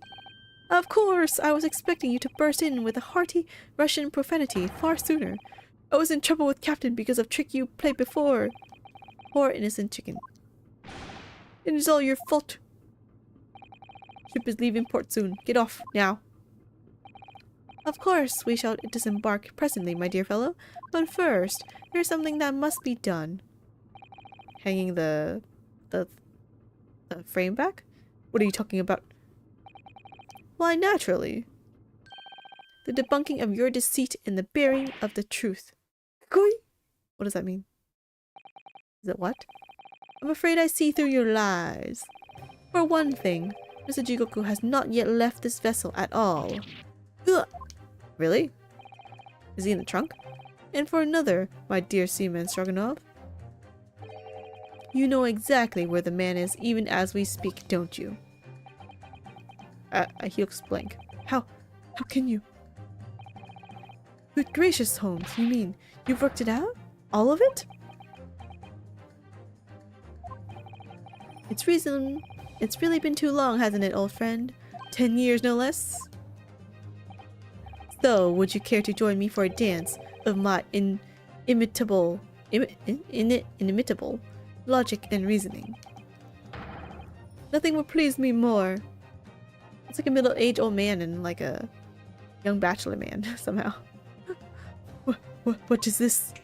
Of course! I was expecting you to burst in with a hearty Russian profanity far sooner. I was in trouble with Captain because of trick you played before. Poor innocent chicken. It is all your fault. Ship is leaving port soon. Get off, now. Of course, we shall disembark presently, my dear fellow. But first, there's something that must be done. Hanging the frame back? What are you talking about? Why, naturally. The debunking of your deceit and the bearing of the truth. Koi? What does that mean? Is it what? I'm afraid I see through your lies. For one thing, Mr. Jigoku has not yet left this vessel at all. Ugh. Really? Is he in the trunk? And for another, my dear Seaman Stroganoff, you know exactly where the man is even as we speak, don't you? He looks blank. How can you? Good gracious, Holmes, you mean you've worked it out? All of it? It's really been too long, hasn't it, old friend? 10 years, no less? So, would you care to join me for a dance of my inimitable logic and reasoning? Nothing will please me more. It's like a middle-aged old man and like a young bachelor man, somehow. What is this?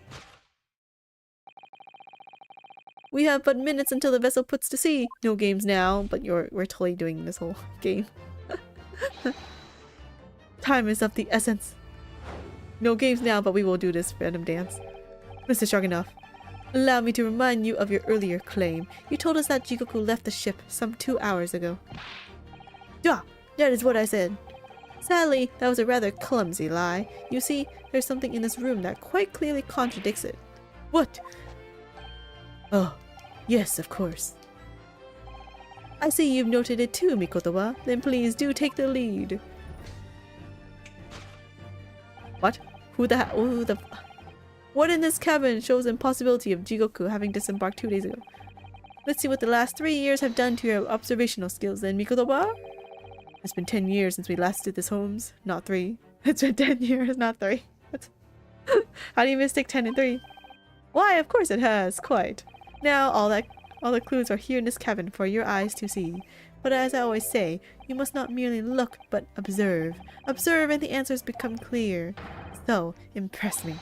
We have but minutes until the vessel puts to sea. No games now, but we're totally doing this whole game. Time is of the essence. No games now, but we will do this random dance. Mr. Stroganoff, Allow me to remind you of your earlier claim. You told us that Jigoku left the ship some 2 hours ago. Yeah, that is what I said. Sadly, that was a rather clumsy lie. You see, there's something in this room that quite clearly contradicts it. What? Oh, yes, of course. I see you've noted it too, Mikotowa. Then please do take the lead. What? Who the What in this cabin shows the impossibility of Jigoku having disembarked 2 days ago? Let's see what the last 3 years have done to your observational skills then, Mikotowa. It's been 10 years since we last did this, Holmes. Not 3. It's been 10 years, not 3. How do you mistake 10 and 3? Why, of course it has, quite. Now, all the clues are here in this cabin for your eyes to see. But as I always say, you must not merely look, but observe. Observe and the answers become clear. So, impress me.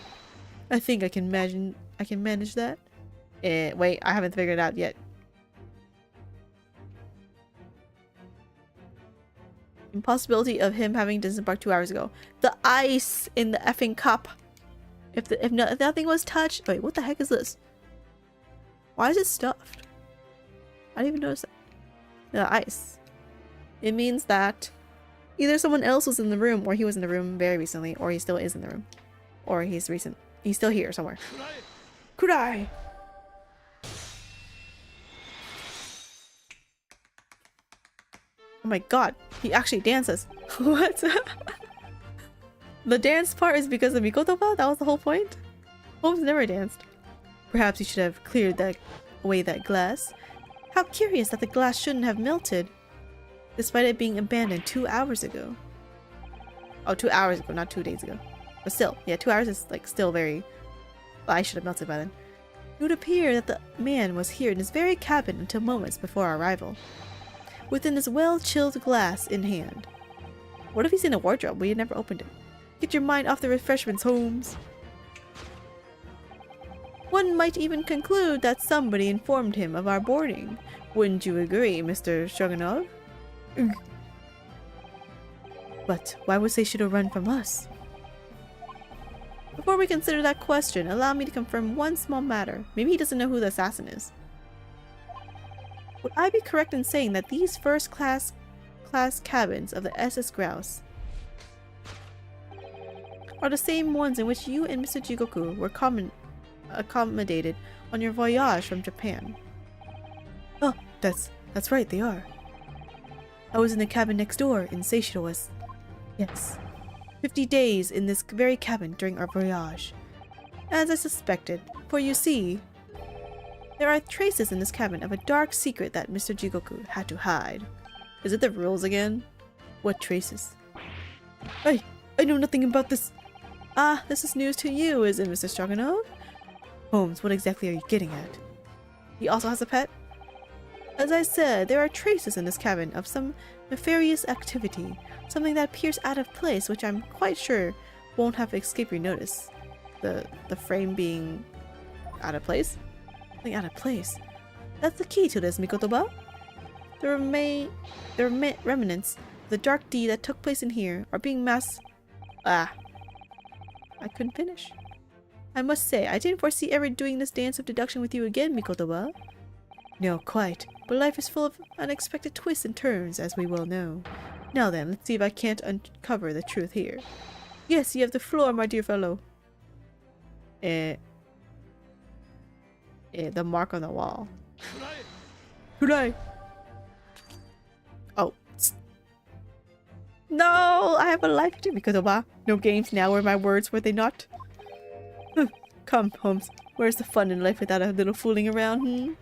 I think I can manage that. Wait, I haven't figured it out yet. Impossibility of him having disembarked 2 hours ago. The ice in the effing cup. If nothing was touched. Wait, what the heck is this? Why is it stuffed? I didn't even notice that. The ice. It means that either someone else was in the room, or he was in the room very recently, or he still is in the room, or he's still here somewhere. Kurai. Oh my god, he actually dances. What? The dance part is because of Mikotoba? That was the whole point? Holmes never danced. Perhaps you should have cleared away that glass. How curious that the glass shouldn't have melted, despite it being abandoned 2 hours ago. Oh, 2 hours ago, not 2 days ago. But still, yeah, 2 hours is like still very... Well, I should have melted by then. It would appear that the man was here in his very cabin until moments before our arrival, within this well-chilled glass in hand. What if he's in a wardrobe? We had never opened it. Get your mind off the refreshments, Holmes. One might even conclude that somebody informed him of our boarding. Wouldn't you agree, Mr. Shogunov? But why would they should have run from us? Before we consider that question, allow me to confirm one small matter. Maybe he doesn't know who the assassin is. Would I be correct in saying that these first-class cabins of the SS Grouse are the same ones in which you and Mr. Jigoku were accommodated on your voyage from Japan? Oh, that's right, they are. I was in the cabin next door in Seishiro's. Yes. 50 days in this very cabin during our voyage. As I suspected, for you see, there are traces in this cabin of a dark secret that Mr. Jigoku had to hide. Is it the rules again? What traces? I know nothing about this. Ah, this is news to you, is it, Mr. Stroganoff? Holmes, what exactly are you getting at? He also has a pet? As I said, there are traces in this cabin of some nefarious activity, something that appears out of place, which I'm quite sure won't have escaped your notice. The frame being out of place? Something out of place. That's the key to this, Mikotoba. The remnants of the dark deed that took place in here are being I couldn't finish. I must say, I didn't foresee ever doing this dance of deduction with you again, Mikotoba. No, quite. But life is full of unexpected twists and turns, as we well know. Now then, let's see if I can't uncover the truth here. Yes, you have the floor, my dear fellow. The mark on the wall. Kurai! Oh. No! I have a life to Mikotoba. No games now, were my words, were they not? Come, Holmes. Where's the fun in life without a little fooling around,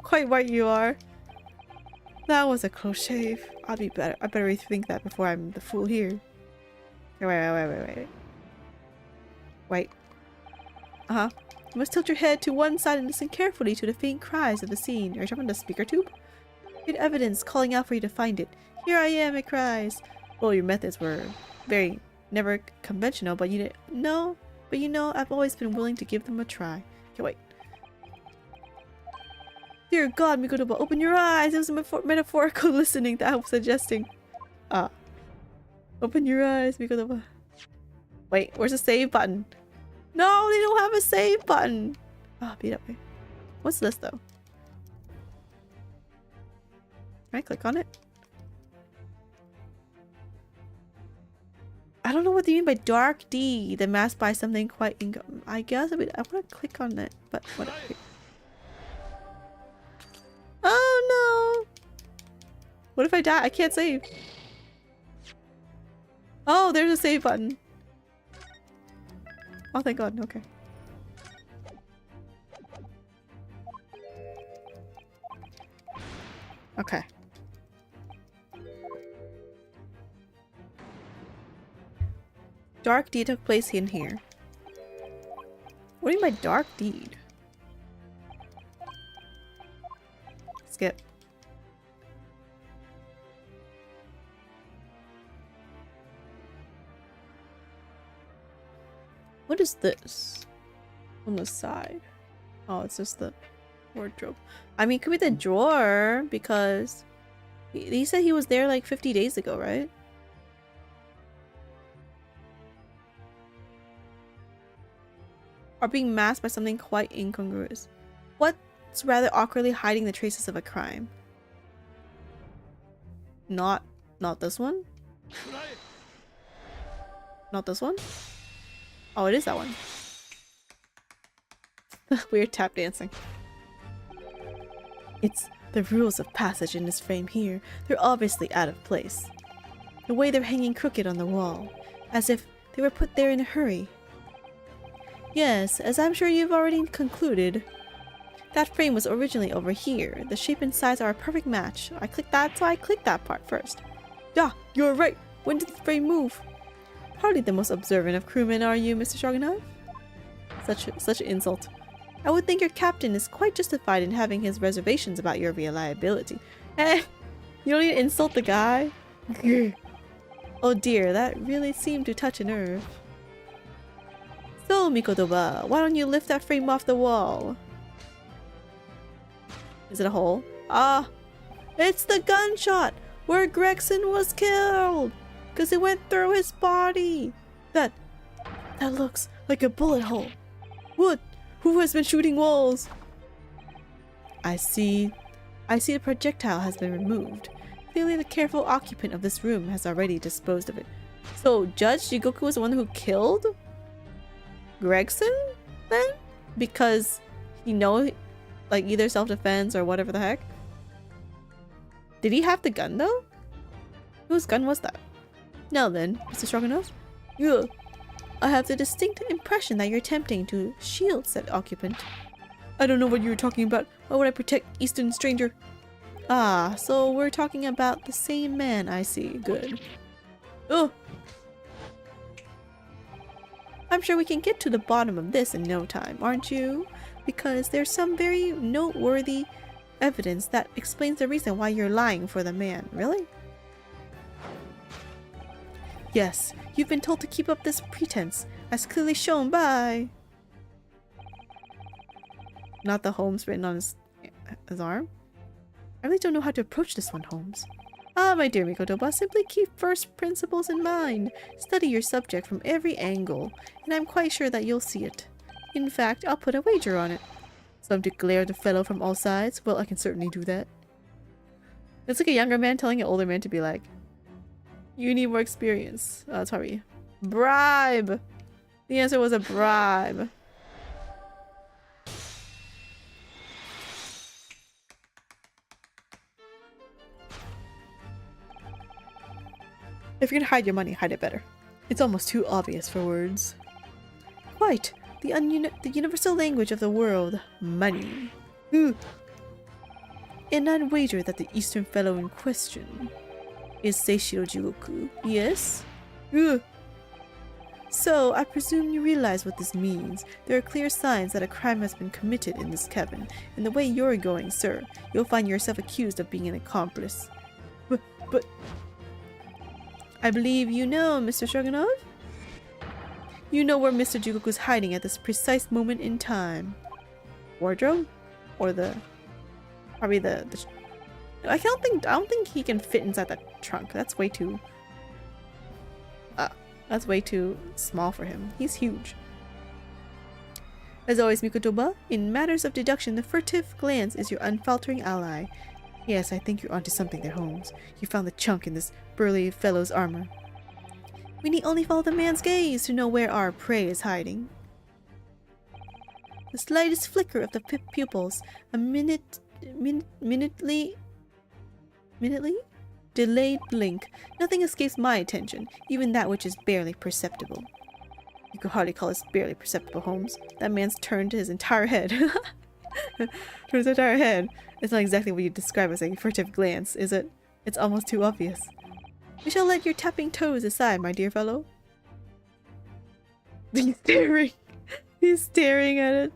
Quite right you are. That was a close shave. I better rethink that before I'm the fool here. Wait. You must tilt your head to one side and listen carefully to the faint cries of the scene. Are you talking about the speaker tube? Good evidence calling out for you to find it. Here I am, it cries. Well, your methods were very never conventional, but you know, I've always been willing to give them a try. Okay, wait. Dear God, Mikotoba, open your eyes! It was a metaphorical listening that I was suggesting. Open your eyes, Mikotoba. Wait, where's the save button? No, they don't have a save button. Ah, beat up me. What's this though? Can I click on it? I don't know what they mean by dark deed. The masked by something quite I guess I want to click on it, but whatever. Oh no! What if I die? I can't save. Oh, there's a save button. Oh, thank God. Okay. Okay. Dark deed took place in here. What do you mean by dark deed? Skip. What is this? On the side. Oh, it's just the wardrobe. I mean, it could be the drawer because he said he was there like 50 days ago, right? Or being masked by something quite incongruous. What's rather awkwardly hiding the traces of a crime? Not this one? Not this one? Oh, it is that one. Weird tap dancing. It's the rules of passage in this frame here. They're obviously out of place. The way they're hanging crooked on the wall, as if they were put there in a hurry. Yes, as I'm sure you've already concluded. That frame was originally over here. The shape and size are a perfect match. I clicked that, so I clicked that part first. Yeah, you're right. When did the frame move? Hardly the most observant of crewmen, are you, Mr. Stroganoff? Such an insult. I would think your captain is quite justified in having his reservations about your reliability. Eh, you don't need to insult the guy. Oh dear, that really seemed to touch a nerve. So, Mikotoba, why don't you lift that frame off the wall? Is it a hole? Ah, it's the gunshot where Gregson was killed! Because it went through his body! That looks like a bullet hole. What? Who has been shooting walls? I see the projectile has been removed. Clearly the careful occupant of this room has already disposed of it. So Judge Jigoku was the one who killed Gregson then? Because he know, like, either self-defense or whatever the heck? Did he have the gun though? Whose gun was that? Now then, Mr. Stroganoff? Yeah. I have the distinct impression that you're attempting to shield said occupant. I don't know what you were talking about. Why would I protect Eastern stranger? Ah, so we're talking about the same man, I see. Good. Oh! I'm sure we can get to the bottom of this in no time, aren't you? Because there's some very noteworthy evidence that explains the reason why you're lying for the man. Really? Yes, you've been told to keep up this pretense, as clearly shown by... Not the Holmes written on his arm? I really don't know how to approach this one, Holmes. Ah, my dear Mikotoba, simply keep first principles in mind. Study your subject from every angle, and I'm quite sure that you'll see it. In fact, I'll put a wager on it. Some to glare at the fellow from all sides? Well, I can certainly do that. It's like a younger man telling an older man to be like, you need more experience. Oh, sorry. Bribe! The answer was a bribe. If you're gonna hide your money, hide it better. It's almost too obvious for words. Quite. The universal language of the world. Money. And I'd wager that the Eastern fellow in question is Seishiro Jigoku. Yes? So, I presume you realize what this means. There are clear signs that a crime has been committed in this cabin. And the way you're going, sir, you'll find yourself accused of being an accomplice. But... I believe you know, Mr. Stroganoff? You know where Mr. Jigoku's hiding at this precise moment in time. Wardrobe? Or the... Probably the I don't think he can fit inside that trunk. That's way too... that's way too small for him. He's huge. As always, Mikotoba, in matters of deduction, the furtive glance is your unfaltering ally. Yes, I think you're onto something there, Holmes. You found the chunk in this burly fellow's armor. We need only follow the man's gaze to know where our prey is hiding. The slightest flicker of the pupils, a minutely delayed blink. Nothing escapes my attention, even that which is barely perceptible. You could hardly call this barely perceptible, Holmes. That man's turned his entire head. Turned his entire head. It's not exactly what you describe as a furtive glance, is it? It's almost too obvious. We shall let your tapping toes aside, my dear fellow. He's staring. He's staring at it.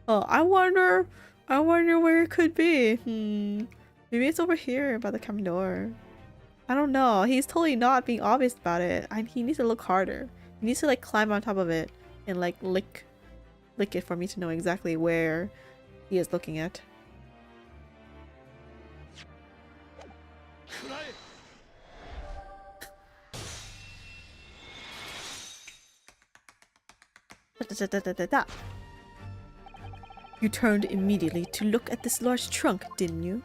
Oh, I wonder where it could be. Maybe it's over here by the cabin door. I don't know. He's totally not being obvious about it. He needs to look harder. He needs to like climb on top of it and like lick it for me to know exactly where he is looking at. You turned immediately to look at this large trunk, didn't you?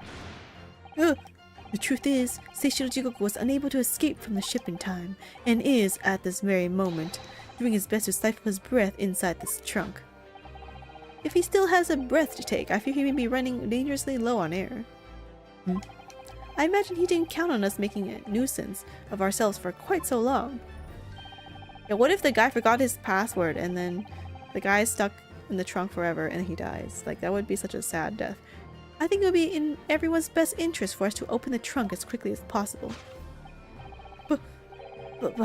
The truth is, Seishiro Jigoku was unable to escape from the ship in time, and is, at this very moment, doing his best to stifle his breath inside this trunk. If he still has a breath to take, I fear he may be running dangerously low on air. I imagine he didn't count on us making a nuisance of ourselves for quite so long. Yeah, what if the guy forgot his password and then the guy's stuck in the trunk forever and he dies? Like, that would be such a sad death. I think it would be in everyone's best interest for us to open the trunk as quickly as possible. But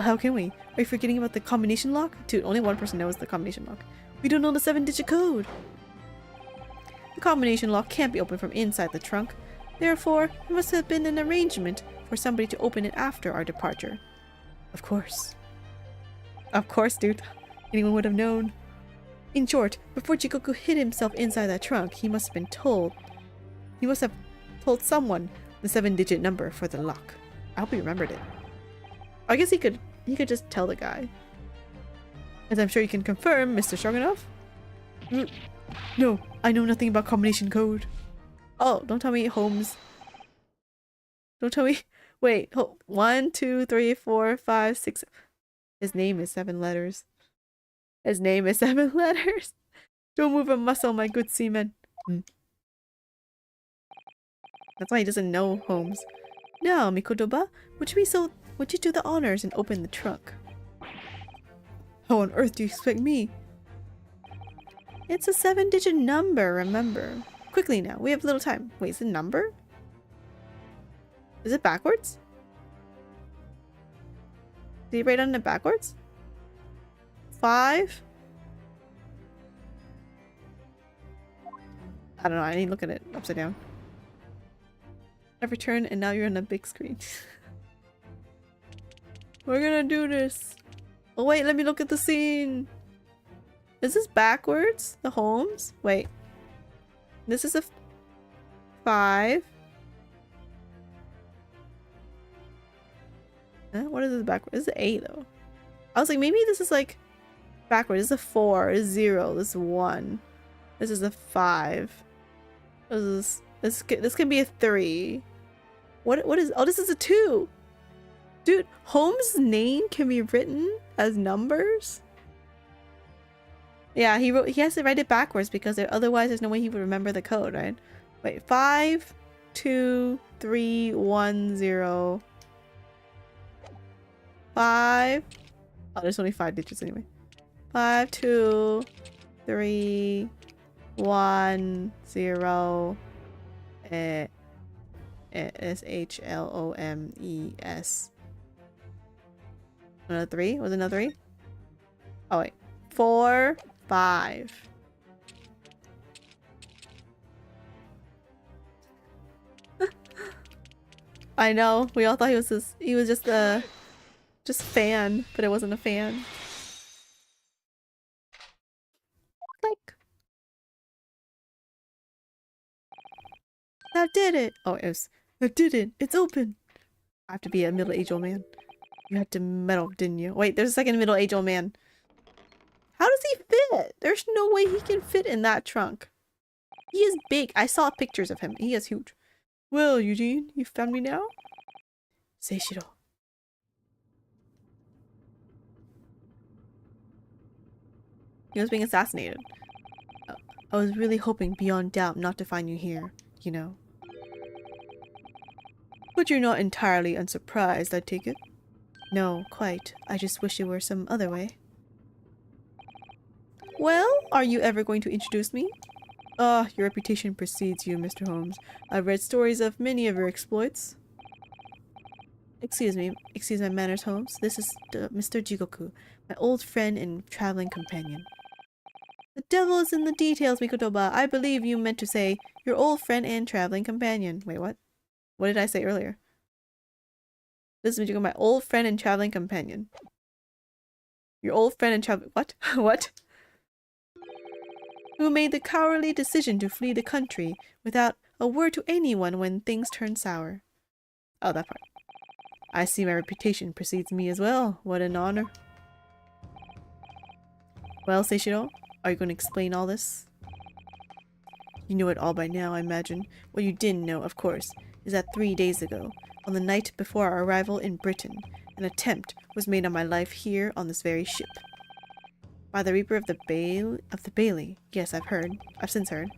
how can we? Are you forgetting about the combination lock? Dude, only one person knows the combination lock. We don't know the 7-digit code. The combination lock can't be opened from inside the trunk. Therefore, there must have been an arrangement for somebody to open it after our departure. Of course. Of course, dude. Anyone would have known. In short, before Jigoku hid himself inside that trunk, he must have told someone the 7-digit number for the lock. I hope he remembered it. I guess he could just tell the guy. As I'm sure you can confirm, Mr. Stroganoff. No, I know nothing about combination code. Oh, don't tell me Holmes. Don't tell me. Wait, 1, 2, 3, 4, 5, 6. His name is 7 letters. His name is 7 letters. Don't move a muscle, my good seaman. That's why he doesn't know Holmes. Now, Mikotoba, would you do the honors and open the trunk? How on earth do you expect me? It's a 7-digit number, remember. Quickly now, we have little time. Wait, is it a number? Is it backwards? Did he write on it backwards? 5? I don't know, I need to look at it upside down. I've returned and now you're on a big screen. We're gonna do this. Oh wait, let me look at the scene. Is this backwards? The Holmes? Wait. This is a 5. What is this backwards? This is an 8 though. I was like, maybe this is like backwards. This is a 4. This is 0. This is 1. This is a 5. This can be a 3. What is? Oh, this is a 2. Dude, Holmes' name can be written as numbers. Yeah, he has to write it backwards because otherwise there's no way he would remember the code, right? Wait, 5, 2, 3, 1, 0. 5. Oh, there's only 5 digits anyway. 5, 2, 3, 1, 0. SHLOMES. Another 3? Was it another 3? Oh wait. 4, 5. I know. We all thought he was just a fan, but it wasn't a fan. Like, that did it. Oh, that did it. It's open. I have to be a middle-aged old man. You had to meddle, didn't you? Wait, there's a second middle-aged old man. How does he fit? There's no way he can fit in that trunk. He is big. I saw pictures of him. He is huge. Well, Eugene, you found me now? Seishiro. He was being assassinated. I was really hoping beyond doubt not to find you here, you know. But you're not entirely unsurprised, I take it? No, quite. I just wish it were some other way. Well, are you ever going to introduce me? Ah, your reputation precedes you, Mr. Holmes. I've read stories of many of your exploits. Excuse me, excuse my manners, Holmes. This is Mr. Jigoku, my old friend and traveling companion. The devil is in the details, Mikotoba. I believe you meant to say your old friend and traveling companion. Wait, what? What did I say earlier? This is my old friend and traveling companion. Your old friend and traveling... What? What? Who made the cowardly decision to flee the country without a word to anyone when things turned sour. Oh, that part. I see my reputation precedes me as well. What an honor. Well, Seishiro, are you going to explain all this? You know it all by now, I imagine. What you didn't know, of course, is that 3 days ago, on the night before our arrival in Britain, an attempt was made on my life here on this very ship. By the Reaper of the Bailey. Yes, I've since heard.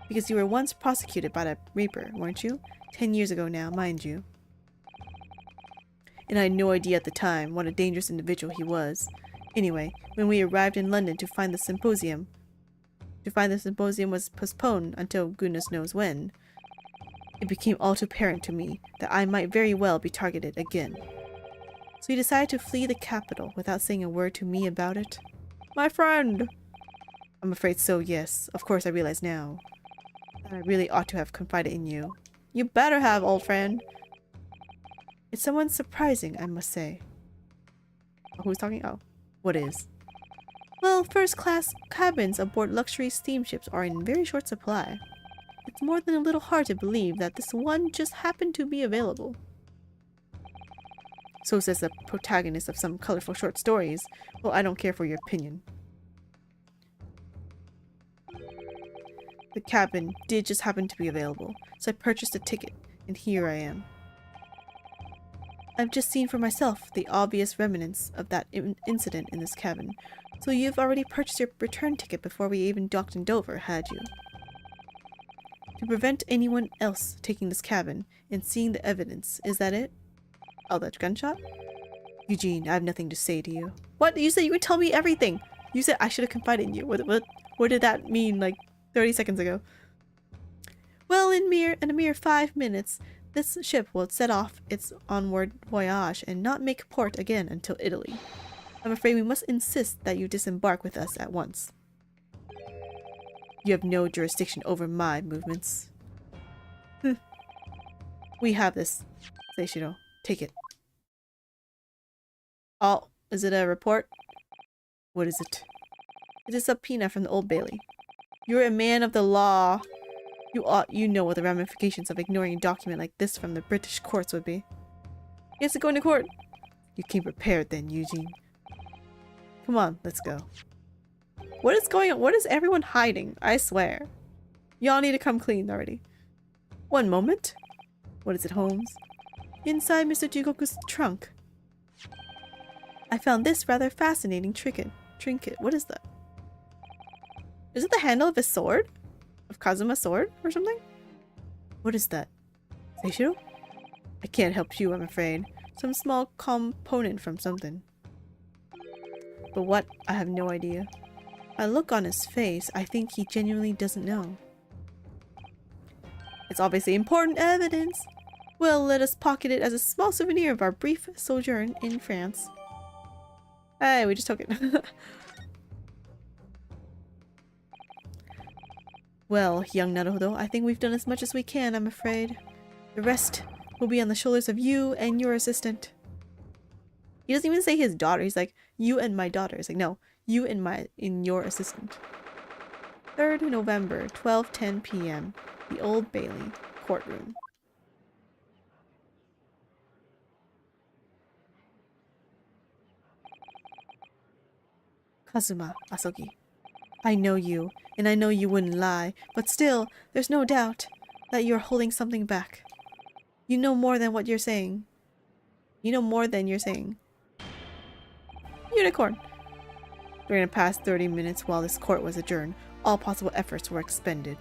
Because you were once prosecuted by that Reaper, weren't you? 10 years ago now, mind you. And I had no idea at the time what a dangerous individual he was. Anyway, when we arrived in London to find the symposium was postponed until goodness knows when, it became all too apparent to me that I might very well be targeted again. So you decided to flee the capital without saying a word to me about it? My friend! I'm afraid so, yes. Of course I realize now that I really ought to have confided in you. You better have, old friend! It's someone surprising, I must say. Oh, who's talking? Oh. What is? Well, first-class cabins aboard luxury steamships are in very short supply. It's more than a little hard to believe that this one just happened to be available. So says the protagonist of some colorful short stories. Well, I don't care for your opinion. The cabin did just happen to be available, so I purchased a ticket, and here I am. I've just seen for myself the obvious remnants of that incident in this cabin, so you've already purchased your return ticket before we even docked in Dover, had you? To prevent anyone else taking this cabin and seeing the evidence, is that it? Oh, that gunshot? Eugene, I have nothing to say to you. What? You said you would tell me everything! You said I should have confided in you. What did that mean, like, 30 seconds ago? Well, in a mere 5 minutes, this ship will set off its onward voyage and not make port again until Italy. I'm afraid we must insist that you disembark with us at once. You have no jurisdiction over my movements. We have this, Seishiro. Take it. Oh, is it a report? What is it? It is a subpoena from the Old Bailey. You're a man of the law. You know what the ramifications of ignoring a document like this from the British courts would be. Yes, going to court. You came prepared then, Eugene. Come on, let's go. What is going on? What is everyone hiding? I swear. Y'all need to come clean already. One moment. What is it, Holmes? Inside Mr. Jigoku's trunk. I found this rather fascinating trinket. What is that? Is it the handle of his sword? Of Kazuma's sword or something? What is that? Seishiro? I can't help you, I'm afraid. Some small component from something. But what? I have no idea. By the look on his face, I think he genuinely doesn't know. It's obviously important evidence. Well, let us pocket it as a small souvenir of our brief sojourn in France. Hey, we just took it. Well, young Naruhodo, I think we've done as much as we can, I'm afraid. The rest will be on the shoulders of you and your assistant. He doesn't even say his daughter. He's like, you and my daughter. He's like, no, you and your assistant. 3rd November, 12:10 p.m. The Old Bailey courtroom. Kazuma Asogi. I know you, and I know you wouldn't lie, but still, there's no doubt that you're holding something back. You know more than what you're saying. You know more than you're saying. Unicorn! During the past 30 minutes while this court was adjourned, all possible efforts were expended.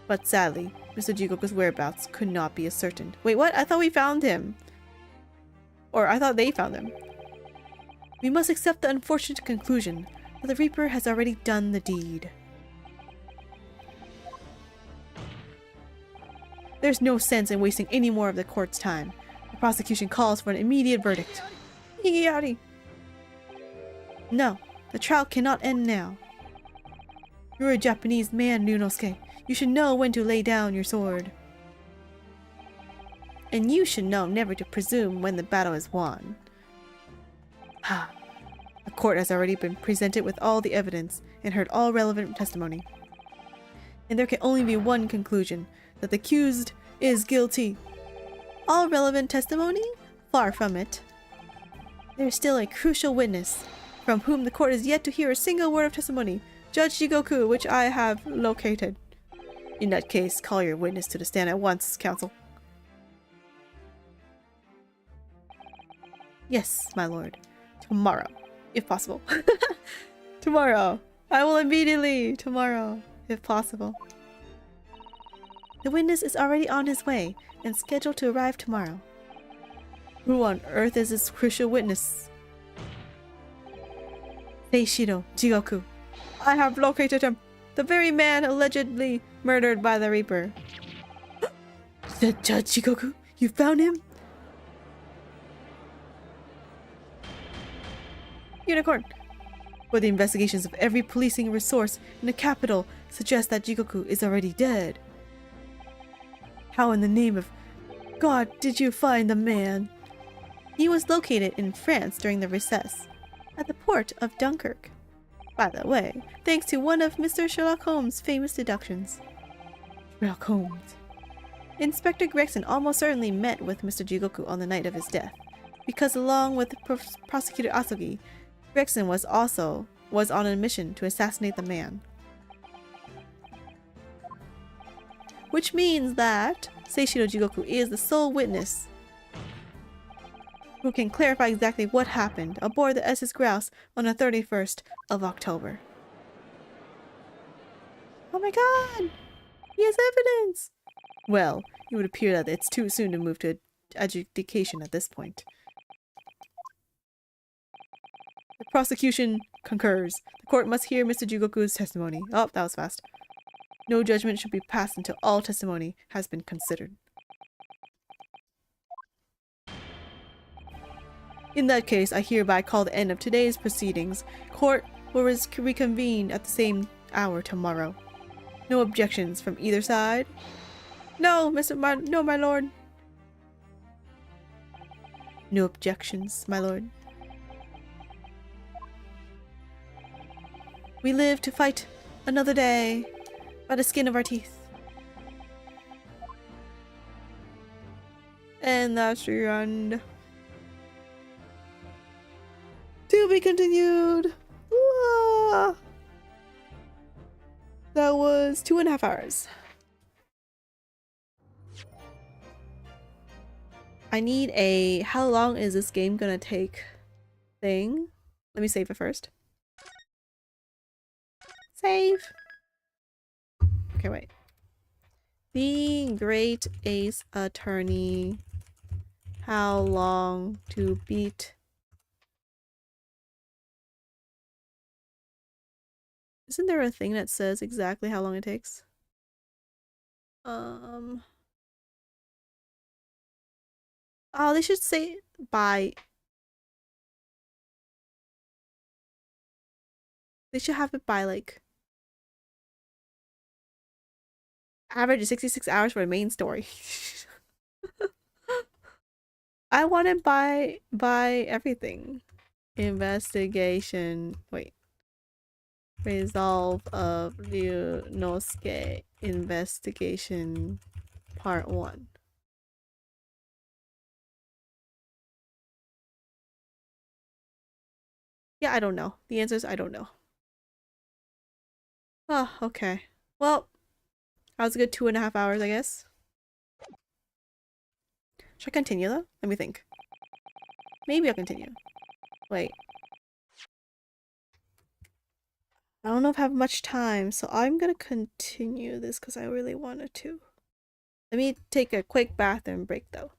But sadly, Mr. Jigoku's whereabouts could not be ascertained. Wait, what? I thought we found him. Or I thought they found him. We must accept the unfortunate conclusion that the Reaper has already done the deed. There's no sense in wasting any more of the court's time. The prosecution calls for an immediate verdict. Higiyari! No, the trial cannot end now. You're a Japanese man, Ryunosuke. You should know when to lay down your sword. And you should know never to presume when the battle is won. The court has already been presented with all the evidence and heard all relevant testimony. And there can only be one conclusion, that the accused is guilty. All relevant testimony? Far from it. There is still a crucial witness, from whom the court is yet to hear a single word of testimony, Judge Jigoku, which I have located. In that case, call your witness to the stand at once, counsel. Yes, my lord. Tomorrow, if possible. Tomorrow. I will immediately. Tomorrow, if possible. The witness is already on his way and scheduled to arrive tomorrow. Who on earth is this crucial witness? Seishiro Jigoku. I have located him. The very man allegedly murdered by the Reaper. Judge Jigoku, you found him? Unicorn! For the investigations of every policing resource in the capital suggest that Jigoku is already dead. How in the name of God did you find the man? He was located in France during the recess, at the port of Dunkirk. By the way, thanks to one of Mr. Sherlock Holmes' famous deductions. Sherlock Holmes. Inspector Gregson almost certainly met with Mr. Jigoku on the night of his death, because along with Prosecutor Asogi, Gregson was on a mission to assassinate the man. Which means that Seishiro Jigoku is the sole witness who can clarify exactly what happened aboard the SS Grouse on the 31st of October. Oh my god! He has evidence! Well, it would appear that it's too soon to move to adjudication at this point. The prosecution concurs. The court must hear Mr. Jigoku's testimony. Oh, that was fast. No judgment should be passed until all testimony has been considered. In that case, I hereby call the end of today's proceedings. Court will reconvene at the same hour tomorrow. No objections from either side? No, no, my lord. No objections, my lord. We live to fight another day by the skin of our teeth. And that's the end. To be continued. Ah. That was 2.5 hours. I need a how long is this game gonna take thing. Let me save it first. Save. Okay, wait. The Great Ace Attorney. How long to beat? Isn't there a thing that says exactly how long it takes? Oh, they should say by. They should have it by like average of 66 hours for the main story. I want it by everything. Investigation. Wait. Resolve of Ryunosuke investigation part 1. Yeah, I don't know. The answer is I don't know. Oh, okay. Well, that was a good 2.5 hours, I guess. Should I continue though? Let me think. Maybe I'll continue. Wait. I don't know if I have much time, so I'm gonna continue this because I really wanted to. Let me take a quick bathroom break though.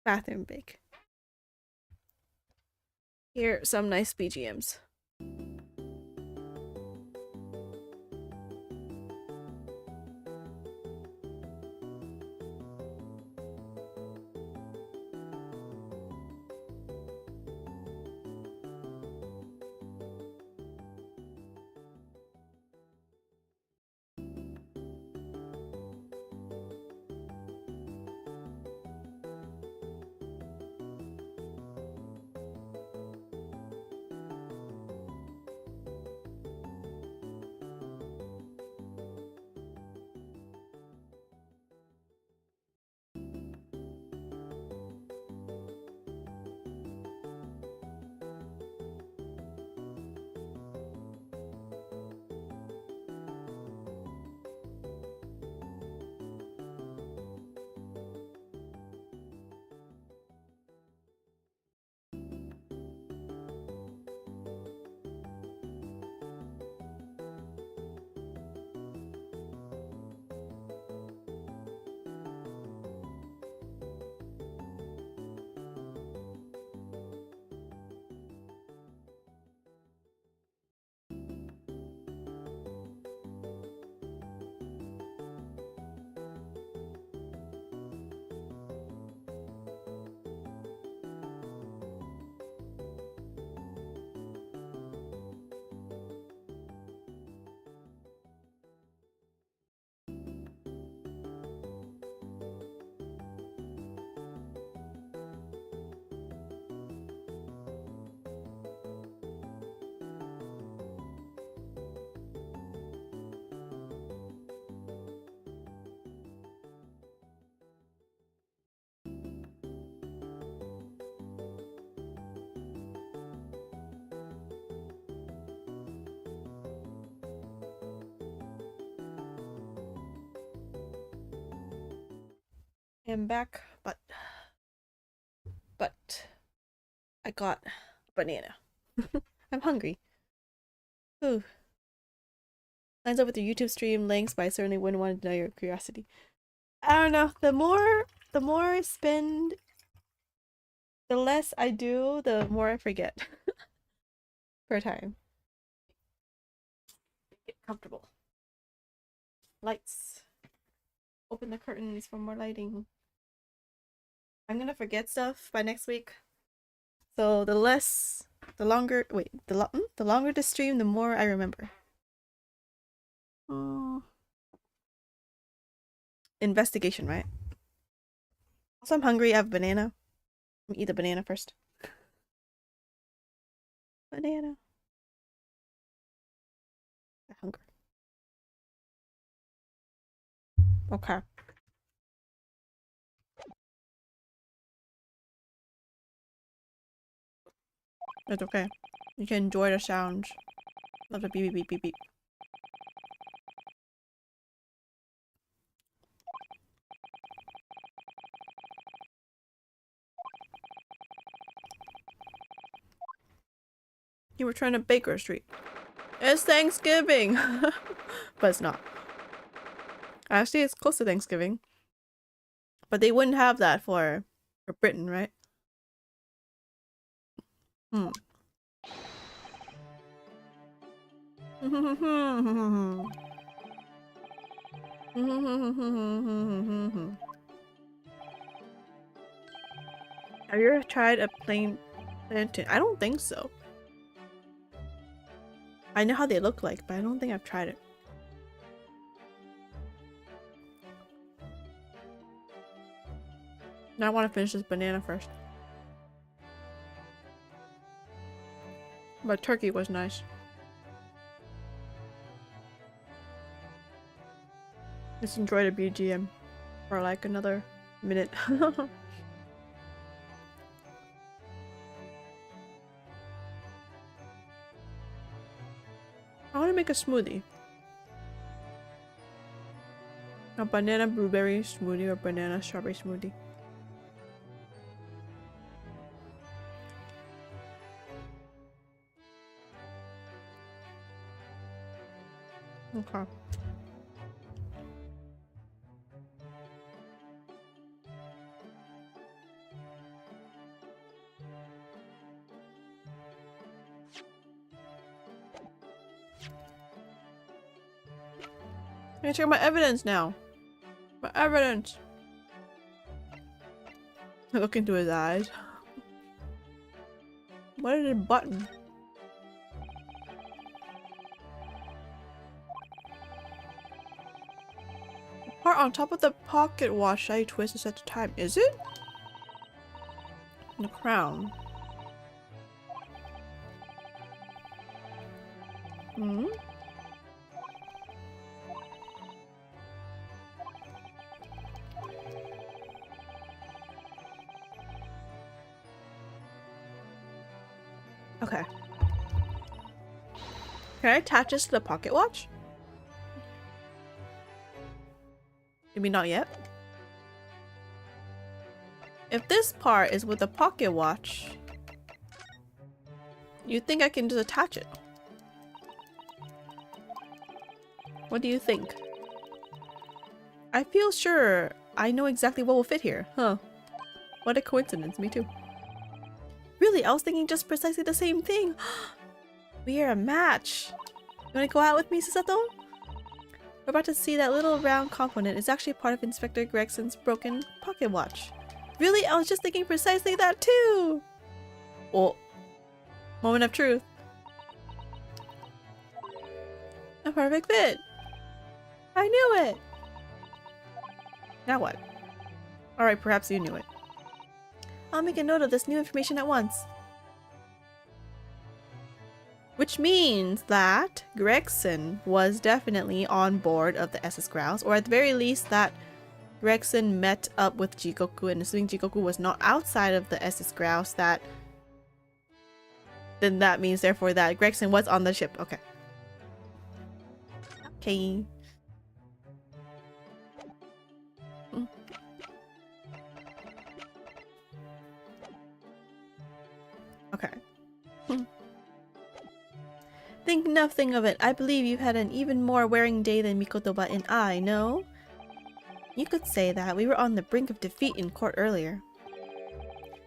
Bathroom break. Here are some nice BGMs. I'm back, but I got a banana. I'm hungry. Ooh. Lines up with your YouTube stream links, but I certainly wouldn't want to deny your curiosity. I don't know. The more I spend, the less I do, the more I forget. Per time. Get comfortable. Lights. Open the curtains for more lighting. I'm gonna forget stuff by next week. So the longer the stream, the more I remember. Oh. Investigation, right? Also, I'm hungry. I have a banana. Let me eat the banana first. Banana. I hunger. Okay. It's okay. You can enjoy the sound of the beep beep beep beep beep. You were trying to Baker Street. It's Thanksgiving! But it's not. Actually, it's close to Thanksgiving. But they wouldn't have that for Britain, right? Hmm. Have you ever tried a plain plantain? I don't think so. I know how they look like, but I don't think I've tried it. Now I want to finish this banana first. But turkey was nice. Let's enjoy the BGM for like another minute. I want to make a smoothie. A banana blueberry smoothie or banana strawberry smoothie. Okay. I can check my evidence now. My evidence. I look into his eyes. What is the button? The part on top of the pocket watch that you twist to set the time. Is it? The crown. Hmm? Okay. Can I attach this to the pocket watch? Maybe not yet. If this part is with the pocket watch, you think I can just attach it? What do you think? I feel sure I know exactly what will fit here. Huh. What a coincidence, me too. Really, I was thinking just precisely the same thing. We are a match. You wanna go out with me, Susato? We're about to see that little round component is actually part of Inspector Gregson's broken pocket watch. Really? I was just thinking precisely that too! Oh. Moment of truth. A perfect fit! I knew it! Now what? Alright, perhaps you knew it. I'll make a note of this new information at once. Which means that Gregson was definitely on board of the SS Grouse, or at the very least that Gregson met up with Jigoku, and assuming Jigoku was not outside of the SS Grouse, then that means therefore that Gregson was on the ship. Okay. Okay. Okay. Think nothing of it. I believe you've had an even more wearing day than Mikotoba and I, no? You could say that. We were on the brink of defeat in court earlier.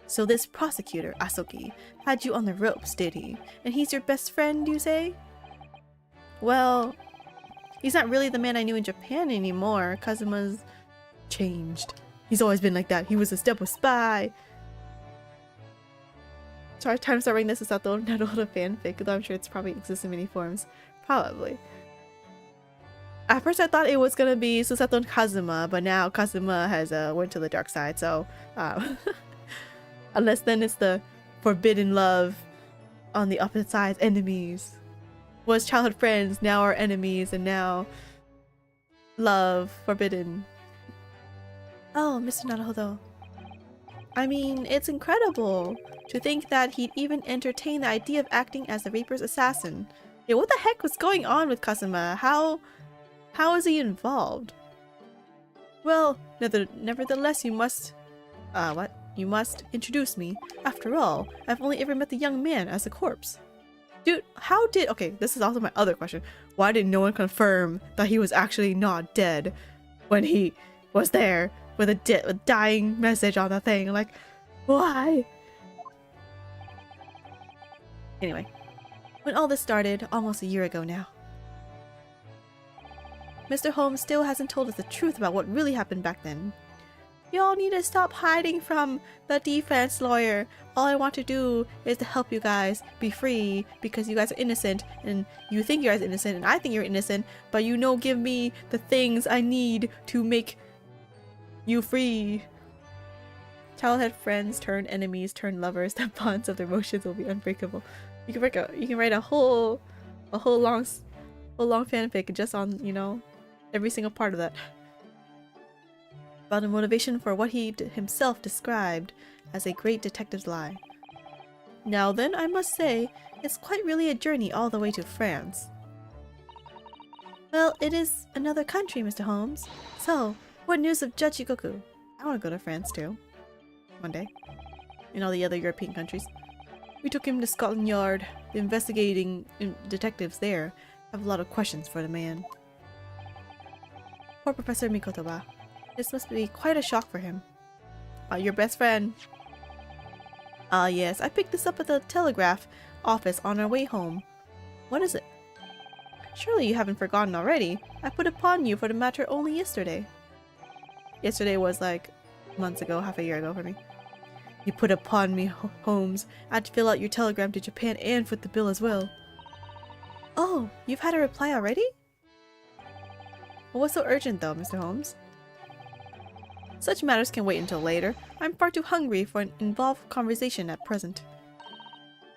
So this prosecutor, Asoki, had you on the ropes, did he? And he's your best friend, you say? Well, he's not really the man I knew in Japan anymore. Kazuma's changed. He's always been like that. He was a step spy. Sorry, time to start writing this is not the Naruhodo fanfic, though I'm sure it's probably exists in many forms. Probably. At first I thought it was gonna be Susato and Kazuma, but now Kazuma has went to the dark side, so unless then it's the forbidden love on the opposite sides, enemies. Was childhood friends, now are enemies, and now love, forbidden. Oh, Mr. Naruhodo. I mean, it's incredible to think that he'd even entertain the idea of acting as the Reaper's assassin. Yeah, what the heck was going on with Kazuma? How is he involved? Well, nevertheless, you must introduce me. After all, I've only ever met the young man as a corpse. Dude, okay, this is also my other question. Why did no one confirm that he was actually not dead when he was there with a dying message on the thing? Like, why? Anyway, when all this started, almost a year ago now, Mr. Holmes still hasn't told us the truth about what really happened back then. Y'all need to stop hiding from the defense lawyer. All I want to do is to help you guys be free because you guys are innocent and you think you guys are innocent and I think you're innocent, but you know, give me the things I need to make you free. Childhood friends turn enemies, turn lovers. The bonds of their emotions will be unbreakable. You can write a whole long fanfic just on, you know, every single part of that. About a motivation for what he himself described as a great detective's lie. Now then, I must say, it's quite really a journey all the way to France. Well, it is another country, Mr. Holmes. So, what news of Jachikoku? I want to go to France too. One day. And all the other European countries. We took him to Scotland Yard. The investigating detectives there have a lot of questions for the man. Poor Professor Mikotoba. This must be quite a shock for him. Your best friend. Ah, yes. I picked this up at the telegraph office on our way home. What is it? Surely you haven't forgotten already. I put it upon you for the matter only yesterday. Yesterday was like months ago, half a year ago for me. You put upon me, Holmes. I had to fill out your telegram to Japan and foot the bill as well. Oh, you've had a reply already? Well, what's so urgent though, Mr. Holmes? Such matters can wait until later. I'm far too hungry for an involved conversation at present.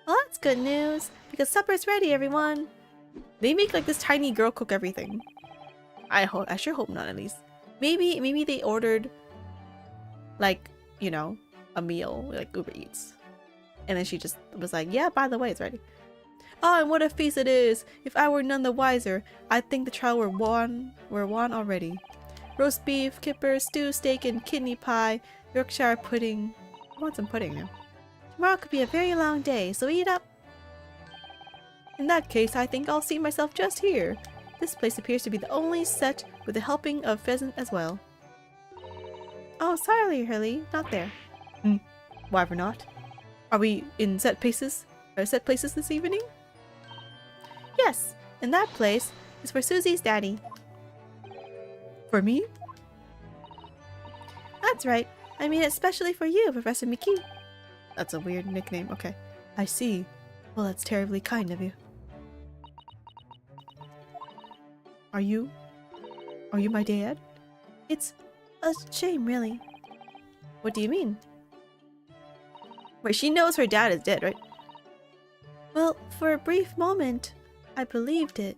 Well, that's good news, because supper's ready, everyone. They make like this tiny girl cook everything. I sure hope not, at least. Maybe they ordered like, you know, a meal, like Uber Eats. And then she just was like, yeah, by the way, it's ready. Oh, and what a feast it is! If I were none the wiser, I'd think the trial were won already. Roast beef, kipper, stew, steak, and kidney pie, Yorkshire pudding. I want some pudding now. Tomorrow could be a very long day, so eat up. In that case, I think I'll seat myself just here. This place appears to be the only set with a helping of pheasant as well. Oh, sorry, Hurley, not there. Why we're not? Are we in set places this evening? Yes, and that place is for Susie's daddy. For me? That's right. I mean, especially for you, Professor Miki. That's a weird nickname. Okay. I see. Well, that's terribly kind of you. Are you my dad? It's a shame, really. What do you mean? Wait, she knows her dad is dead, right? Well, for a brief moment, I believed it.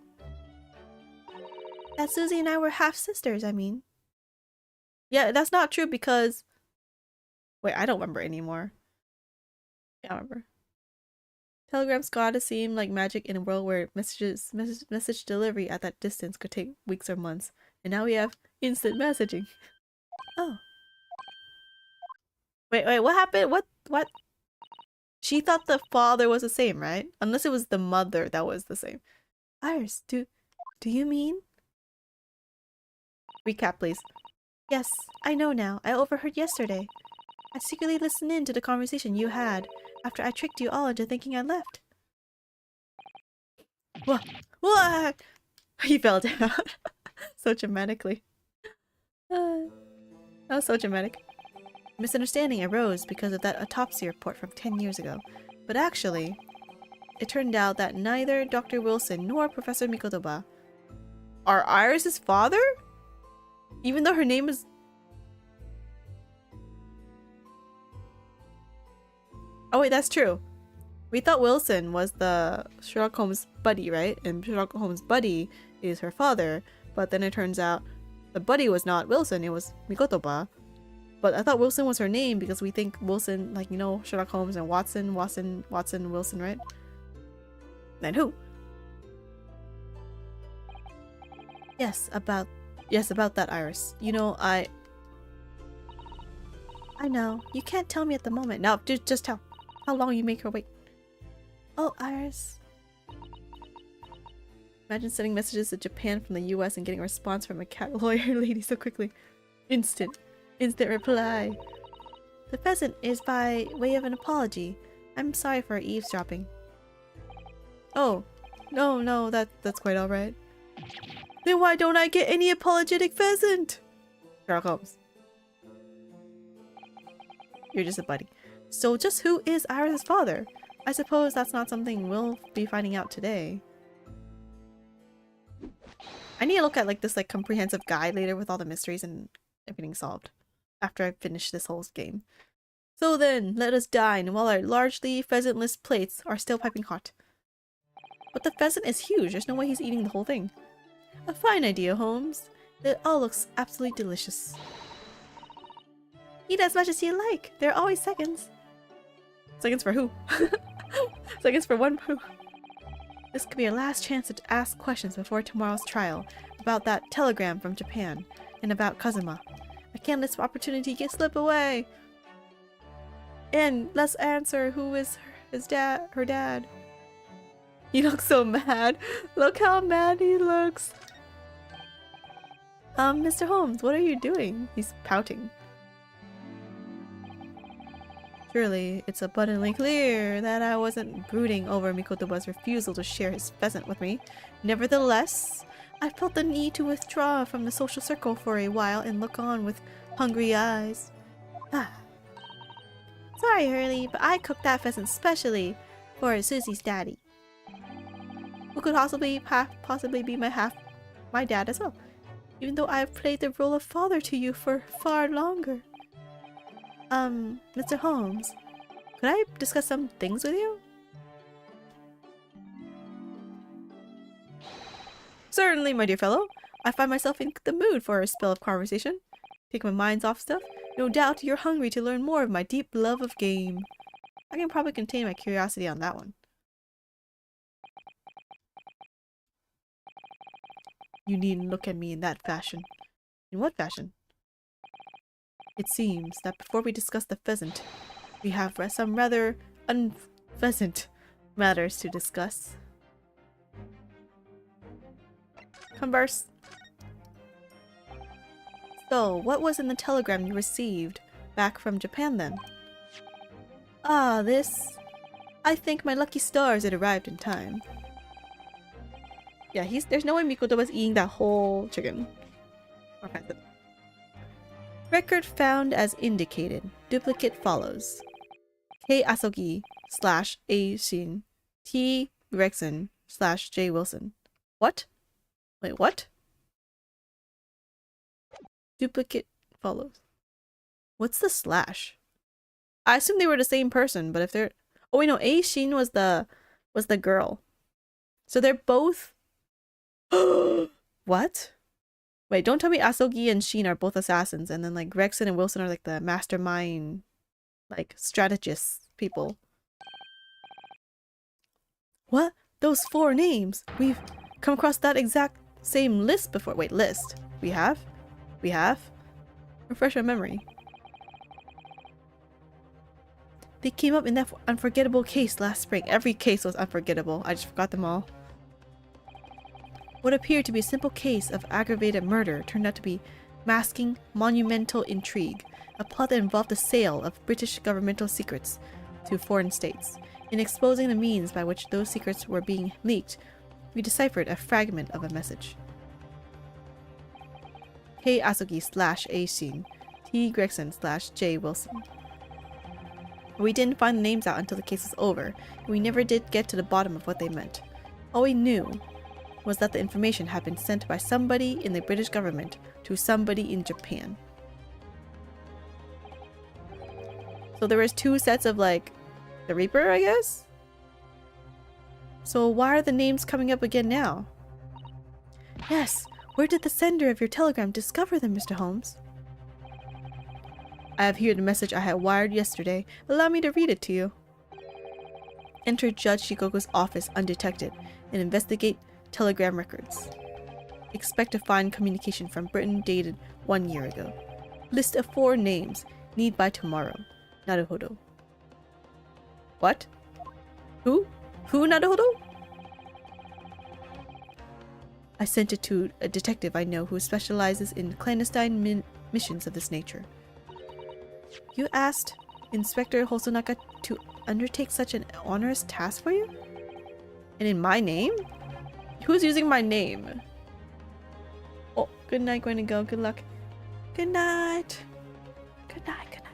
That Susie and I were half-sisters, I mean. Yeah, that's not true because... Wait, I don't remember anymore. I don't remember. Telegrams gotta seem like magic in a world where message delivery at that distance could take weeks or months. And now we have instant messaging. Oh. Wait, what happened? What? She thought the father was the same, right? Unless it was the mother that was the same. Iris, do you mean? Recap, please. Yes, I know now. I overheard yesterday. I secretly listened in to the conversation you had after I tricked you all into thinking I left. What? He fell down. So dramatically. That was so dramatic. Misunderstanding arose because of that autopsy report from 10 years ago. But actually, it turned out that neither Dr. Wilson nor Professor Mikotoba are Iris' father? Even though her name is... Oh wait, that's true. We thought Wilson was the Sherlock Holmes buddy, right? And Sherlock Holmes' buddy is her father. But then it turns out the buddy was not Wilson, it was Mikotoba. But I thought Wilson was her name because we think Wilson, like, you know, Sherlock Holmes and Watson, Wilson, right? Then who? Yes, about that, Iris. You know, I know. You can't tell me at the moment. No, just tell. How long you make her wait. Oh, Iris. Imagine sending messages to Japan from the US and getting a response from a cat lawyer lady so quickly. Instant reply. The pheasant is by way of an apology. I'm sorry for eavesdropping. Oh, no, that's quite alright. Then why don't I get any apologetic pheasant? Sherlock Holmes. You're just a buddy. So just who is Iris' father? I suppose that's not something we'll be finding out today. I need to look at like this like comprehensive guide later with all the mysteries and everything solved. After I finish this whole game. So then, let us dine while our largely pheasantless plates are still piping hot. But the pheasant is huge, there's no way he's eating the whole thing. A fine idea, Holmes. It all looks absolutely delicious. Eat as much as you like, there are always seconds. Seconds for who? Seconds for one who? This could be our last chance to ask questions before tomorrow's trial about that telegram from Japan and about Kazuma. I can't let this opportunity slip away. And let's answer who is her dad. He looks so mad. Look how mad he looks. Mr. Holmes, what are you doing? He's pouting. Surely, it's abundantly clear that I wasn't brooding over Mikotoba's refusal to share his pheasant with me. Nevertheless, I felt the need to withdraw from the social circle for a while and look on with hungry eyes. Sorry, Hurley, but I cooked that pheasant specially for Susie's daddy. Who could possibly be my dad as well, even though I've played the role of father to you for far longer. Mr. Holmes, could I discuss some things with you? Certainly, my dear fellow. I find myself in the mood for a spell of conversation. Take my mind off stuff. No doubt you're hungry to learn more of my deep love of game. I can probably contain my curiosity on that one. You needn't look at me in that fashion. In what fashion? It seems that before we discuss the pheasant, we have some rather unpleasant matters to discuss. Converse. So, what was in the telegram you received back from Japan then? This. I thank my lucky stars it arrived in time. Yeah, there's no way Mikoto was eating that whole chicken. Okay. Record found as indicated. Duplicate follows. K. Asogi / A. Shin. T. Gregson / J. Wilson. What? Wait, what? Duplicate follows. What's the slash? I assume they were the same person, but if they're... Oh wait, no, A. Shin was the girl. So they're both... What? Wait, don't tell me Asogi and Shin are both assassins, and then like Gregson and Wilson are like the mastermind, like strategists people. What? Those 4 names? We've come across that exact same list before. Wait, list? We have? We have? Refresh my memory. They came up in that unforgettable case last spring. Every case was unforgettable. I just forgot them all. What appeared to be a simple case of aggravated murder turned out to be masking monumental intrigue, a plot that involved the sale of British governmental secrets to foreign states. In exposing the means by which those secrets were being leaked, we deciphered a fragment of a message. K. Asogi / A. Shin, T. Gregson / J. Wilson. We didn't find the names out until the case was over, and we never did get to the bottom of what they meant. All we knew was that the information had been sent by somebody in the British government to somebody in Japan. So there was 2 sets of like the Reaper, I guess? So why are the names coming up again now? Yes, where did the sender of your telegram discover them, Mr. Holmes? I have here the message I had wired yesterday. Allow me to read it to you. Enter Judge Shikoku's office undetected and investigate telegram records. Expect to find communication from Britain dated 1 year ago. List of 4 names. Need by tomorrow. Naruhodo. What? Who? Who Naruhodo? I sent it to a detective I know who specializes in clandestine missions of this nature. You asked Inspector Hosonaga to undertake such an onerous task for you? And in my name? Who's using my name? Oh, good night, going to go. Good luck. Good night. Good night, good night.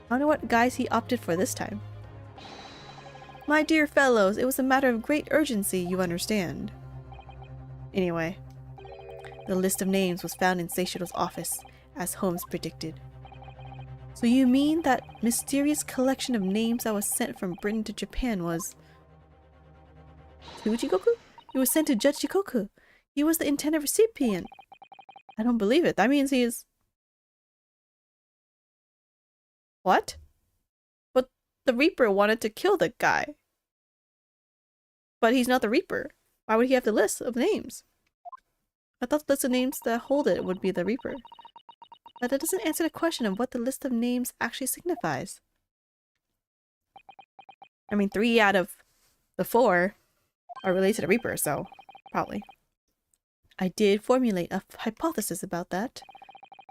I wonder what guise he opted for this time. My dear fellows, it was a matter of great urgency, you understand. Anyway, the list of names was found in Seishiro's office, as Holmes predicted. So you mean that mysterious collection of names that was sent from Britain to Japan was... to Jikoku? It was sent to Judge Shikoku. He was the intended recipient. I don't believe it. That means he is... What? But the Reaper wanted to kill the guy. But he's not the Reaper. Why would he have the list of names? I thought the list of names that hold it would be the Reaper. But that doesn't answer the question of what the list of names actually signifies. I mean, 3 out of the 4 are related to the Reaper, so probably. I did formulate a hypothesis about that,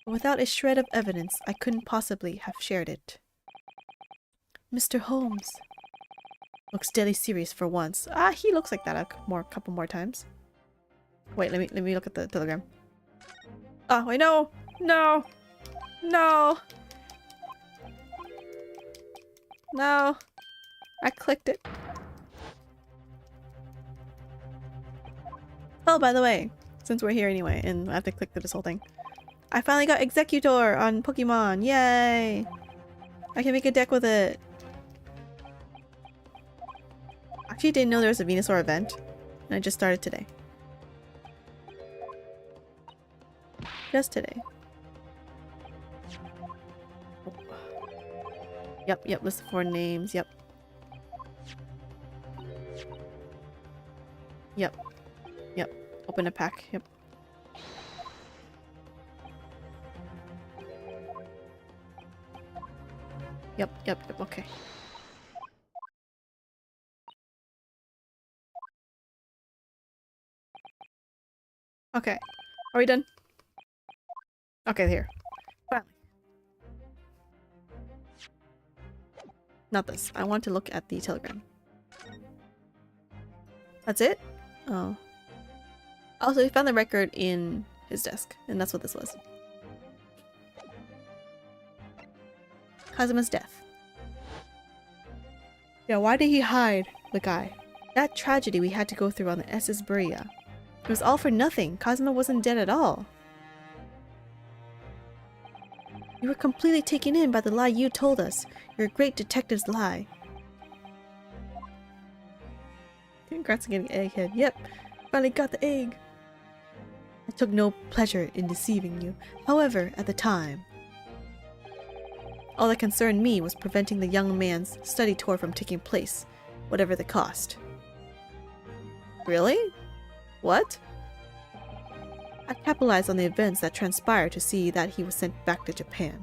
but without a shred of evidence, I couldn't possibly have shared it. Mr. Holmes looks deadly serious for once. He looks like that a couple more times. Wait, let me look at the telegram. Oh, wait, no! No! No! No! I clicked it. Oh, by the way, since we're here anyway, and I have to click through this whole thing. I finally got Executor on Pokemon! Yay! I can make a deck with it. Actually, didn't know there was a Venusaur event, and I just started today. Just today. Yep, list of 4 names, yep. Yep. Open a pack, yep. Yep, okay. Okay. Are we done? Okay, here. Finally. Not this. I want to look at the telegram. That's it? Oh. Also, he found the record in his desk, and that's what this was. Kazuma's death. Yeah, why did he hide the guy? That tragedy we had to go through on the SS Berea. It was all for nothing. Kazuma wasn't dead at all. We were completely taken in by the lie you told us. Your great detective's lie. Congrats on getting egghead. Yep, finally got the egg. I took no pleasure in deceiving you. However, at the time, all that concerned me was preventing the young man's study tour from taking place, whatever the cost. Really? What? I capitalized on the events that transpired to see that he was sent back to Japan.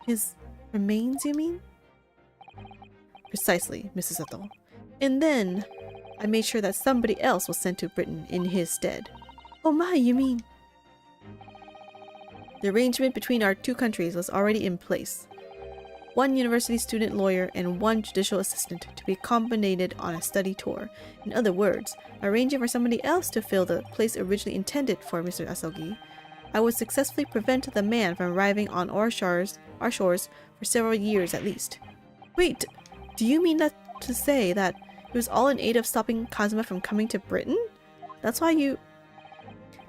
His remains, you mean? Precisely, Mrs. Sato. And then, I made sure that somebody else was sent to Britain in his stead. Oh my, you mean? The arrangement between our 2 countries was already in place. 1 university student lawyer and 1 judicial assistant to be combined on a study tour. In other words, arranging for somebody else to fill the place originally intended for Mr. Asogi, I would successfully prevent the man from arriving on our shores for several years at least. Wait, do you mean that to say that it was all in aid of stopping Kazuma from coming to Britain? That's why you...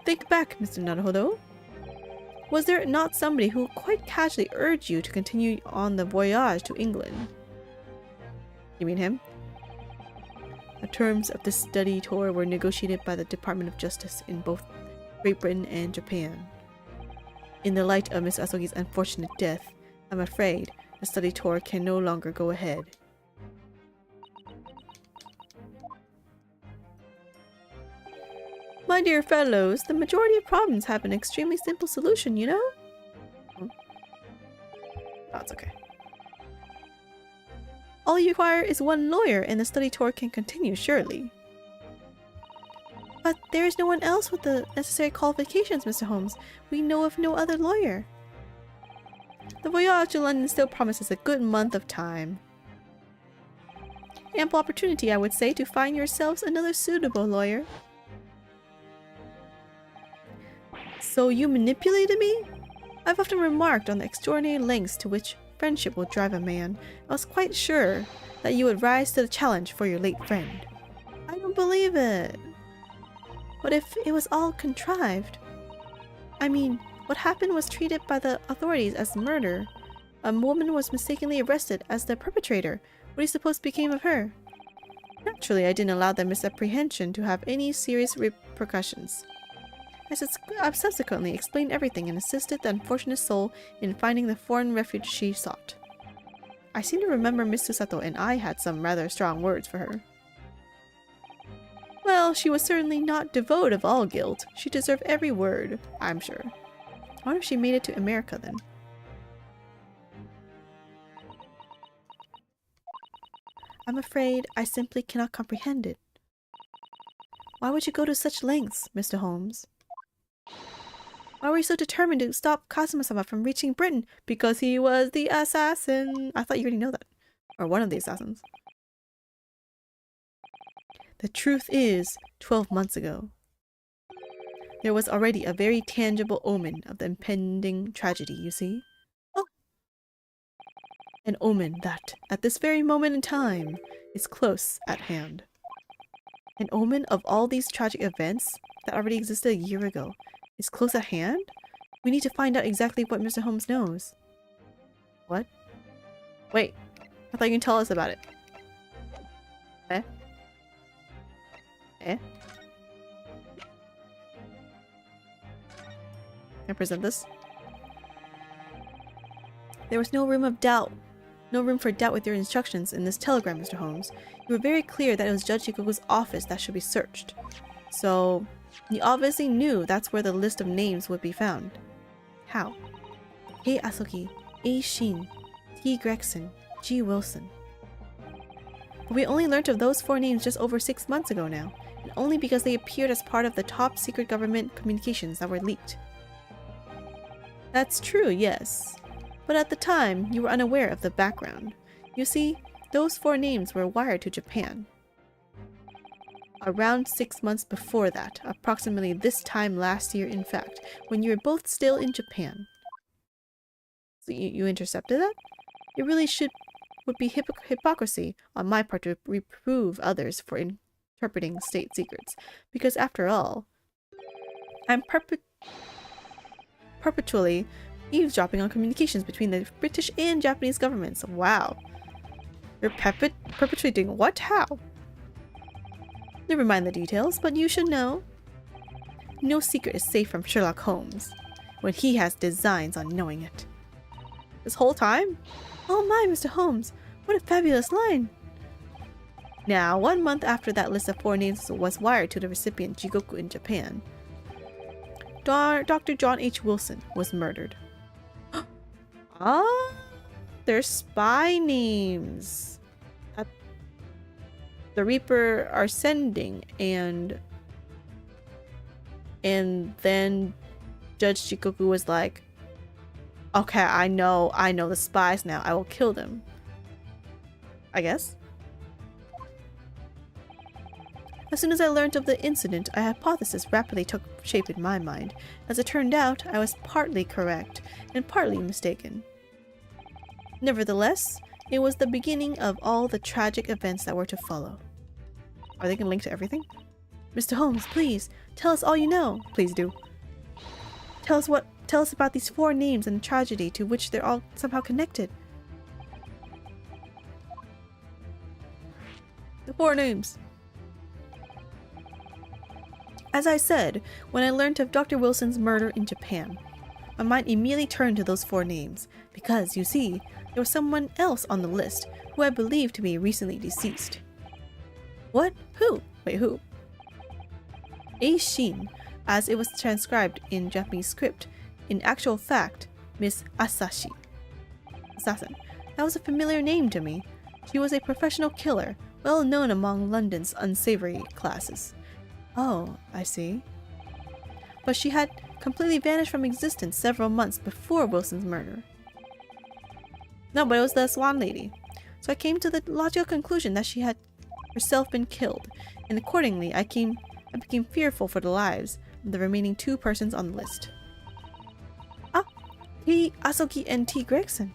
Think back, Mr. Naruhodo. Was there not somebody who quite casually urged you to continue on the voyage to England? You mean him? The terms of this study tour were negotiated by the Department of Justice in both Great Britain and Japan. In the light of Miss Asogi's unfortunate death, I'm afraid the study tour can no longer go ahead. My dear fellows, the majority of problems have an extremely simple solution, you know? That's okay. All you require is 1 lawyer and the study tour can continue, surely. But there is no one else with the necessary qualifications, Mr. Holmes. We know of no other lawyer. The voyage to London still promises a good month of time. Ample opportunity, I would say, to find yourselves another suitable lawyer. So you manipulated me? I've often remarked on the extraordinary lengths to which friendship will drive a man. I was quite sure that you would rise to the challenge for your late friend. I don't believe it. What if it was all contrived? I mean, what happened was treated by the authorities as murder. A woman was mistakenly arrested as the perpetrator. What do you suppose became of her? Naturally, I didn't allow the misapprehension to have any serious repercussions. I subsequently explained everything and assisted the unfortunate soul in finding the foreign refuge she sought. I seem to remember Miss Susato and I had some rather strong words for her. Well, she was certainly not devoid of all guilt. She deserved every word, I'm sure. I wonder if she made it to America then. I'm afraid I simply cannot comprehend it. Why would you go to such lengths, Mr. Holmes? Why were you so determined to stop Kazuma-sama from reaching Britain? Because he was the assassin. I thought you already know that. Or one of the assassins. The truth is, 12 months ago, there was already a very tangible omen of the impending tragedy, you see? Oh. An omen that, at this very moment in time, is close at hand. An omen of all these tragic events that already existed a year ago is close at hand? We need to find out exactly what Mr. Holmes knows. What? Wait, I thought you can tell us about it. Eh? Eh? Can I present this? There was no room of doubt. No room for doubt with your instructions in this telegram, Mr. Holmes. You were very clear that it was Judge Shikoku's office that should be searched. So, you obviously knew that's where the list of names would be found. How? Kei Asogi, A. Shin, T. Gregson, G. Wilson. But we only learnt of those 4 names just over 6 months ago now, and only because they appeared as part of the top secret government communications that were leaked. That's true, yes. But at the time, you were unaware of the background. You see, those 4 names were wired to Japan. Around 6 months before that, approximately this time last year in fact, when you were both still in Japan. So you intercepted that? It really would be hypocrisy on my part to reprove others for interpreting state secrets, because after all, I'm perpetually eavesdropping on communications between the British and Japanese governments. Wow. You're perpetuating what? How? Never mind the details, but you should know. No secret is safe from Sherlock Holmes, when he has designs on knowing it. This whole time? Oh my, Mr. Holmes, what a fabulous line! Now, 1 month after that list of 4 names was wired to the recipient Jigoku in Japan, Dr. John H. Wilson was murdered. Ah, they're spy names that the Reaper are sending, and then Judge Shikoku was like, okay, I know the spies now, I will kill them. I guess. As soon as I learned of the incident, a hypothesis rapidly took shape in my mind. As it turned out, I was partly correct and partly mistaken. Nevertheless, it was the beginning of all the tragic events that were to follow. Are they going to link to everything? Mr. Holmes, please, tell us all you know. Please do. Tell us about these 4 names and the tragedy to which they're all somehow connected. The 4 names. As I said, when I learned of Dr. Wilson's murder in Japan, my mind immediately turned to those 4 names, because, you see, there was someone else on the list who I believed to be recently deceased. What? Who? Wait, who? A. Shin, as it was transcribed in Japanese script, in actual fact, Miss Assassin. That was a familiar name to me. She was a professional killer, well known among London's unsavory classes. Oh, I see. But she had completely vanished from existence several months before Wilson's murder. No, but it was the Swan Lady. So I came to the logical conclusion that she had herself been killed, and accordingly I became fearful for the lives of the remaining 2 persons on the list. Ah, T. Asogi and T. Gregson.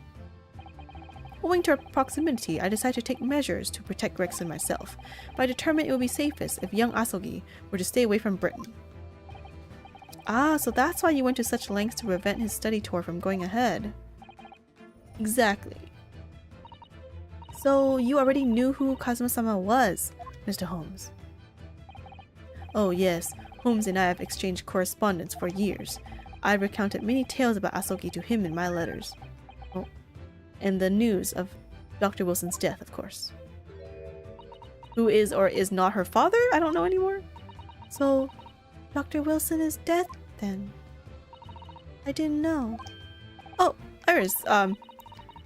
Owing to our proximity, I decided to take measures to protect Gregson myself, but I determined it would be safest if young Asogi were to stay away from Britain. Ah, so that's why you went to such lengths to prevent his study tour from going ahead. Exactly. So you already knew who Kazuma-sama was, Mr. Holmes. Oh yes, Holmes and I have exchanged correspondence for years. I've recounted many tales about Asogi to him in my letters. Oh, and the news of Dr. Wilson's death, of course. Who is or is not her father? I don't know anymore. So, Dr. Wilson is dead then? I didn't know. Oh, Iris, I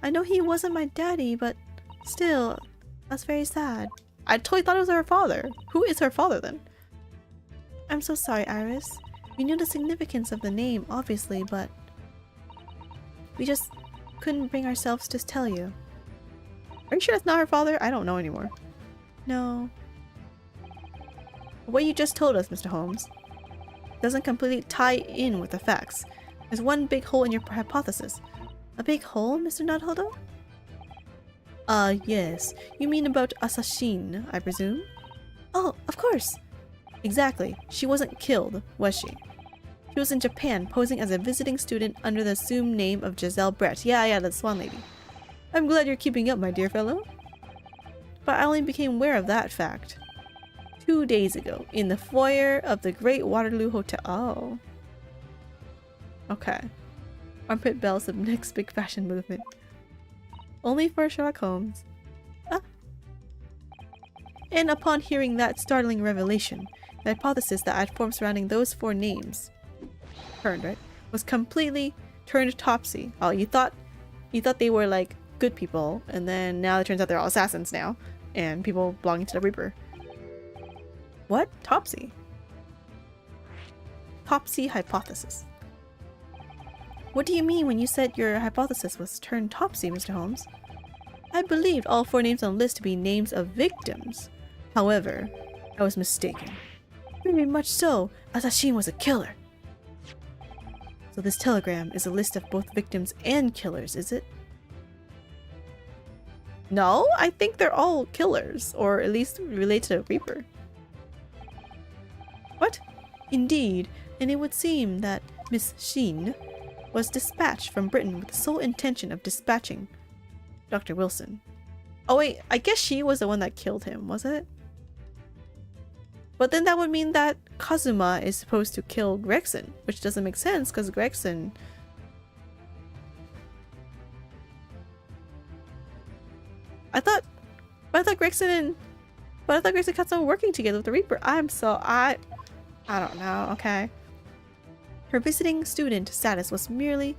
know he wasn't my daddy, but still, that's very sad. I totally thought it was her father. Who is her father then? I'm so sorry, Iris. We knew the significance of the name, obviously, but we just couldn't bring ourselves to tell you. Are you sure that's not her father? I don't know anymore. No. What you just told us, Mr. Holmes, doesn't completely tie in with the facts. There's one big hole in your hypothesis. A big hole, Mr. Naruhodo? Yes. You mean about Asashin, I presume? Oh, of course! Exactly. She wasn't killed, was she? She was in Japan, posing as a visiting student under the assumed name of Giselle Brett. Yeah, that Swan Lady. I'm glad you're keeping up, my dear fellow. But I only became aware of that fact 2 days ago, in the foyer of the Great Waterloo Hotel. Oh. Okay. Armpit Bell's the next big fashion movement. Only for Sherlock Holmes. Ah. And upon hearing that startling revelation, the hypothesis that I'd formed surrounding those 4 names was completely turned topsy. Oh, you thought they were like good people, and then now it turns out they're all assassins now, and people belonging to the Reaper. What? Topsy? Topsy hypothesis. What do you mean when you said your hypothesis was turned topsy, Mr. Holmes? I believed all 4 names on the list to be names of victims. However, I was mistaken. Very much so, Asashin was a killer. So this telegram is a list of both victims and killers, is it? No, I think they're all killers, or at least related to Reaper. What? Indeed, and it would seem that Miss Sheen was dispatched from Britain with the sole intention of dispatching Dr. Wilson. Oh wait, I guess she was the one that killed him, was it? But then that would mean that Kazuma is supposed to kill Gregson, which doesn't make sense because Gregson... I thought Gregson and Kazuma were working together with the Reaper. I don't know, okay. Her visiting student status was being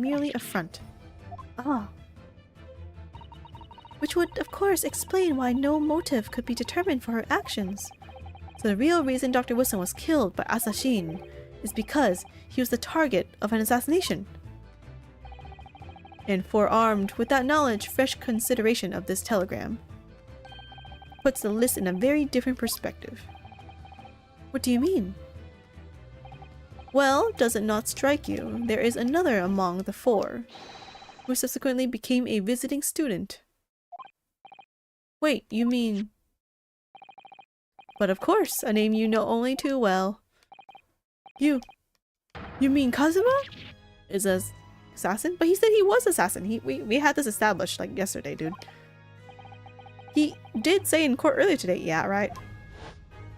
merely a front. Ah. Which would, of course, explain why no motive could be determined for her actions. So the real reason Dr. Wilson was killed by Asashin is because he was the target of an assassination. And forearmed with that knowledge, fresh consideration of this telegram puts the list in a very different perspective. What do you mean? Well, does it not strike you there is another among the 4 who subsequently became a visiting student? Wait, you mean... But of course, a name you know only too well. You mean Kazuma? Is an assassin? But he said he was assassin. We had this established like yesterday, dude. He did say in court earlier today, yeah, right?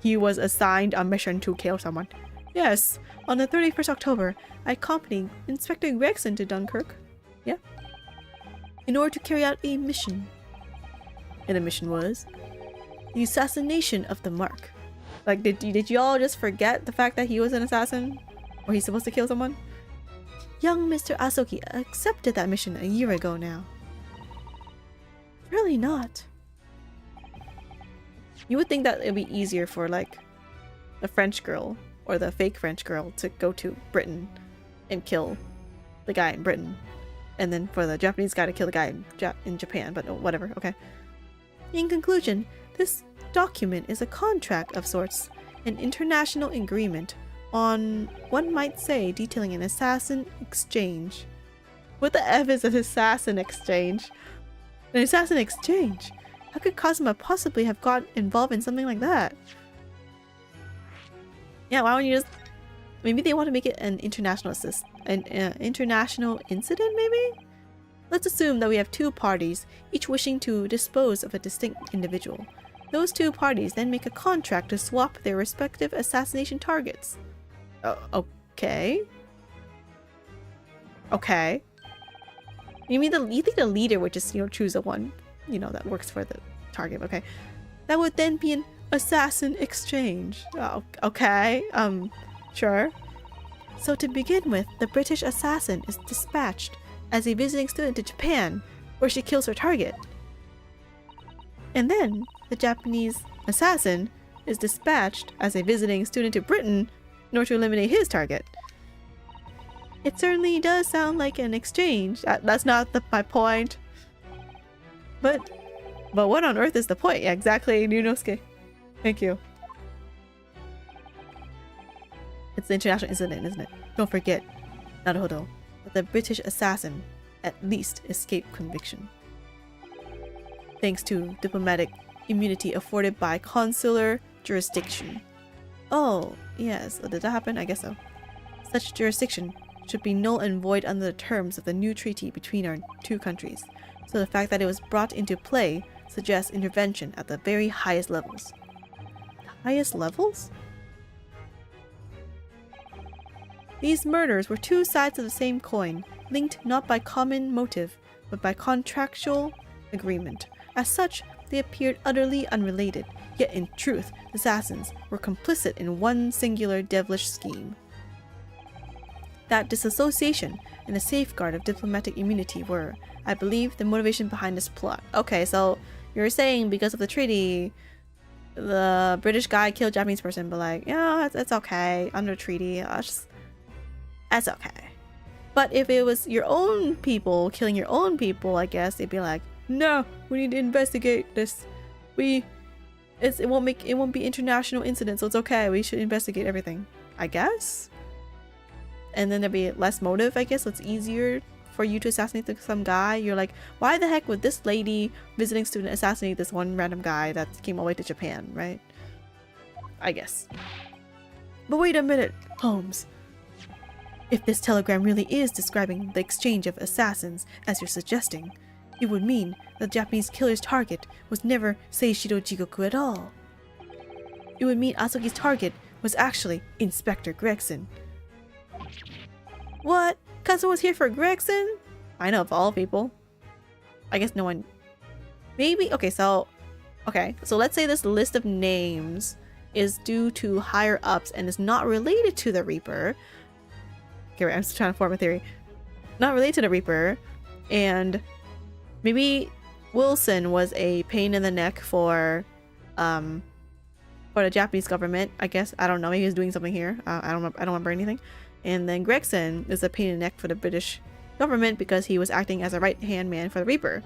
He was assigned a mission to kill someone. Yes, on the 31st October, I accompanied Inspector Gregson to Dunkirk. Yeah. In order to carry out a mission. And the mission was the assassination of the Mark. Like, did y'all just forget the fact that he was an assassin? Or he's supposed to kill someone? Young Mr. Asoki accepted that mission a year ago now. Really not. You would think that it'd be easier for, like, the French girl or the fake French girl to go to Britain and kill the guy in Britain. And then for the Japanese guy to kill the guy in Japan, but whatever, okay. In conclusion, this document is a contract of sorts, an international agreement on, one might say, detailing an assassin exchange. What the F is an assassin exchange? An assassin exchange? How could Kazuma possibly have got involved in something like that? Yeah, why don't you just... Maybe they want to make it an international international incident, maybe? Let's assume that we have 2 parties, each wishing to dispose of a distinct individual. Those 2 parties then make a contract to swap their respective assassination targets. Okay. Okay. You think the leader would just, choose the one, that works for the target? Okay. That would then be an assassin exchange. Oh, okay, sure. So to begin with, the British assassin is dispatched as a visiting student to Japan, where she kills her target. And then, the Japanese assassin is dispatched as a visiting student to Britain in order to eliminate his target. It certainly does sound like an exchange. That's not my point. But what on earth is the point? Yeah, exactly, Ryunosuke. Thank you. It's the international incident, isn't it? Don't forget, Naruhodo, that the British assassin at least escaped conviction, thanks to diplomatic immunity afforded by consular jurisdiction. Oh, yes. Did that happen? I guess so. Such jurisdiction should be null and void under the terms of the new treaty between our two countries, so the fact that it was brought into play suggests intervention at the very highest levels. The highest levels? These murders were two sides of the same coin, linked not by common motive, but by contractual agreement. As such, they appeared utterly unrelated, yet in truth, the assassins were complicit in one singular devilish scheme. That disassociation and a safeguard of diplomatic immunity were, I believe, the motivation behind this plot. Okay, so you're saying because of the treaty, the British guy killed Japanese person, but like, yeah, it's okay, under treaty, that's okay. But if it was your own people killing your own people, I guess they'd be like, no, we need to investigate this. It won't be international incident, so it's okay. We should investigate everything, I guess. And then there'd be less motive, I guess. So it's easier for you to assassinate some guy. You're like, why the heck would this lady visiting student assassinate this one random guy that came all the way to Japan, right? I guess. But wait a minute, Holmes. If this telegram really is describing the exchange of assassins, as you're suggesting, it would mean that the Japanese killer's target was never Seishiro Jigoku at all. It would mean Asogi's target was actually Inspector Gregson. What? Kazuma was here for Gregson? I know, of all people. I guess no one... Maybe? Okay, so let's say this list of names is due to higher ups and is not related to the Reaper. Okay, right, I'm just trying to form a theory. Not related to the Reaper, and maybe Wilson was a pain in the neck for the Japanese government, I guess. I don't know, maybe he's doing something here. I don't remember anything. And then Gregson is a pain in the neck for the British government because he was acting as a right-hand man for the Reaper.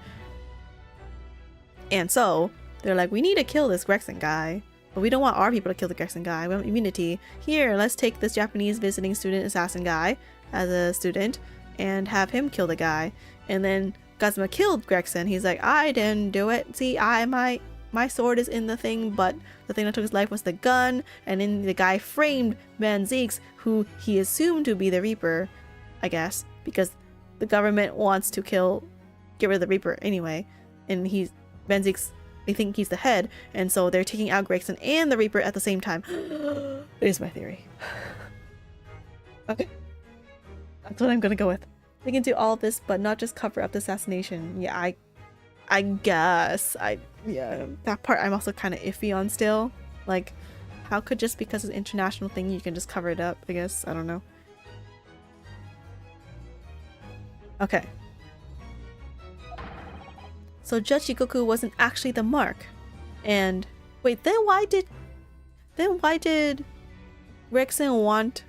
And so they're like, we need to kill this Gregson guy, but we don't want our people to kill the Gregson guy. We want immunity. Here, let's take this Japanese visiting student assassin guy as a student and have him kill the guy. And then Kazuma killed Gregson. He's like, I didn't do it. See, my sword is in the thing, but the thing that took his life was the gun. And then the guy framed Van Zeeks, who he assumed to be the Reaper, I guess, because the government wants to get rid of the Reaper anyway. And Van Zeeks, they think he's the head, and so they're taking out Gregson and the Reaper at the same time. There's my theory. Okay. That's what I'm gonna go with. They can do all of this, but not just cover up the assassination. Yeah, I guess. Yeah, that part I'm also kind of iffy on still. Like, how could just because it's an international thing you can just cover it up, I guess? I don't know. Okay. So Judge Jigoku wasn't actually the mark. And wait, then why did Gregson want...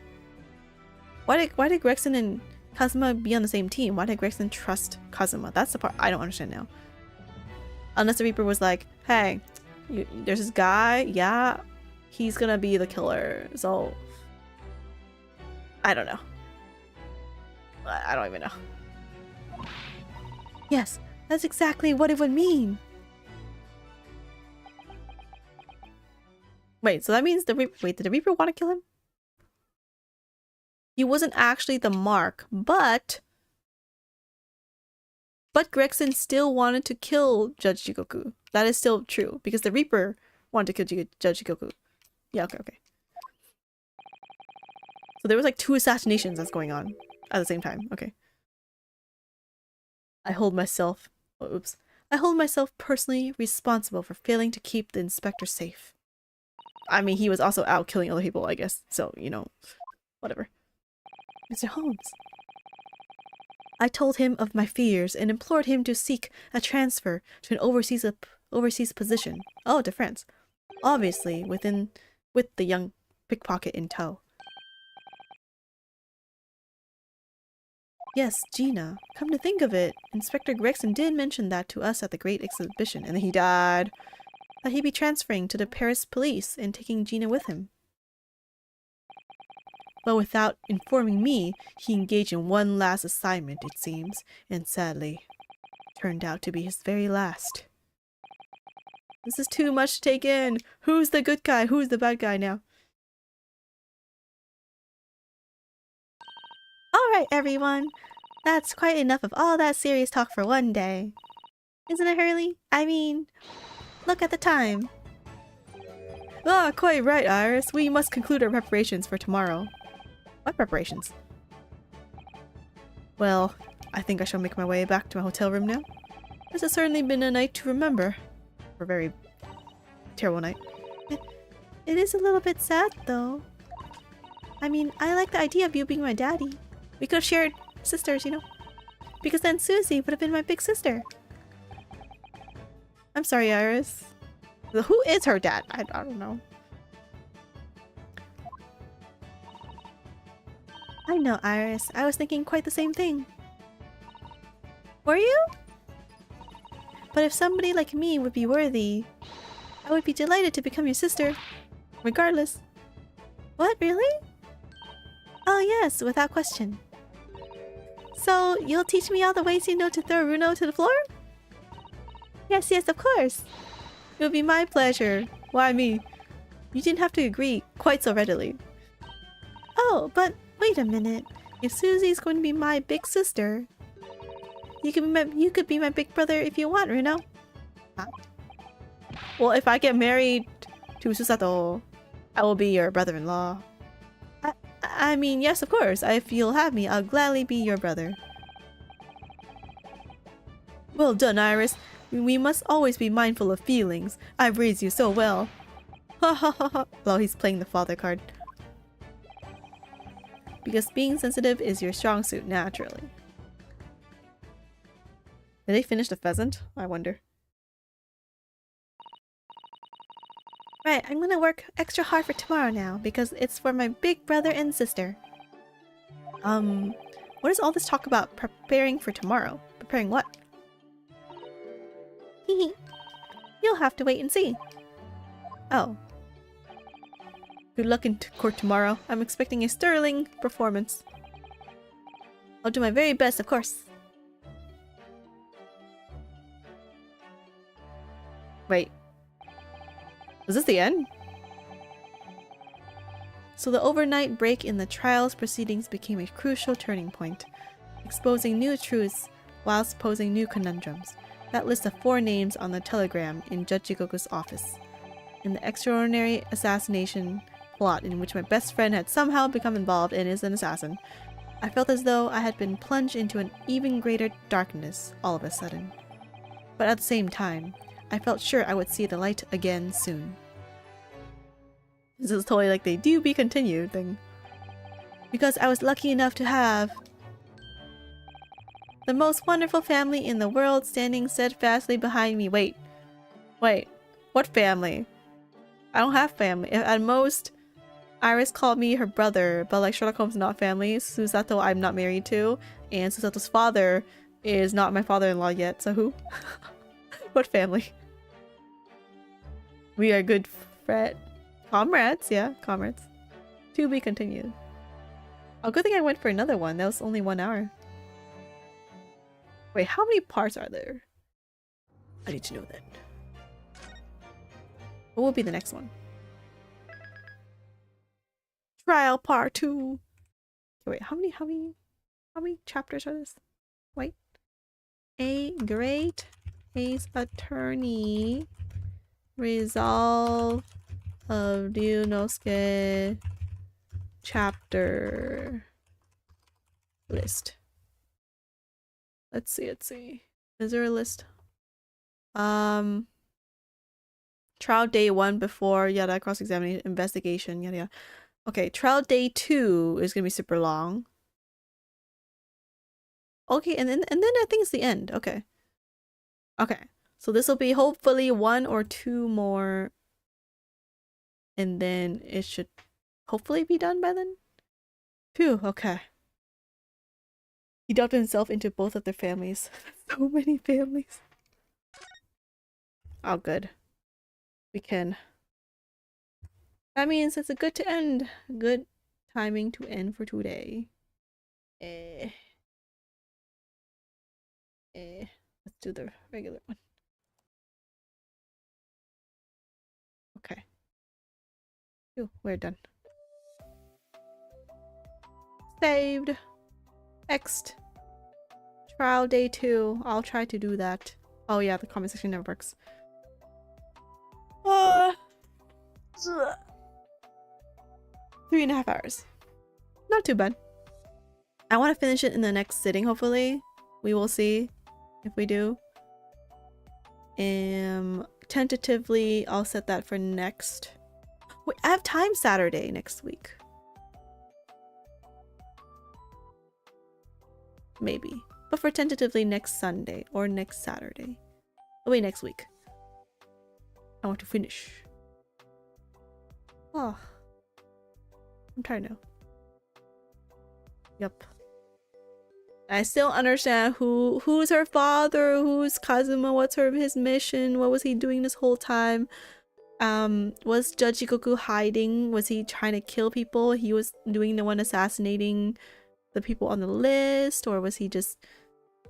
Why did Gregson and Kazuma be on the same team? Why did Gregson trust Kazuma? That's the part I don't understand now. Unless the Reaper was like, hey, there's this guy, yeah, he's gonna be the killer, so... I don't know. I don't even know. Yes, that's exactly what it would mean. Wait, so that means the Reaper... Wait, did the Reaper want to kill him? He wasn't actually the mark, but Gregson still wanted to kill Judge Jigoku. That is still true, because the Reaper wanted to kill Judge Jigoku. Yeah, okay. So there was like 2 assassinations that's going on at the same time. Okay. I hold myself personally responsible for failing to keep the inspector safe. I mean, he was also out killing other people, I guess. So, you know, whatever. Mr. Holmes. I told him of my fears and implored him to seek a transfer to an overseas position. Oh, to France. Obviously, with the young pickpocket in tow. Yes, Gina. Come to think of it, Inspector Gregson did mention that to us at the Great Exhibition, and then he died. That he'd be transferring to the Paris police and taking Gina with him. But without informing me, he engaged in one last assignment, it seems, and sadly, turned out to be his very last. This is too much to take in. Who's the good guy? Who's the bad guy now? Alright, everyone. That's quite enough of all that serious talk for one day. Isn't it, Hurley? I mean, look at the time. Ah, quite right, Iris. We must conclude our preparations for tomorrow. What preparations? Well, I think I shall make my way back to my hotel room now. This has certainly been a night to remember. A very terrible night. It is a little bit sad, though. I mean, I like the idea of you being my daddy. We could have shared sisters, you know? Because then Susie would have been my big sister. I'm sorry, Iris. Who is her dad? I don't know. I know, Iris. I was thinking quite the same thing. Were you? But if somebody like me would be worthy, I would be delighted to become your sister. Regardless. What, really? Oh yes, without question. So, you'll teach me all the ways you know to throw Runo to the floor? Yes, yes, of course. It would be my pleasure. Why me? You didn't have to agree quite so readily. Oh, but wait a minute. If Susie's going to be my big sister, you could be my big brother if you want, Runo. Huh? Well, if I get married to Susato, I will be your brother-in-law. I mean, yes, of course. If you'll have me, I'll gladly be your brother. Well done, Iris. We must always be mindful of feelings. I've raised you so well. Ha ha ha ha. Well, he's playing the father card. Because being sensitive is your strong suit, naturally. Did they finish the pheasant? I wonder. Right, I'm gonna work extra hard for tomorrow now, because it's for my big brother and sister. What is all this talk about preparing for tomorrow? Preparing what? Hehe. You'll have to wait and see. Oh. Good luck in court tomorrow. I'm expecting a sterling performance. I'll do my very best, of course. Wait. Was this the end? So the overnight break in the trial's proceedings became a crucial turning point, exposing new truths whilst posing new conundrums. That list of 4 names on the telegram in Judge Jigoku's office, and the extraordinary assassination plot in which my best friend had somehow become involved and is an assassin. I felt as though I had been plunged into an even greater darkness all of a sudden. But at the same time, I felt sure I would see the light again soon. This is totally like the "do be continued" thing. Because I was lucky enough to have the most wonderful family in the world standing steadfastly behind me. Wait. What family? I don't have family. At most, Iris called me her brother, but like Sherlock Holmes not family. Susato I'm not married to, and Susato's father is not my father-in-law yet, so who? What family? We are good comrades, yeah, comrades. To be continued. Oh, good thing I went for another one. That was only 1 hour. Wait, how many parts are there? I need to know that. What will be the next one? Trial part 2. Okay, wait, how many chapters are this? Wait. A great case attorney resolve of Ryunosuke chapter list. Let's see. Is there a list? Trial day 1 before yada cross-examination investigation yada yada. Okay, trial day 2 is gonna be super long. Okay, and then I think it's the end. Okay. Okay. So this will be hopefully 1 or 2 more, and then it should hopefully be done by then. Phew, okay. He dubbed himself into both of their families. So many families. Oh, good. We can. That means it's a good to end. Good timing to end for today. Let's do the regular one. Okay. Phew, we're done. Saved. Next. Trial day 2. I'll try to do that. Oh yeah, the comment section never works. 3.5 hours. Not too bad. I want to finish it in the next sitting, hopefully. We will see if we do. Tentatively, I'll set that for next. Wait, I have time Saturday next week. Maybe. But for tentatively next Sunday or next Saturday. Oh wait, next week. I want to finish. Oh. I'm tired now. Yup. I still understand who's her father, who's Kazuma, what's his mission, what was he doing this whole time? Was Judge Ikoku hiding? Was he trying to kill people? He was doing the one assassinating the people on the list, or was he just,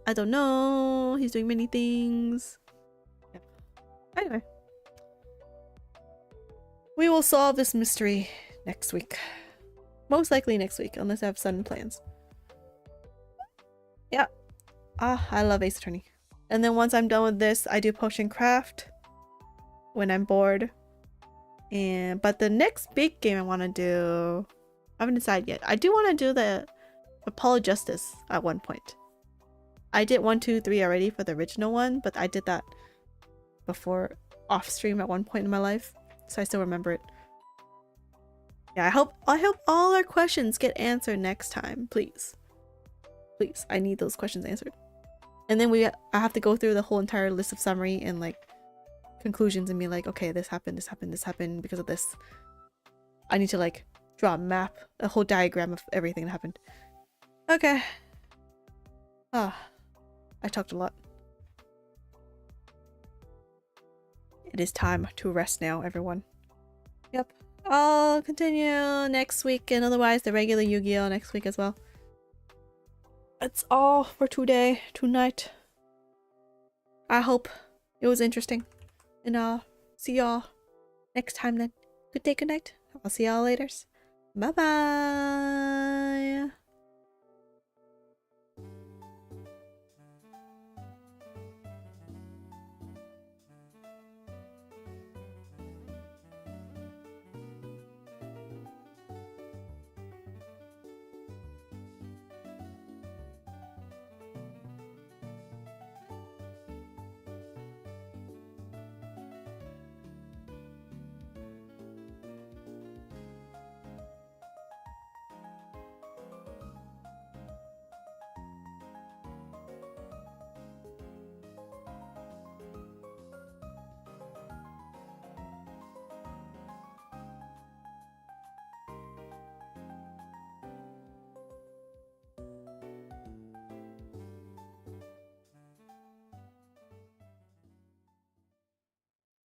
I don't know, he's doing many things. Yeah. Anyway, we will solve this mystery next week. Most likely next week, unless I have sudden plans. Yeah. I love Ace Attorney. And then once I'm done with this, I do potion craft when I'm bored. But the next big game I want to do, I haven't decided yet. I do want to do the Apollo Justice at one point. I did 1, 2, 3 already for the original one, but I did that before off stream at one point in my life, so I still remember it. Yeah, I hope all our questions get answered next time, please. Please, I need those questions answered. And then I have to go through the whole entire list of summary and like conclusions and be like, okay, this happened because of this. I need to like draw a map, a whole diagram of everything that happened. Okay. I talked a lot. It is time to rest now, everyone. Yep. I'll continue next week, and otherwise the regular Yu-Gi-Oh! Next week as well. That's all for tonight. I hope it was interesting. And I'll see y'all next time then. Good day, good night. I'll see y'all later. Bye-bye.